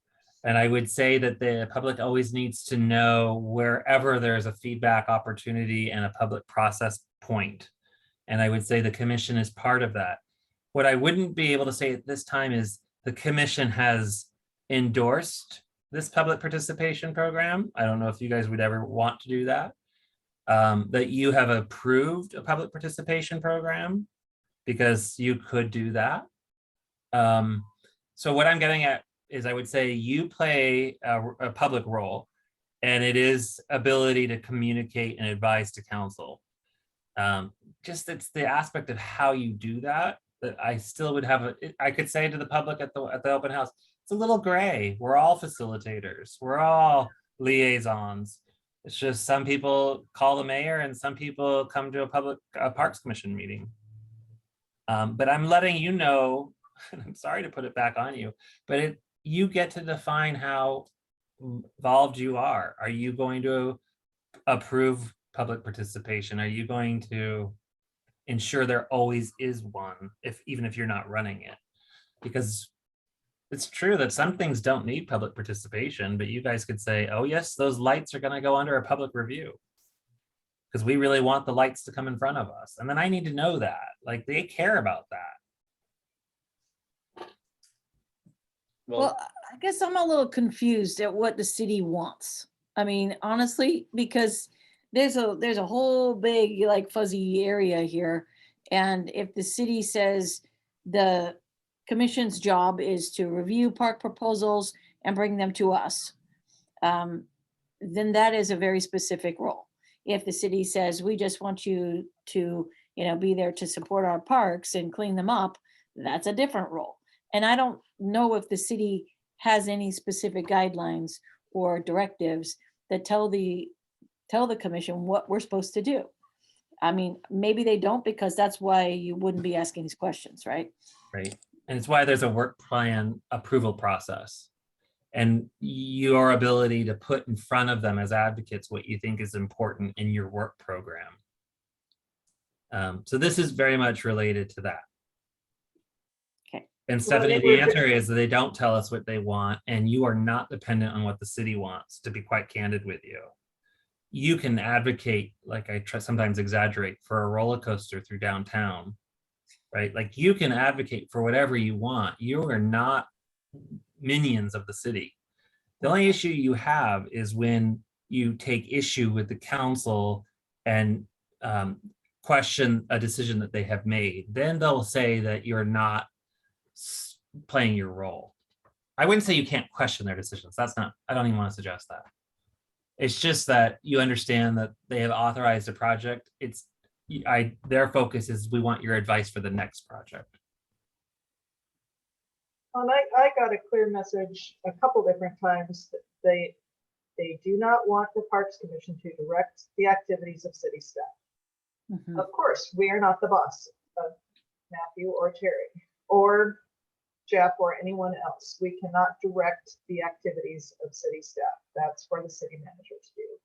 And I would say that the public always needs to know wherever there's a feedback opportunity and a public process point. And I would say the commission is part of that. What I wouldn't be able to say at this time is the commission has endorsed this public participation program. I don't know if you guys would ever want to do that. That you have approved a public participation program, because you could do that. So what I'm getting at is I would say you play a public role, and it is ability to communicate and advise to council. Just it's the aspect of how you do that I still would have I could say to the public at the open house, it's a little gray. We're all facilitators. We're all liaisons. It's just some people call the mayor and some people come to a Parks Commission meeting. But I'm letting you know, and I'm sorry to put it back on you, but you get to define how involved you are. Are you going to approve public participation? Are you going to ensure there always is one, even if you're not running it? Because it's true that some things don't need public participation, but you guys could say, oh yes, those lights are going to go under a public review because we really want the lights to come in front of us. And then I need to know that, like, they care about that. Well, I guess I'm a little confused at what the city wants. I mean, honestly, because there's a whole big, like, fuzzy area here. And if the city says the commission's job is to review park proposals and bring them to us, then that is a very specific role. If the city says, we just want you to, be there to support our parks and clean them up, that's a different role. And I don't know if the city has any specific guidelines or directives that tell the commission what we're supposed to do. I mean, maybe they don't, because that's why you wouldn't be asking these questions, right? Right. And it's why there's a work plan approval process and your ability to put in front of them as advocates what you think is important in your work program. So this is very much related to that. Okay. And Stephanie, the answer is that they don't tell us what they want, and you are not dependent on what the city wants, to be quite candid with you. You can advocate, like I sometimes exaggerate, for a roller coaster through downtown, right? Like, you can advocate for whatever you want. You are not minions of the city. The only issue you have is when you take issue with the council and question a decision that they have made, then they'll say that you're not playing your role. I wouldn't say you can't question their decisions. That's not, I don't even want to suggest that. It's just that you understand that they have authorized a project. Their focus is, we want your advice for the next project. And I got a clear message a couple different times that they do not want the Parks Commission to direct the activities of city staff. Mhm. Of course, we are not the boss of Matthew or Terry or Jeff or anyone else. We cannot direct the activities of city staff. That's for the city manager to do.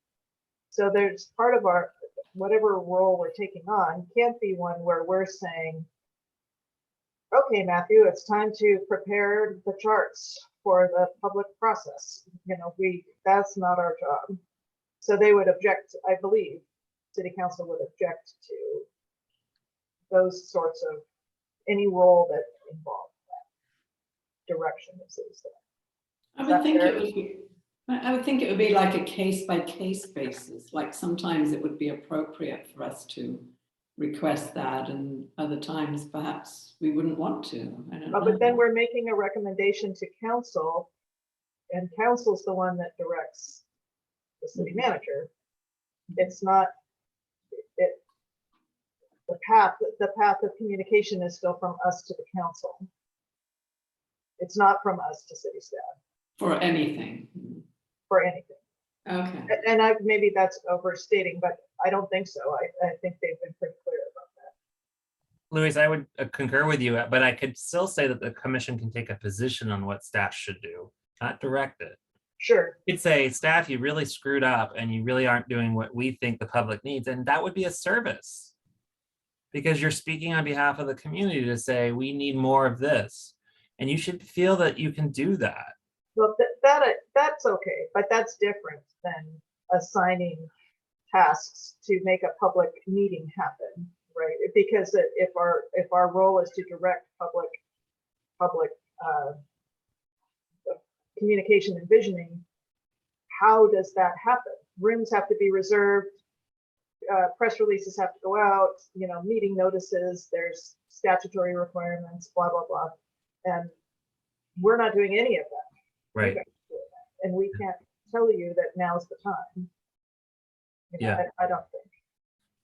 So there's part of our, whatever role we're taking on can't be one where we're saying, okay, Matthew, it's time to prepare the charts for the public process. You know, that's not our job. So they would object, I believe, city council would object to those sorts of, any role that involved that direction of city staff. I would think it would be, I would think it would be like a case by case basis. Like sometimes it would be appropriate for us to request that, and other times perhaps we wouldn't want to. I don't know. But then we're making a recommendation to council, and council's the one that directs the city manager. It's not, the path of communication is still from us to the council. It's not from us to city staff For anything. for anything. Okay. And maybe that's overstating, but I don't think so. I think they've been pretty clear about that. Louise, I would concur with you, but I could still say that the commission can take a position on what staff should do, not direct it. Sure. You'd say, staff, you really screwed up and you really aren't doing what we think the public needs. And that would be a service, because you're speaking on behalf of the community to say, we need more of this. And you should feel that you can do that. Well, that's okay, but that's different than assigning tasks to make a public meeting happen, right? Because if our role is to direct public communication and visioning, how does that happen? Rooms have to be reserved, press releases have to go out, you know, meeting notices, there's statutory requirements, blah, blah, blah. And we're not doing any of that. Right. And we can't tell you that now's the time. You know, Yeah. I don't think.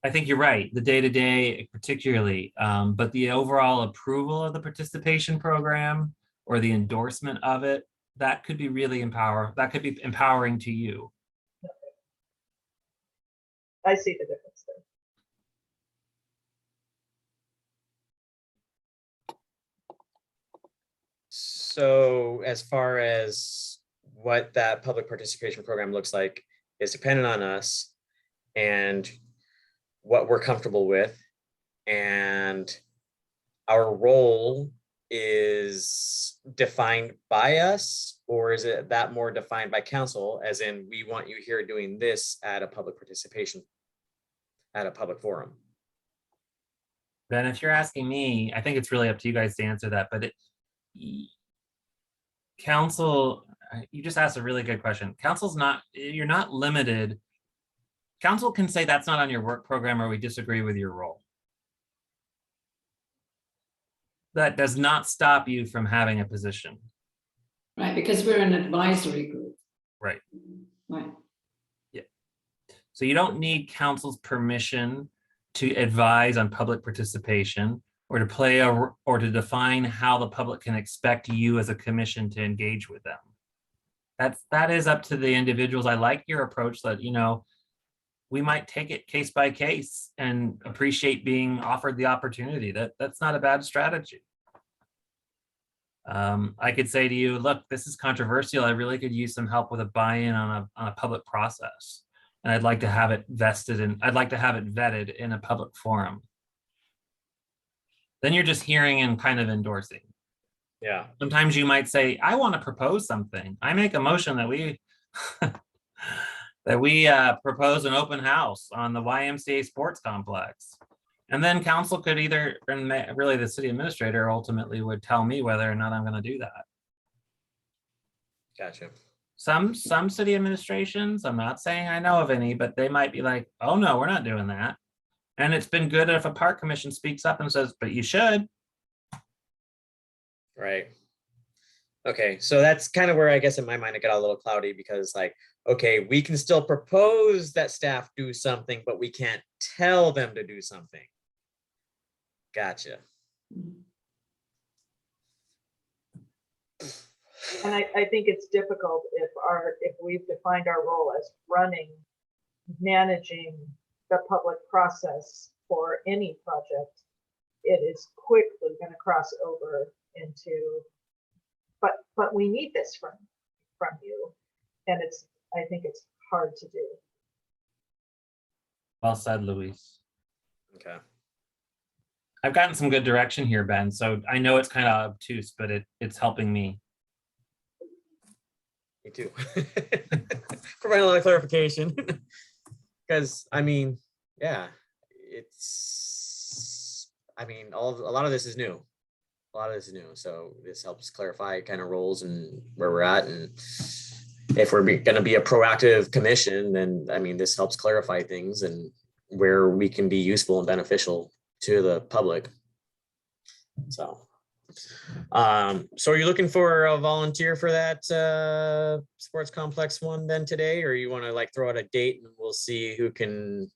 I think you're right, the day-to-day particularly, but the overall approval of the participation program or the endorsement of it, that could be really empowering to you. I see the difference there. So as far as what that public participation program looks like is dependent on us and what we're comfortable with. And our role is defined by us, or is it that more defined by council, as in we want you here doing this at a public participation, at a public forum? Then if you're asking me, I think it's really up to you guys to answer that, but council, you just asked a really good question. Council's not, you're not limited. Council can say that's not on your work program or we disagree with your role. That does not stop you from having a position. Right, because we're an advisory group. Right. Right. Yeah. So you don't need council's permission to advise on public participation or to play or to define how the public can expect you as a commission to engage with them. That is up to the individuals. I like your approach that, you know, we might take it case by case and appreciate being offered the opportunity. That's not a bad strategy. I could say to you, look, this is controversial. I really could use some help with a buy-in on a public process. And I'd like to have it I'd like to have it vetted in a public forum. Then you're just hearing and kind of endorsing. Yeah. Sometimes you might say, I want to propose something. I make a motion that we propose an open house on the YMCA sports complex. And then council could either, and really the city administrator ultimately would tell me whether or not I'm going to do that. Gotcha. Some city administrations, I'm not saying I know of any, but they might be like, oh no, we're not doing that. And it's been good if a park commission speaks up and says, but you should. Right. Okay, so that's kind of where I guess in my mind it got a little cloudy because like, okay, we can still propose that staff do something, but we can't tell them to do something. Gotcha. And I think it's difficult if we've defined our role as managing the public process for any project, it is quickly going to cross over into, but we need this from you. And I think it's hard to do. Well said, Luis. Okay. I've gotten some good direction here, Ben. So I know it's kind of obtuse, but it's helping me. Me too. Provide a lot of clarification. Because I mean, yeah, a lot of this is new. A lot of this is new. So this helps clarify kind of roles and where we're at. And if we're going to be a proactive commission, then I mean, this helps clarify things and where we can be useful and beneficial to the public. So are you looking for a volunteer for that sports complex one then today, or you want to like throw out a date and we'll see who can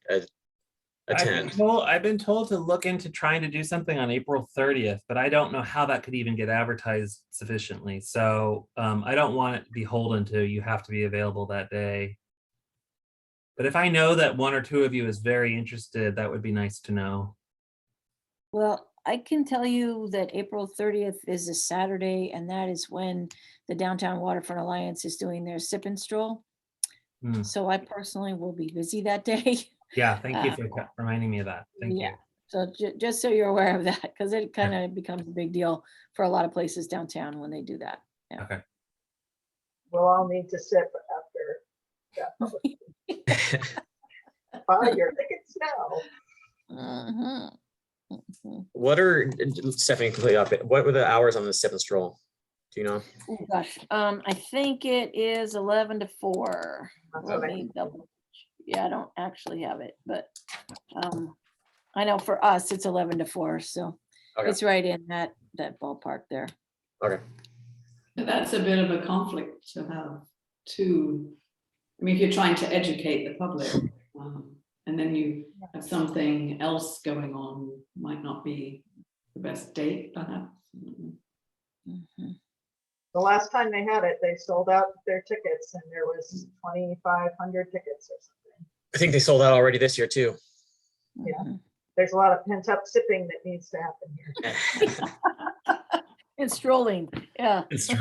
attend? I've been told to look into trying to do something on April 30th, but I don't know how that could even get advertised sufficiently. So I don't want it beholden to you have to be available that day. But if I know that one or two of you is very interested, that would be nice to know. Well, I can tell you that April 30th is a Saturday, and that is when the Downtown Waterfront Alliance is doing their sip and stroll. So I personally will be busy that day. Yeah, thank you for reminding me of that. Thank you. So just so you're aware of that, because it kind of becomes a big deal for a lot of places downtown when they do that. Yeah. Okay. We'll all need to sip after that public. Buy your tickets now. What are, Stephanie, completely up, what were the hours on the sip and stroll? Do you know? Oh gosh, I think it is 11 to 4. That's Let what I me think. double. Yeah, I don't actually have it, but I know for us it's 11 to 4, so Okay. it's right in that ballpark there. Okay. That's a bit of a conflict to have two. I mean, if you're trying to educate the public, and then you have something else going on, might not be the best date, perhaps. The last time they had it, they sold out their tickets and there was 2,500 tickets or something. I think they sold out already this year too. Yeah. There's a lot of pent up sipping that needs to happen here. And strolling, yeah. It's true.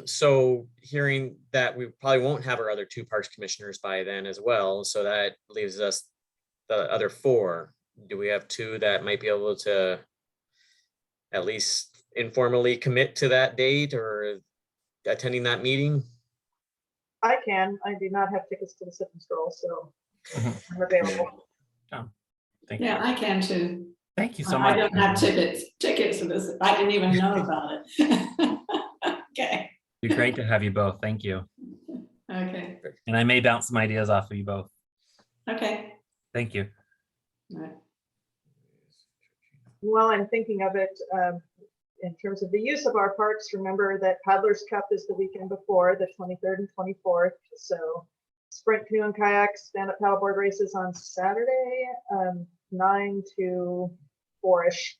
So hearing that we probably won't have our other two parks commissioners by then as well, so that leaves us the other 4. Do we have 2 that might be able to at least informally commit to that date or attending that meeting? I do not have tickets to the sip and stroll, so I'm available. Thank you. Yeah, I can too. Thank you so I much. don't have tickets for this. I didn't even know about it. Okay. It'd be great to have you both. Thank you. Okay. And I may bounce some ideas off of you both. Okay. Thank you. All right. While I'm thinking of it, in terms of the use of our parks, remember that Paddler's Cup is the weekend before, the 23rd and 24th. So sprint canoe and kayak, stand-up paddleboard races on Saturday, 9 to 4-ish.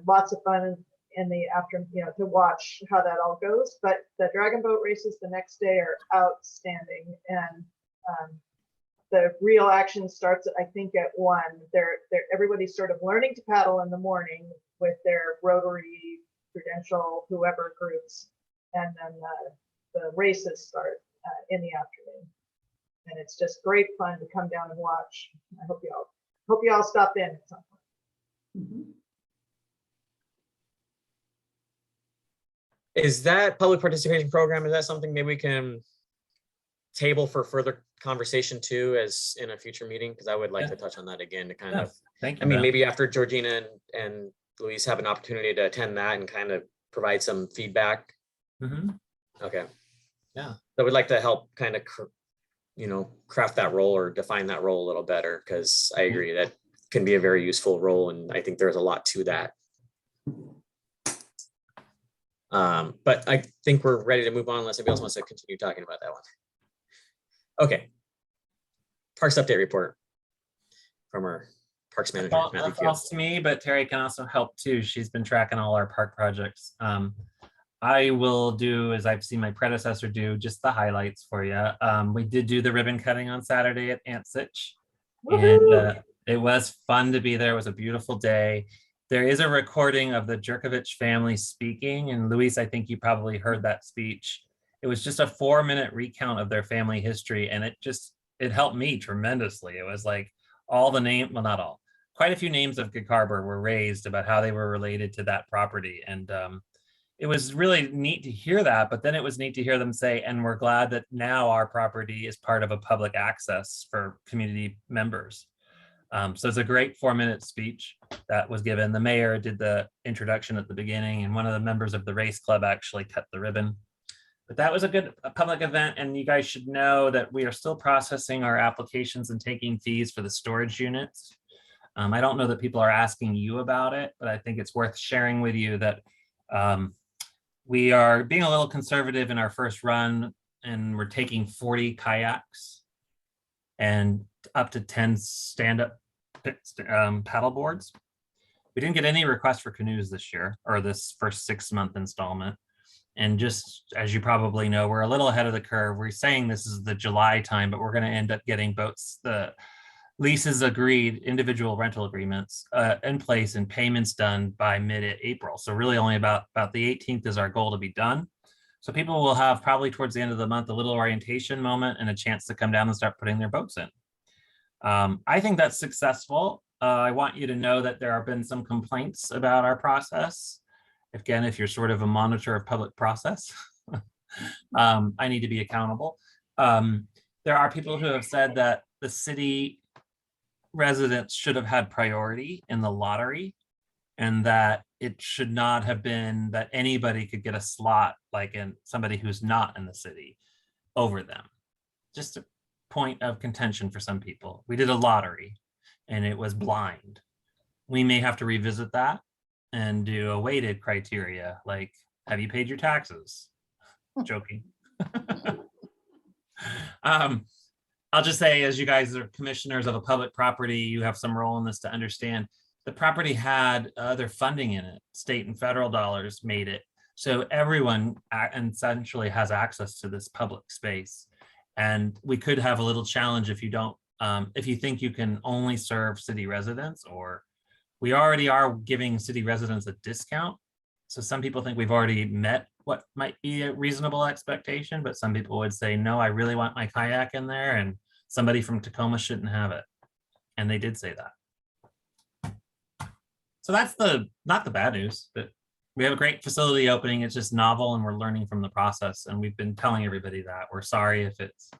Lots of fun in the afternoon, to watch how that all goes. But the dragon boat races the next day are outstanding, and the real action starts, I think, at 1. Everybody's sort of learning to paddle in the morning with their Rotary, Prudential, whoever groups, and then the races start in the afternoon. And it's just great fun to come down and watch. I hope you all stop in at some point. Mhm. Is that public participation program, is that something maybe we can table for further conversation too, as in a future meeting? Because I would like to touch on that again to kind of, Thank you. I mean, Ben. maybe after Georgina and Luis have an opportunity to attend that and kind of provide some feedback Mhm. Okay. Yeah, that would like to help kind of, craft that role or define that role a little better, because I agree that can be a very useful role, and I think there's a lot to that. But I think we're ready to move on unless anybody else wants to continue talking about that one. Okay. Parks update report from our Parks Manager, Matt That McHugh. falls to me, but Terry can also help too. She's been tracking all our park projects. I will do, as I've seen my predecessor do, just the highlights for you. We did do the ribbon cutting on Saturday at Ansich, and it was fun to be there. It was a beautiful day. There is a recording of the Jerkovich family speaking, and Luis, I think you probably heard that speech. It was just a 4-minute recount of their family history, and it helped me tremendously. It was like all the name, well, not all, quite a few names of Gig Harbor were raised about how they were related to that property, and it was really neat to hear that, but then it was neat to hear them say, and we're glad that now our property is part of a public access for community members. So it's a great 4-minute speech that was given. The mayor did the introduction at the beginning, and one of the members of the race club actually cut the ribbon. But that was a good public event, and you guys should know that we are still processing our applications and taking fees for the storage units. I don't know that people are asking you about it, but I think it's worth sharing with you that we are being a little conservative in our first run, and we're taking 40 kayaks and up to 10 stand-up paddle boards. We didn't get any requests for canoes this year, or this first 6-month installment. And just as you probably know, we're a little ahead of the curve. We're saying this is the July time, but we're going to end up getting boats, the leases agreed, individual rental agreements in place and payments done by mid-April. So really only about the 18th is our goal to be done. So people will have probably towards the end of the month a little orientation moment and a chance to come down and start putting their boats in. I think that's successful. I want you to know that there have been some complaints about our process. Again, if you're sort of a monitor of public process, I need to be accountable. There are people who have said that the city residents should have had priority in the lottery, and that it should not have been that anybody could get a slot, like in somebody who's not in the city, over them. Just a point of contention for some people. We did a lottery and it was blind. We may have to revisit that and do a weighted criteria, like, have you paid your taxes? Joking. I'll just say, as you guys are commissioners of a public property, you have some role in this to understand the property had other funding in it, state and federal dollars made it. So everyone essentially has access to this public space. And we could have a little challenge if you don't, if you think you can only serve city residents, or we already are giving city residents a discount. So some people think we've already met what might be a reasonable expectation, but some people would say, no, I really want my kayak in there, and somebody from Tacoma shouldn't have it. And they did say that. So that's not the bad news, but we have a great facility opening. It's just novel and we're learning from the process. And we've been telling everybody that. We're sorry if it's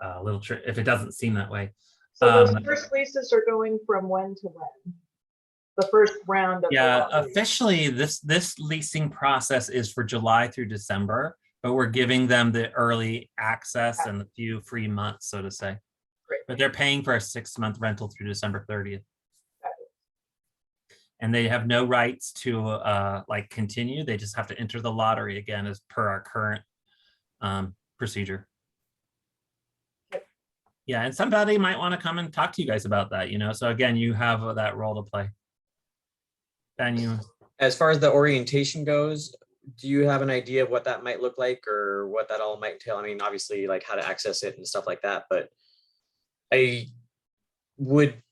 a little if it doesn't seem that way. So those first leases are going from when to when? The first round of Yeah, officially this leasing process is for July through December, but we're giving them the early access and a few free months, so to say. Great. But they're paying for a 6-month rental through December 30th. And they have no rights to like continue. They just have to enter the lottery again as per our current procedure. Yeah, and somebody might want to come and talk to you guys about that, So again, you have that role to play. Ben, as far as the orientation goes, do you have an idea of what that might look like or what that all might entail? I mean, obviously, like how to access it and stuff like that, but I would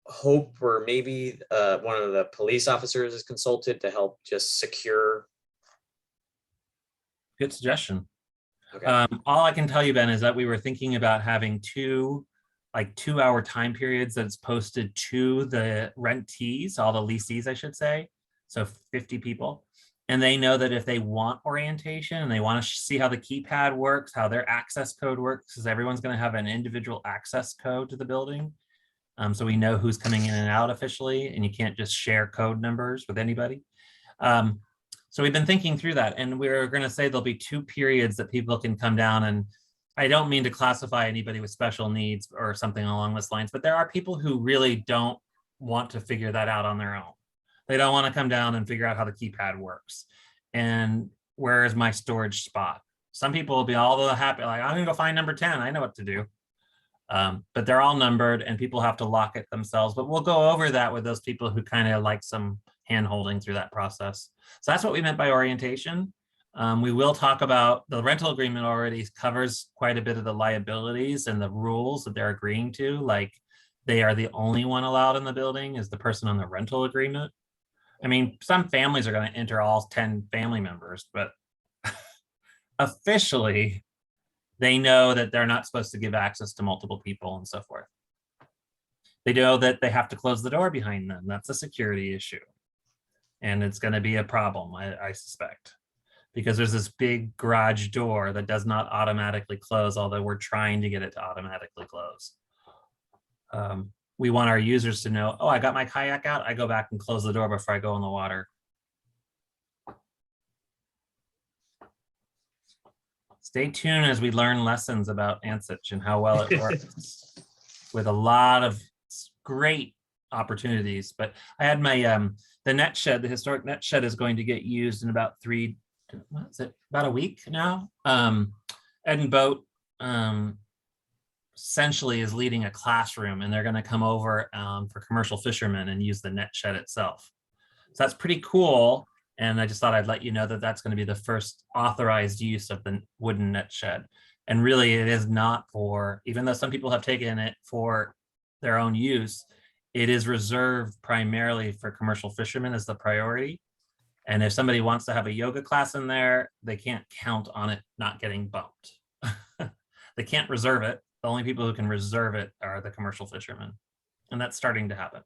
hope, or maybe one of the police officers is consulted to help just secure. Good suggestion. Okay. All I can tell you, Ben, is that we were thinking about having 2-hour time periods that's posted to the rentees, all the leasees, I should say. So 50 people. And they know that if they want orientation and they want to see how the keypad works, how their access code works, because everyone's going to have an individual access code to the building. So we know who's coming in and out officially, and you can't just share code numbers with anybody. So we've been thinking through that, and we're going to say there'll be 2 periods that people can come down. And I don't mean to classify anybody with special needs or something along those lines, but there are people who really don't want to figure that out on their own. They don't want to come down and figure out how the keypad works. And where is my storage spot? Some people will be all happy, like, I'm gonna go find number 10. I know what to do. But they're all numbered and people have to lock it themselves. But we'll go over that with those people who kind of like some hand holding through that process. So that's what we meant by orientation. We will talk about the rental agreement already covers quite a bit of the liabilities and the rules that they're agreeing to. Like they are the only one allowed in the building is the person on the rental agreement. I mean, some families are going to enter all 10 family members, but officially they know that they're not supposed to give access to multiple people and so forth. They know that they have to close the door behind them. That's a security issue. And it's going to be a problem, I suspect, because there's this big garage door that does not automatically close, although we're trying to get it to automatically close. We want our users to know, oh, I got my kayak out. I go back and close the door before I go in the water. Stay tuned as we learn lessons about ANSITch and how well it works with a lot of great opportunities. But I had my, the net shed, the historic net shed is going to get used in about about a week now. Ed and Boat essentially is leading a classroom, and they're going to come over for commercial fishermen and use the net shed itself. So that's pretty cool. And I just thought I'd let you know that that's going to be the first authorized use of the wooden net shed. And really it is not for, even though some people have taken it for their own use, it is reserved primarily for commercial fishermen as the priority. And if somebody wants to have a yoga class in there, they can't count on it not getting bumped. They can't reserve it. The only people who can reserve it are the commercial fishermen. And that's starting to happen.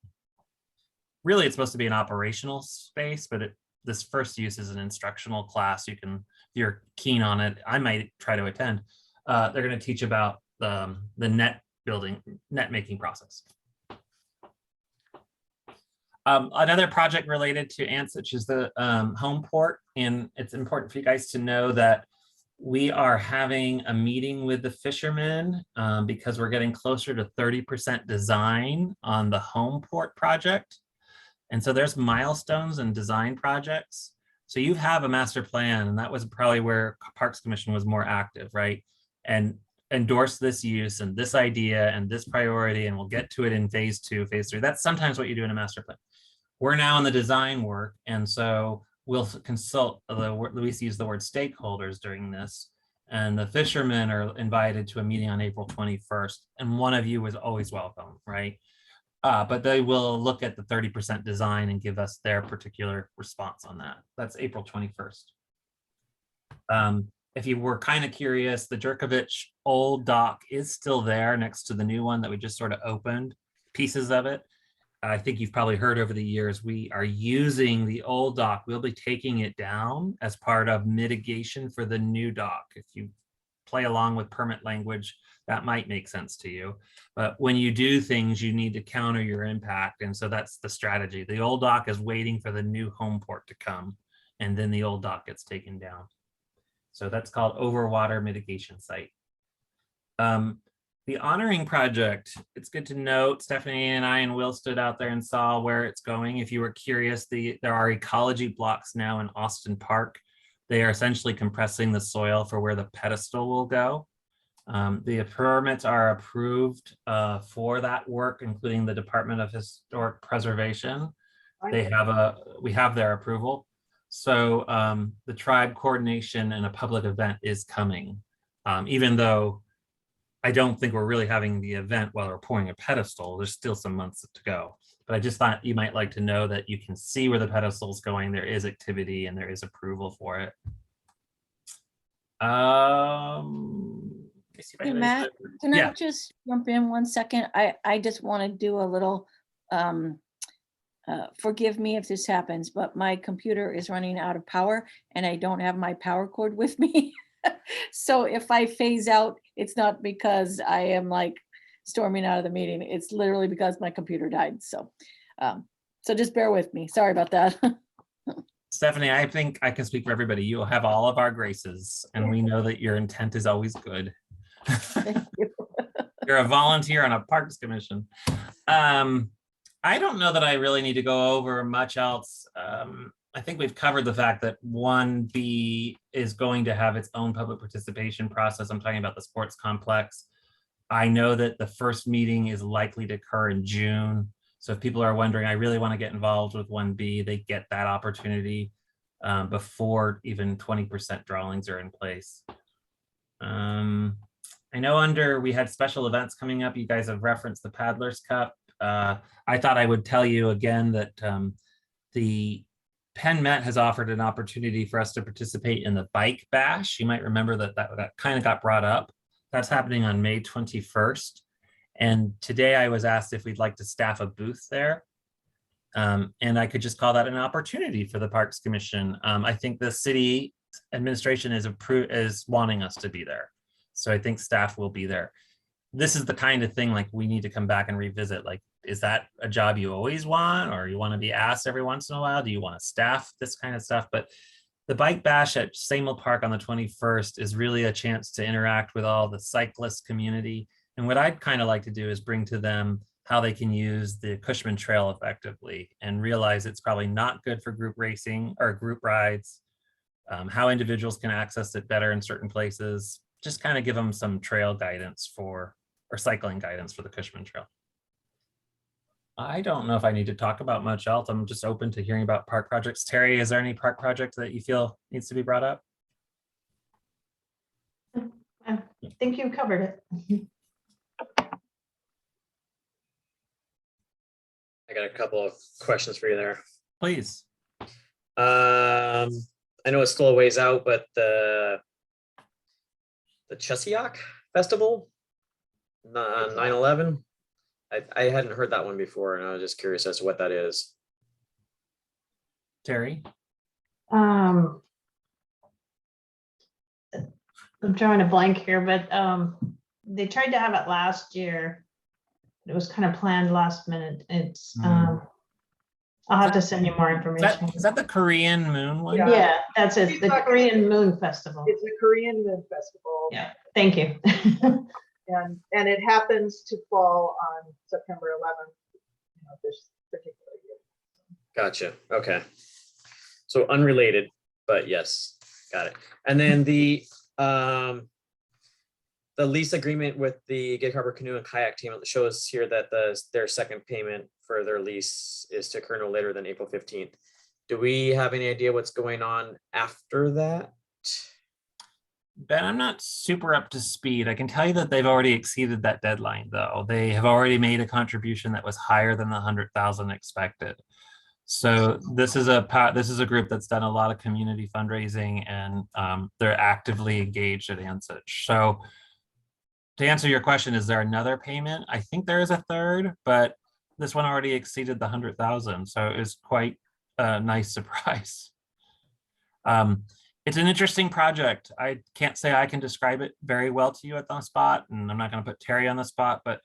Really, it's supposed to be an operational space, but this first use is an instructional class. You can, if you're keen on it, I might try to attend. They're going to teach about the net making process. Another project related to ANSITch is the home port. And it's important for you guys to know that we are having a meeting with the fishermen because we're getting closer to 30% design on the home port project. And so there's milestones and design projects. So you have a master plan, and that was probably where Parks Commission was more active, right? And endorse this use and this idea and this priority, and we'll get to it in phase 2, phase 3. That's sometimes what you do in a master plan. We're now in the design work, and so we'll consult, Luis used the word stakeholders during this, and the fishermen are invited to a meeting on April 21st, and one of you is always welcome, right? But they will look at the 30% design and give us their particular response on that. That's April 21st. If you were kind of curious, the Jerkovich old dock is still there next to the new one that we just sort of opened, pieces of it. I think you've probably heard over the years, we are using the old dock. We'll be taking it down as part of mitigation for the new dock. If you play along with permit language, that might make sense to you. But when you do things, you need to counter your impact. And so that's the strategy. The old dock is waiting for the new home port to come, and then the old dock gets taken down. So that's called overwater mitigation site. The honoring project, it's good to note, Stephanie and I and Will stood out there and saw where it's going. If you were curious, there are ecology blocks now in Austin Park. They are essentially compressing the soil for where the pedestal will go. The permits are approved for that work, including the Department of Historic Preservation. We have their approval. So the tribe coordination and a public event is coming, even though I don't think we're really having the event while we're pouring a pedestal. There's still some months to go. But I just thought you might like to know that you can see where the pedestal is going. There is activity and there is approval for it. Hey, Matt, can I just jump in 1 second? I just want to do a little, forgive me if this happens, but my computer is running out of power and I don't have my power cord with me. So if I phase out, it's not because I am like storming out of the meeting. It's literally because my computer died. So, so just bear with me. Sorry about that. Stephanie, I think I can speak for everybody. You will have all of our graces, and we know that your intent is always good. You're a volunteer on a Parks Commission. I don't know that I really need to go over much else. I think we've covered the fact that 1B is going to have its own public participation process. I'm talking about the sports complex. I know that the first meeting is likely to occur in June. So if people are wondering, I really want to get involved with 1B, they get that opportunity before even 20% drawings are in place. I know we had special events coming up. You guys have referenced the Paddlers Cup. I thought I would tell you again that the Penn Met has offered an opportunity for us to participate in the Bike Bash. You might remember that kind of got brought up. That's happening on May 21st. And today I was asked if we'd like to staff a booth there. And I could just call that an opportunity for the Parks Commission. I think the city administration is wanting us to be there. So I think staff will be there. This is the kind of thing like we need to come back and revisit. Like, is that a job you always want, or you want to be asked every once in a while? Do you want to staff this kind of stuff? But the Bike Bash at Seymour Park on the 21st is really a chance to interact with all the cyclist community. And what I'd kind of like to do is bring to them how they can use the Cushman Trail effectively and realize it's probably not good for group racing or group rides, how individuals can access it better in certain places, just kind of give them some trail guidance or cycling guidance for the Cushman Trail. I don't know if I need to talk about much else. I'm just open to hearing about park projects. Terry, is there any park project that you feel needs to be brought up? I think you covered it. I got a couple of questions for you there. Please. I know it's still a ways out, but the Chesiac Festival, 9/11. I hadn't heard that one before, and I was just curious as to what that is. Terry? I'm drawing a blank here, but they tried to have it last year. It was kind of planned last minute. It's I'll have to send you more information. Is that the Korean Moon one? Yeah, that's it. The Korean Moon Festival. It's a Korean Moon Festival. Yeah, thank you. And it happens to fall on September 11th, this particular year. Gotcha. Okay. So unrelated, but yes, got it. And then the lease agreement with the Gig Harbor Canoe and Kayak team shows here that their second payment for their lease is to occur no later than April 15th. Do we have any idea what's going on after that? Ben, I'm not super up to speed. I can tell you that they've already exceeded that deadline, though. They have already made a contribution that was higher than the 100,000 expected. So this is a group that's done a lot of community fundraising, and they're actively engaged at Ansich. So to answer your question, is there another payment? I think there is a third, but this one already exceeded the 100,000. So it was quite a nice surprise. It's an interesting project. I can't say I can describe it very well to you at the spot, and I'm not going to put Terry on the spot, but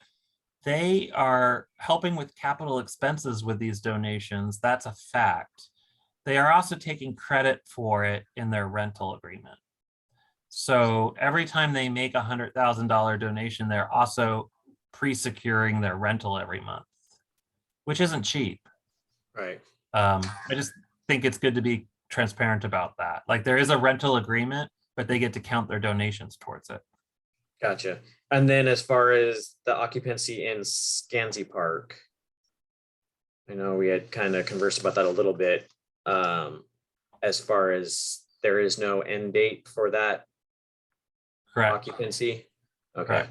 they are helping with capital expenses with these donations. That's a fact. They are also taking credit for it in their rental agreement. So every time they make $100,000 donation, they're also pre-securing their rental every month, which isn't cheap. Right. I just think it's good to be transparent about that. Like, there is a rental agreement, but they get to count their donations towards it. Gotcha. And then as far as the occupancy in Scansy Park, I know we had kind of conversed about that a little bit. As far as there is no end date for that Correct. occupancy. Okay.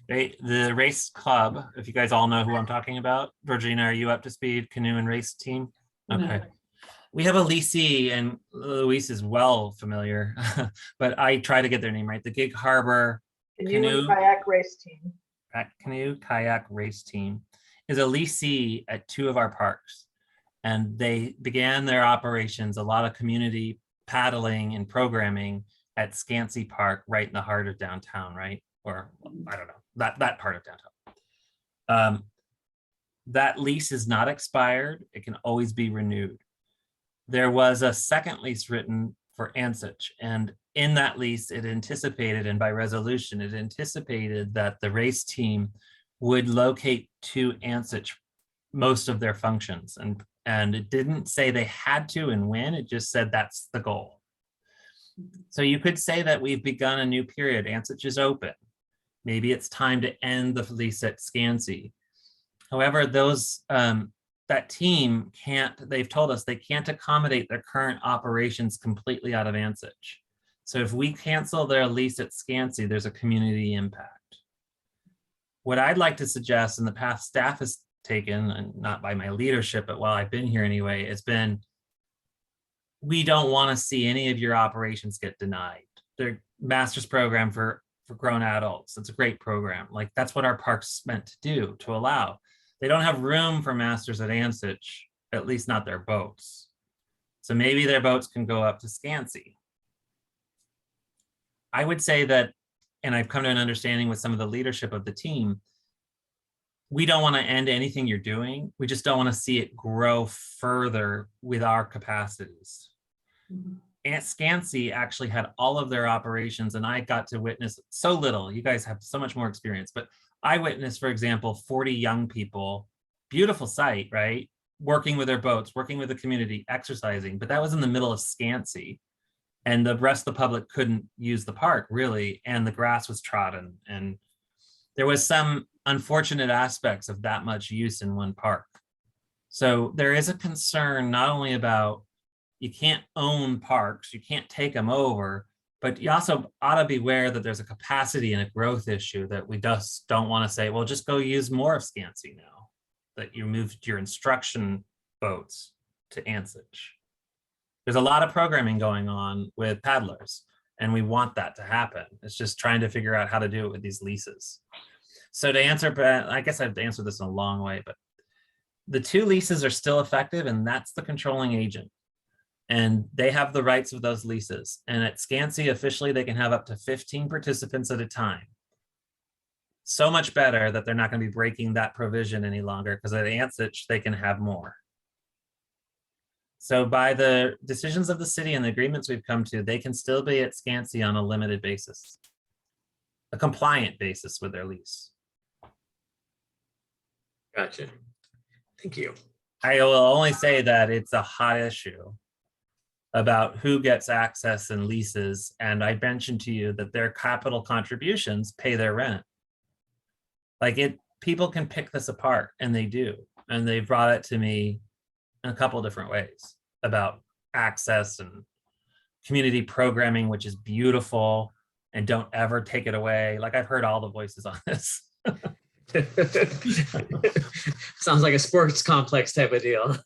Correct. The race club, if you guys all know who I'm talking about, Georgina, are you up to speed? Canoe and race team? Okay. No. We have a leasee, and Luis is well familiar, but I try to get their name right. The Gig Harbor Canoe and Kayak Race Team. Canoe Kayak Race Team is a leasee at 2 of our parks. And they began their operations, a lot of community paddling and programming at Scansy Park, right in the heart of downtown, right? Or I don't know, that part of downtown. That lease is not expired. It can always be renewed. there was a second lease written for Ansich. And in that lease, it anticipated, and by resolution, it anticipated that the race team would locate to Ansich most of their functions. And it didn't say they had to and when, it just said that's the goal. So you could say that we've begun a new period. Ansich is open. Maybe it's time to end the lease at Scansey. However, that team they've told us they can't accommodate their current operations completely out of Ansich. So if we cancel their lease at Scansey, there's a community impact. What I'd like to suggest, and the path staff has taken, and not by my leadership, but while I've been here anyway, it's been, we don't want to see any of your operations get denied. Their master's program for grown adults, it's a great program. Like, that's what our park's meant to do, to allow. They don't have room for masters at Ansich, at least not their boats. So maybe their boats can go up to Scansey. I would say that, and I've come to an understanding with some of the leadership of the team, we don't want to end anything you're doing. We just don't want to see it grow further with our capacities. Aunt Scansey actually had all of their operations, and I got to witness so little. You guys have so much more experience, but I witnessed, for example, 40 young people, beautiful sight, right? Working with their boats, working with the community, exercising, but that was in the middle of Scansey. And the rest of the public couldn't use the park, really, and the grass was trodden. And there was some unfortunate aspects of that much use in one park. So there is a concern not only about, you can't own parks, you can't take them over, but you also ought to be aware that there's a capacity and a growth issue that we just don't want to say, well, just go use more of Scansey now that you moved your instruction boats to Ansich. There's a lot of programming going on with paddlers, and we want that to happen. It's just trying to figure out how to do it with these leases. So to answer, I guess I've answered this in a long way, but the 2 leases are still effective, and that's the controlling agent. And they have the rights of those leases. And at Scansey, officially, they can have up to 15 participants at a time. So much better that they're not going to be breaking that provision any longer, because at Ansich, they can have more. So by the decisions of the city and the agreements we've come to, they can still be at Scansey on a limited basis, a compliant basis with their lease. Gotcha. Thank you. I will only say that it's a hot issue about who gets access and leases. And I mentioned to you that their capital contributions pay their rent. Like, people can pick this apart, and they do. And they brought it to me in a couple of different ways about access and community programming, which is beautiful, and don't ever take it away. Like, I've heard all the voices on this. Sounds like a sports complex type of deal.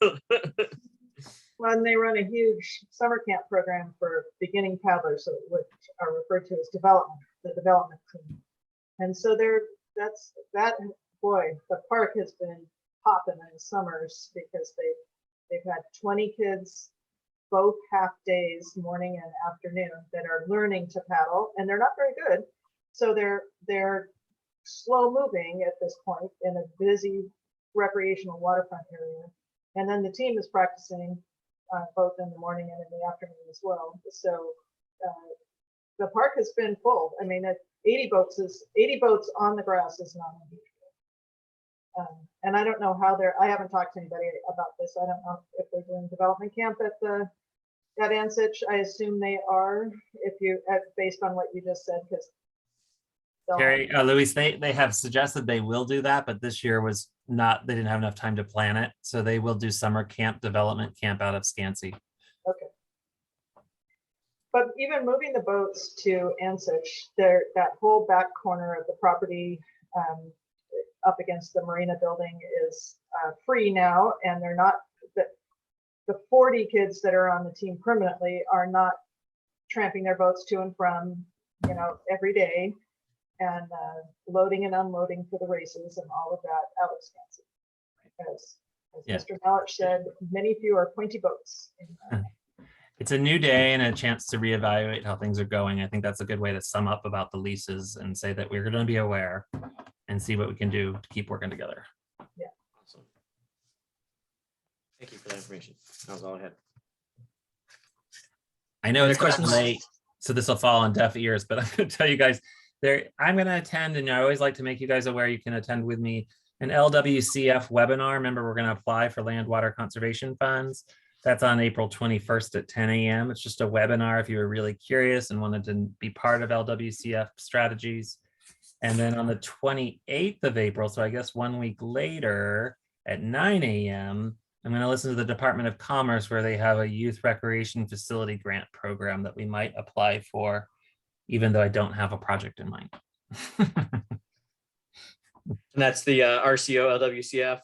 Well, and they run a huge summer camp program for beginning paddlers, which are referred to as development, the development team. And so boy, the park has been popping in summers because they've had 20 kids, both half days, morning and afternoon, that are learning to paddle, and they're not very good. So they're slow moving at this point in a busy recreational waterfront area. And then the team is practicing both in the morning and in the afternoon as well. So the park has been full. I mean, 80 boats on the grass is not unusual. And I don't know how I haven't talked to anybody about this. I don't know if they're doing development camp at Ansich. I assume they are, based on what you just said, because Terry, Luis, they have suggested they will do that, but this year was not, they didn't have enough time to plan it. So they will do summer camp, development camp out of Scansey. Okay. But even moving the boats to Ansich, that whole back corner of the property up against the marina building is free now, and they're not, the 40 kids that are on the team permanently are not tramping their boats to and from, every day, and loading and unloading for the races and all of that out of Scansey. As Mr. Mallich said, many fewer pointy boats. It's a new day and a chance to reevaluate how things are going. I think that's a good way to sum up about the leases and say that we're going to be aware and see what we can do to keep working together. Yeah. Awesome. Thank you for that information. That was all I had. I know Other it's gotten questions? late, so this will fall on deaf ears, but I'm going to tell you guys I'm going to attend, and I always like to make you guys aware you can attend with me an LWCF webinar. Remember, we're going to apply for land water conservation funds. That's on April 21st at 10 a.m. It's just a webinar if you were really curious and wanted to be part of LWCF strategies. And then on the 28th of April, so I guess 1 week later at 9 a.m., I'm going to listen to the Department of Commerce where they have a youth recreation facility grant program that we might apply for, even though I don't have a project in mind. And that's the RCO LWCF.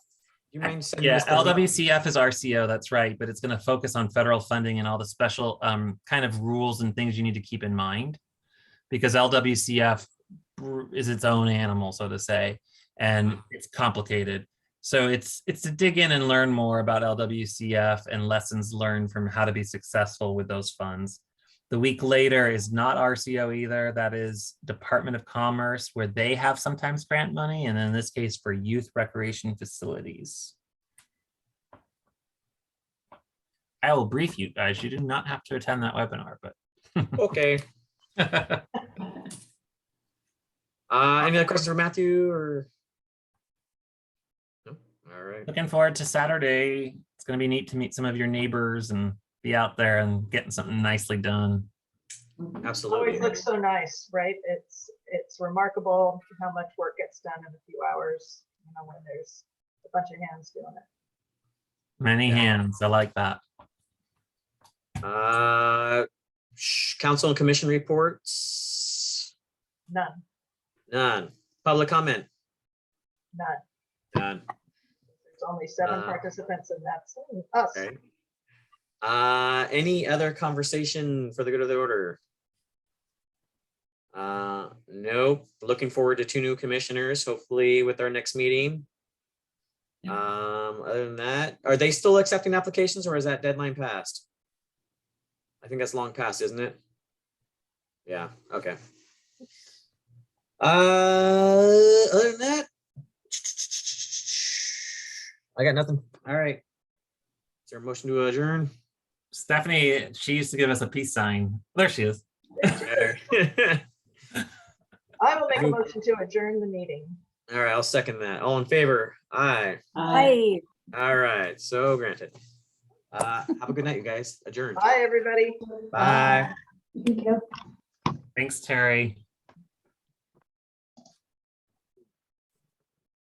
You mind sending Yeah, us the link? LWCF is RCO, that's right, but it's going to focus on federal funding and all the special kind of rules and things you need to keep in mind, because LWCF is its own animal, so to say, and it's complicated. So it's to dig in and learn more about LWCF and lessons learned from how to be successful with those funds. The week later is not RCO either. That is Department of Commerce, where they have sometimes grant money, and in this case for youth recreation facilities. I will brief you guys. You do not have to attend that webinar, but Okay. Any other questions for Matthew or? No? All right. looking forward to Saturday. It's going to be neat to meet some of your neighbors and be out there and getting something nicely done. Absolutely. Always looks so nice, right? It's remarkable how much work gets done in a few hours, you know, when there's a bunch of hands doing it. Many Yeah. hands. I like that. Council and commission reports? None, None. Public comment? none. None. There's only 7 Uh, participants and that's us. Okay. Any other conversation for the good of the order? Nope. Looking forward to 2 new commissioners, hopefully with our next meeting. Other than that, are they still accepting applications or is that deadline passed? I think that's long past, isn't it? Yeah, okay. Other than that, I got nothing. All right. Is there a motion to adjourn? Stephanie, she used to give us a peace sign. There she is. Better. I will make a motion to adjourn the meeting. All right, I'll second that. All in favor? Aye. Hi. All right, so granted. Have a good night, you guys. Adjourned. Bye, everybody. Bye. Thank you. Thanks, Terry.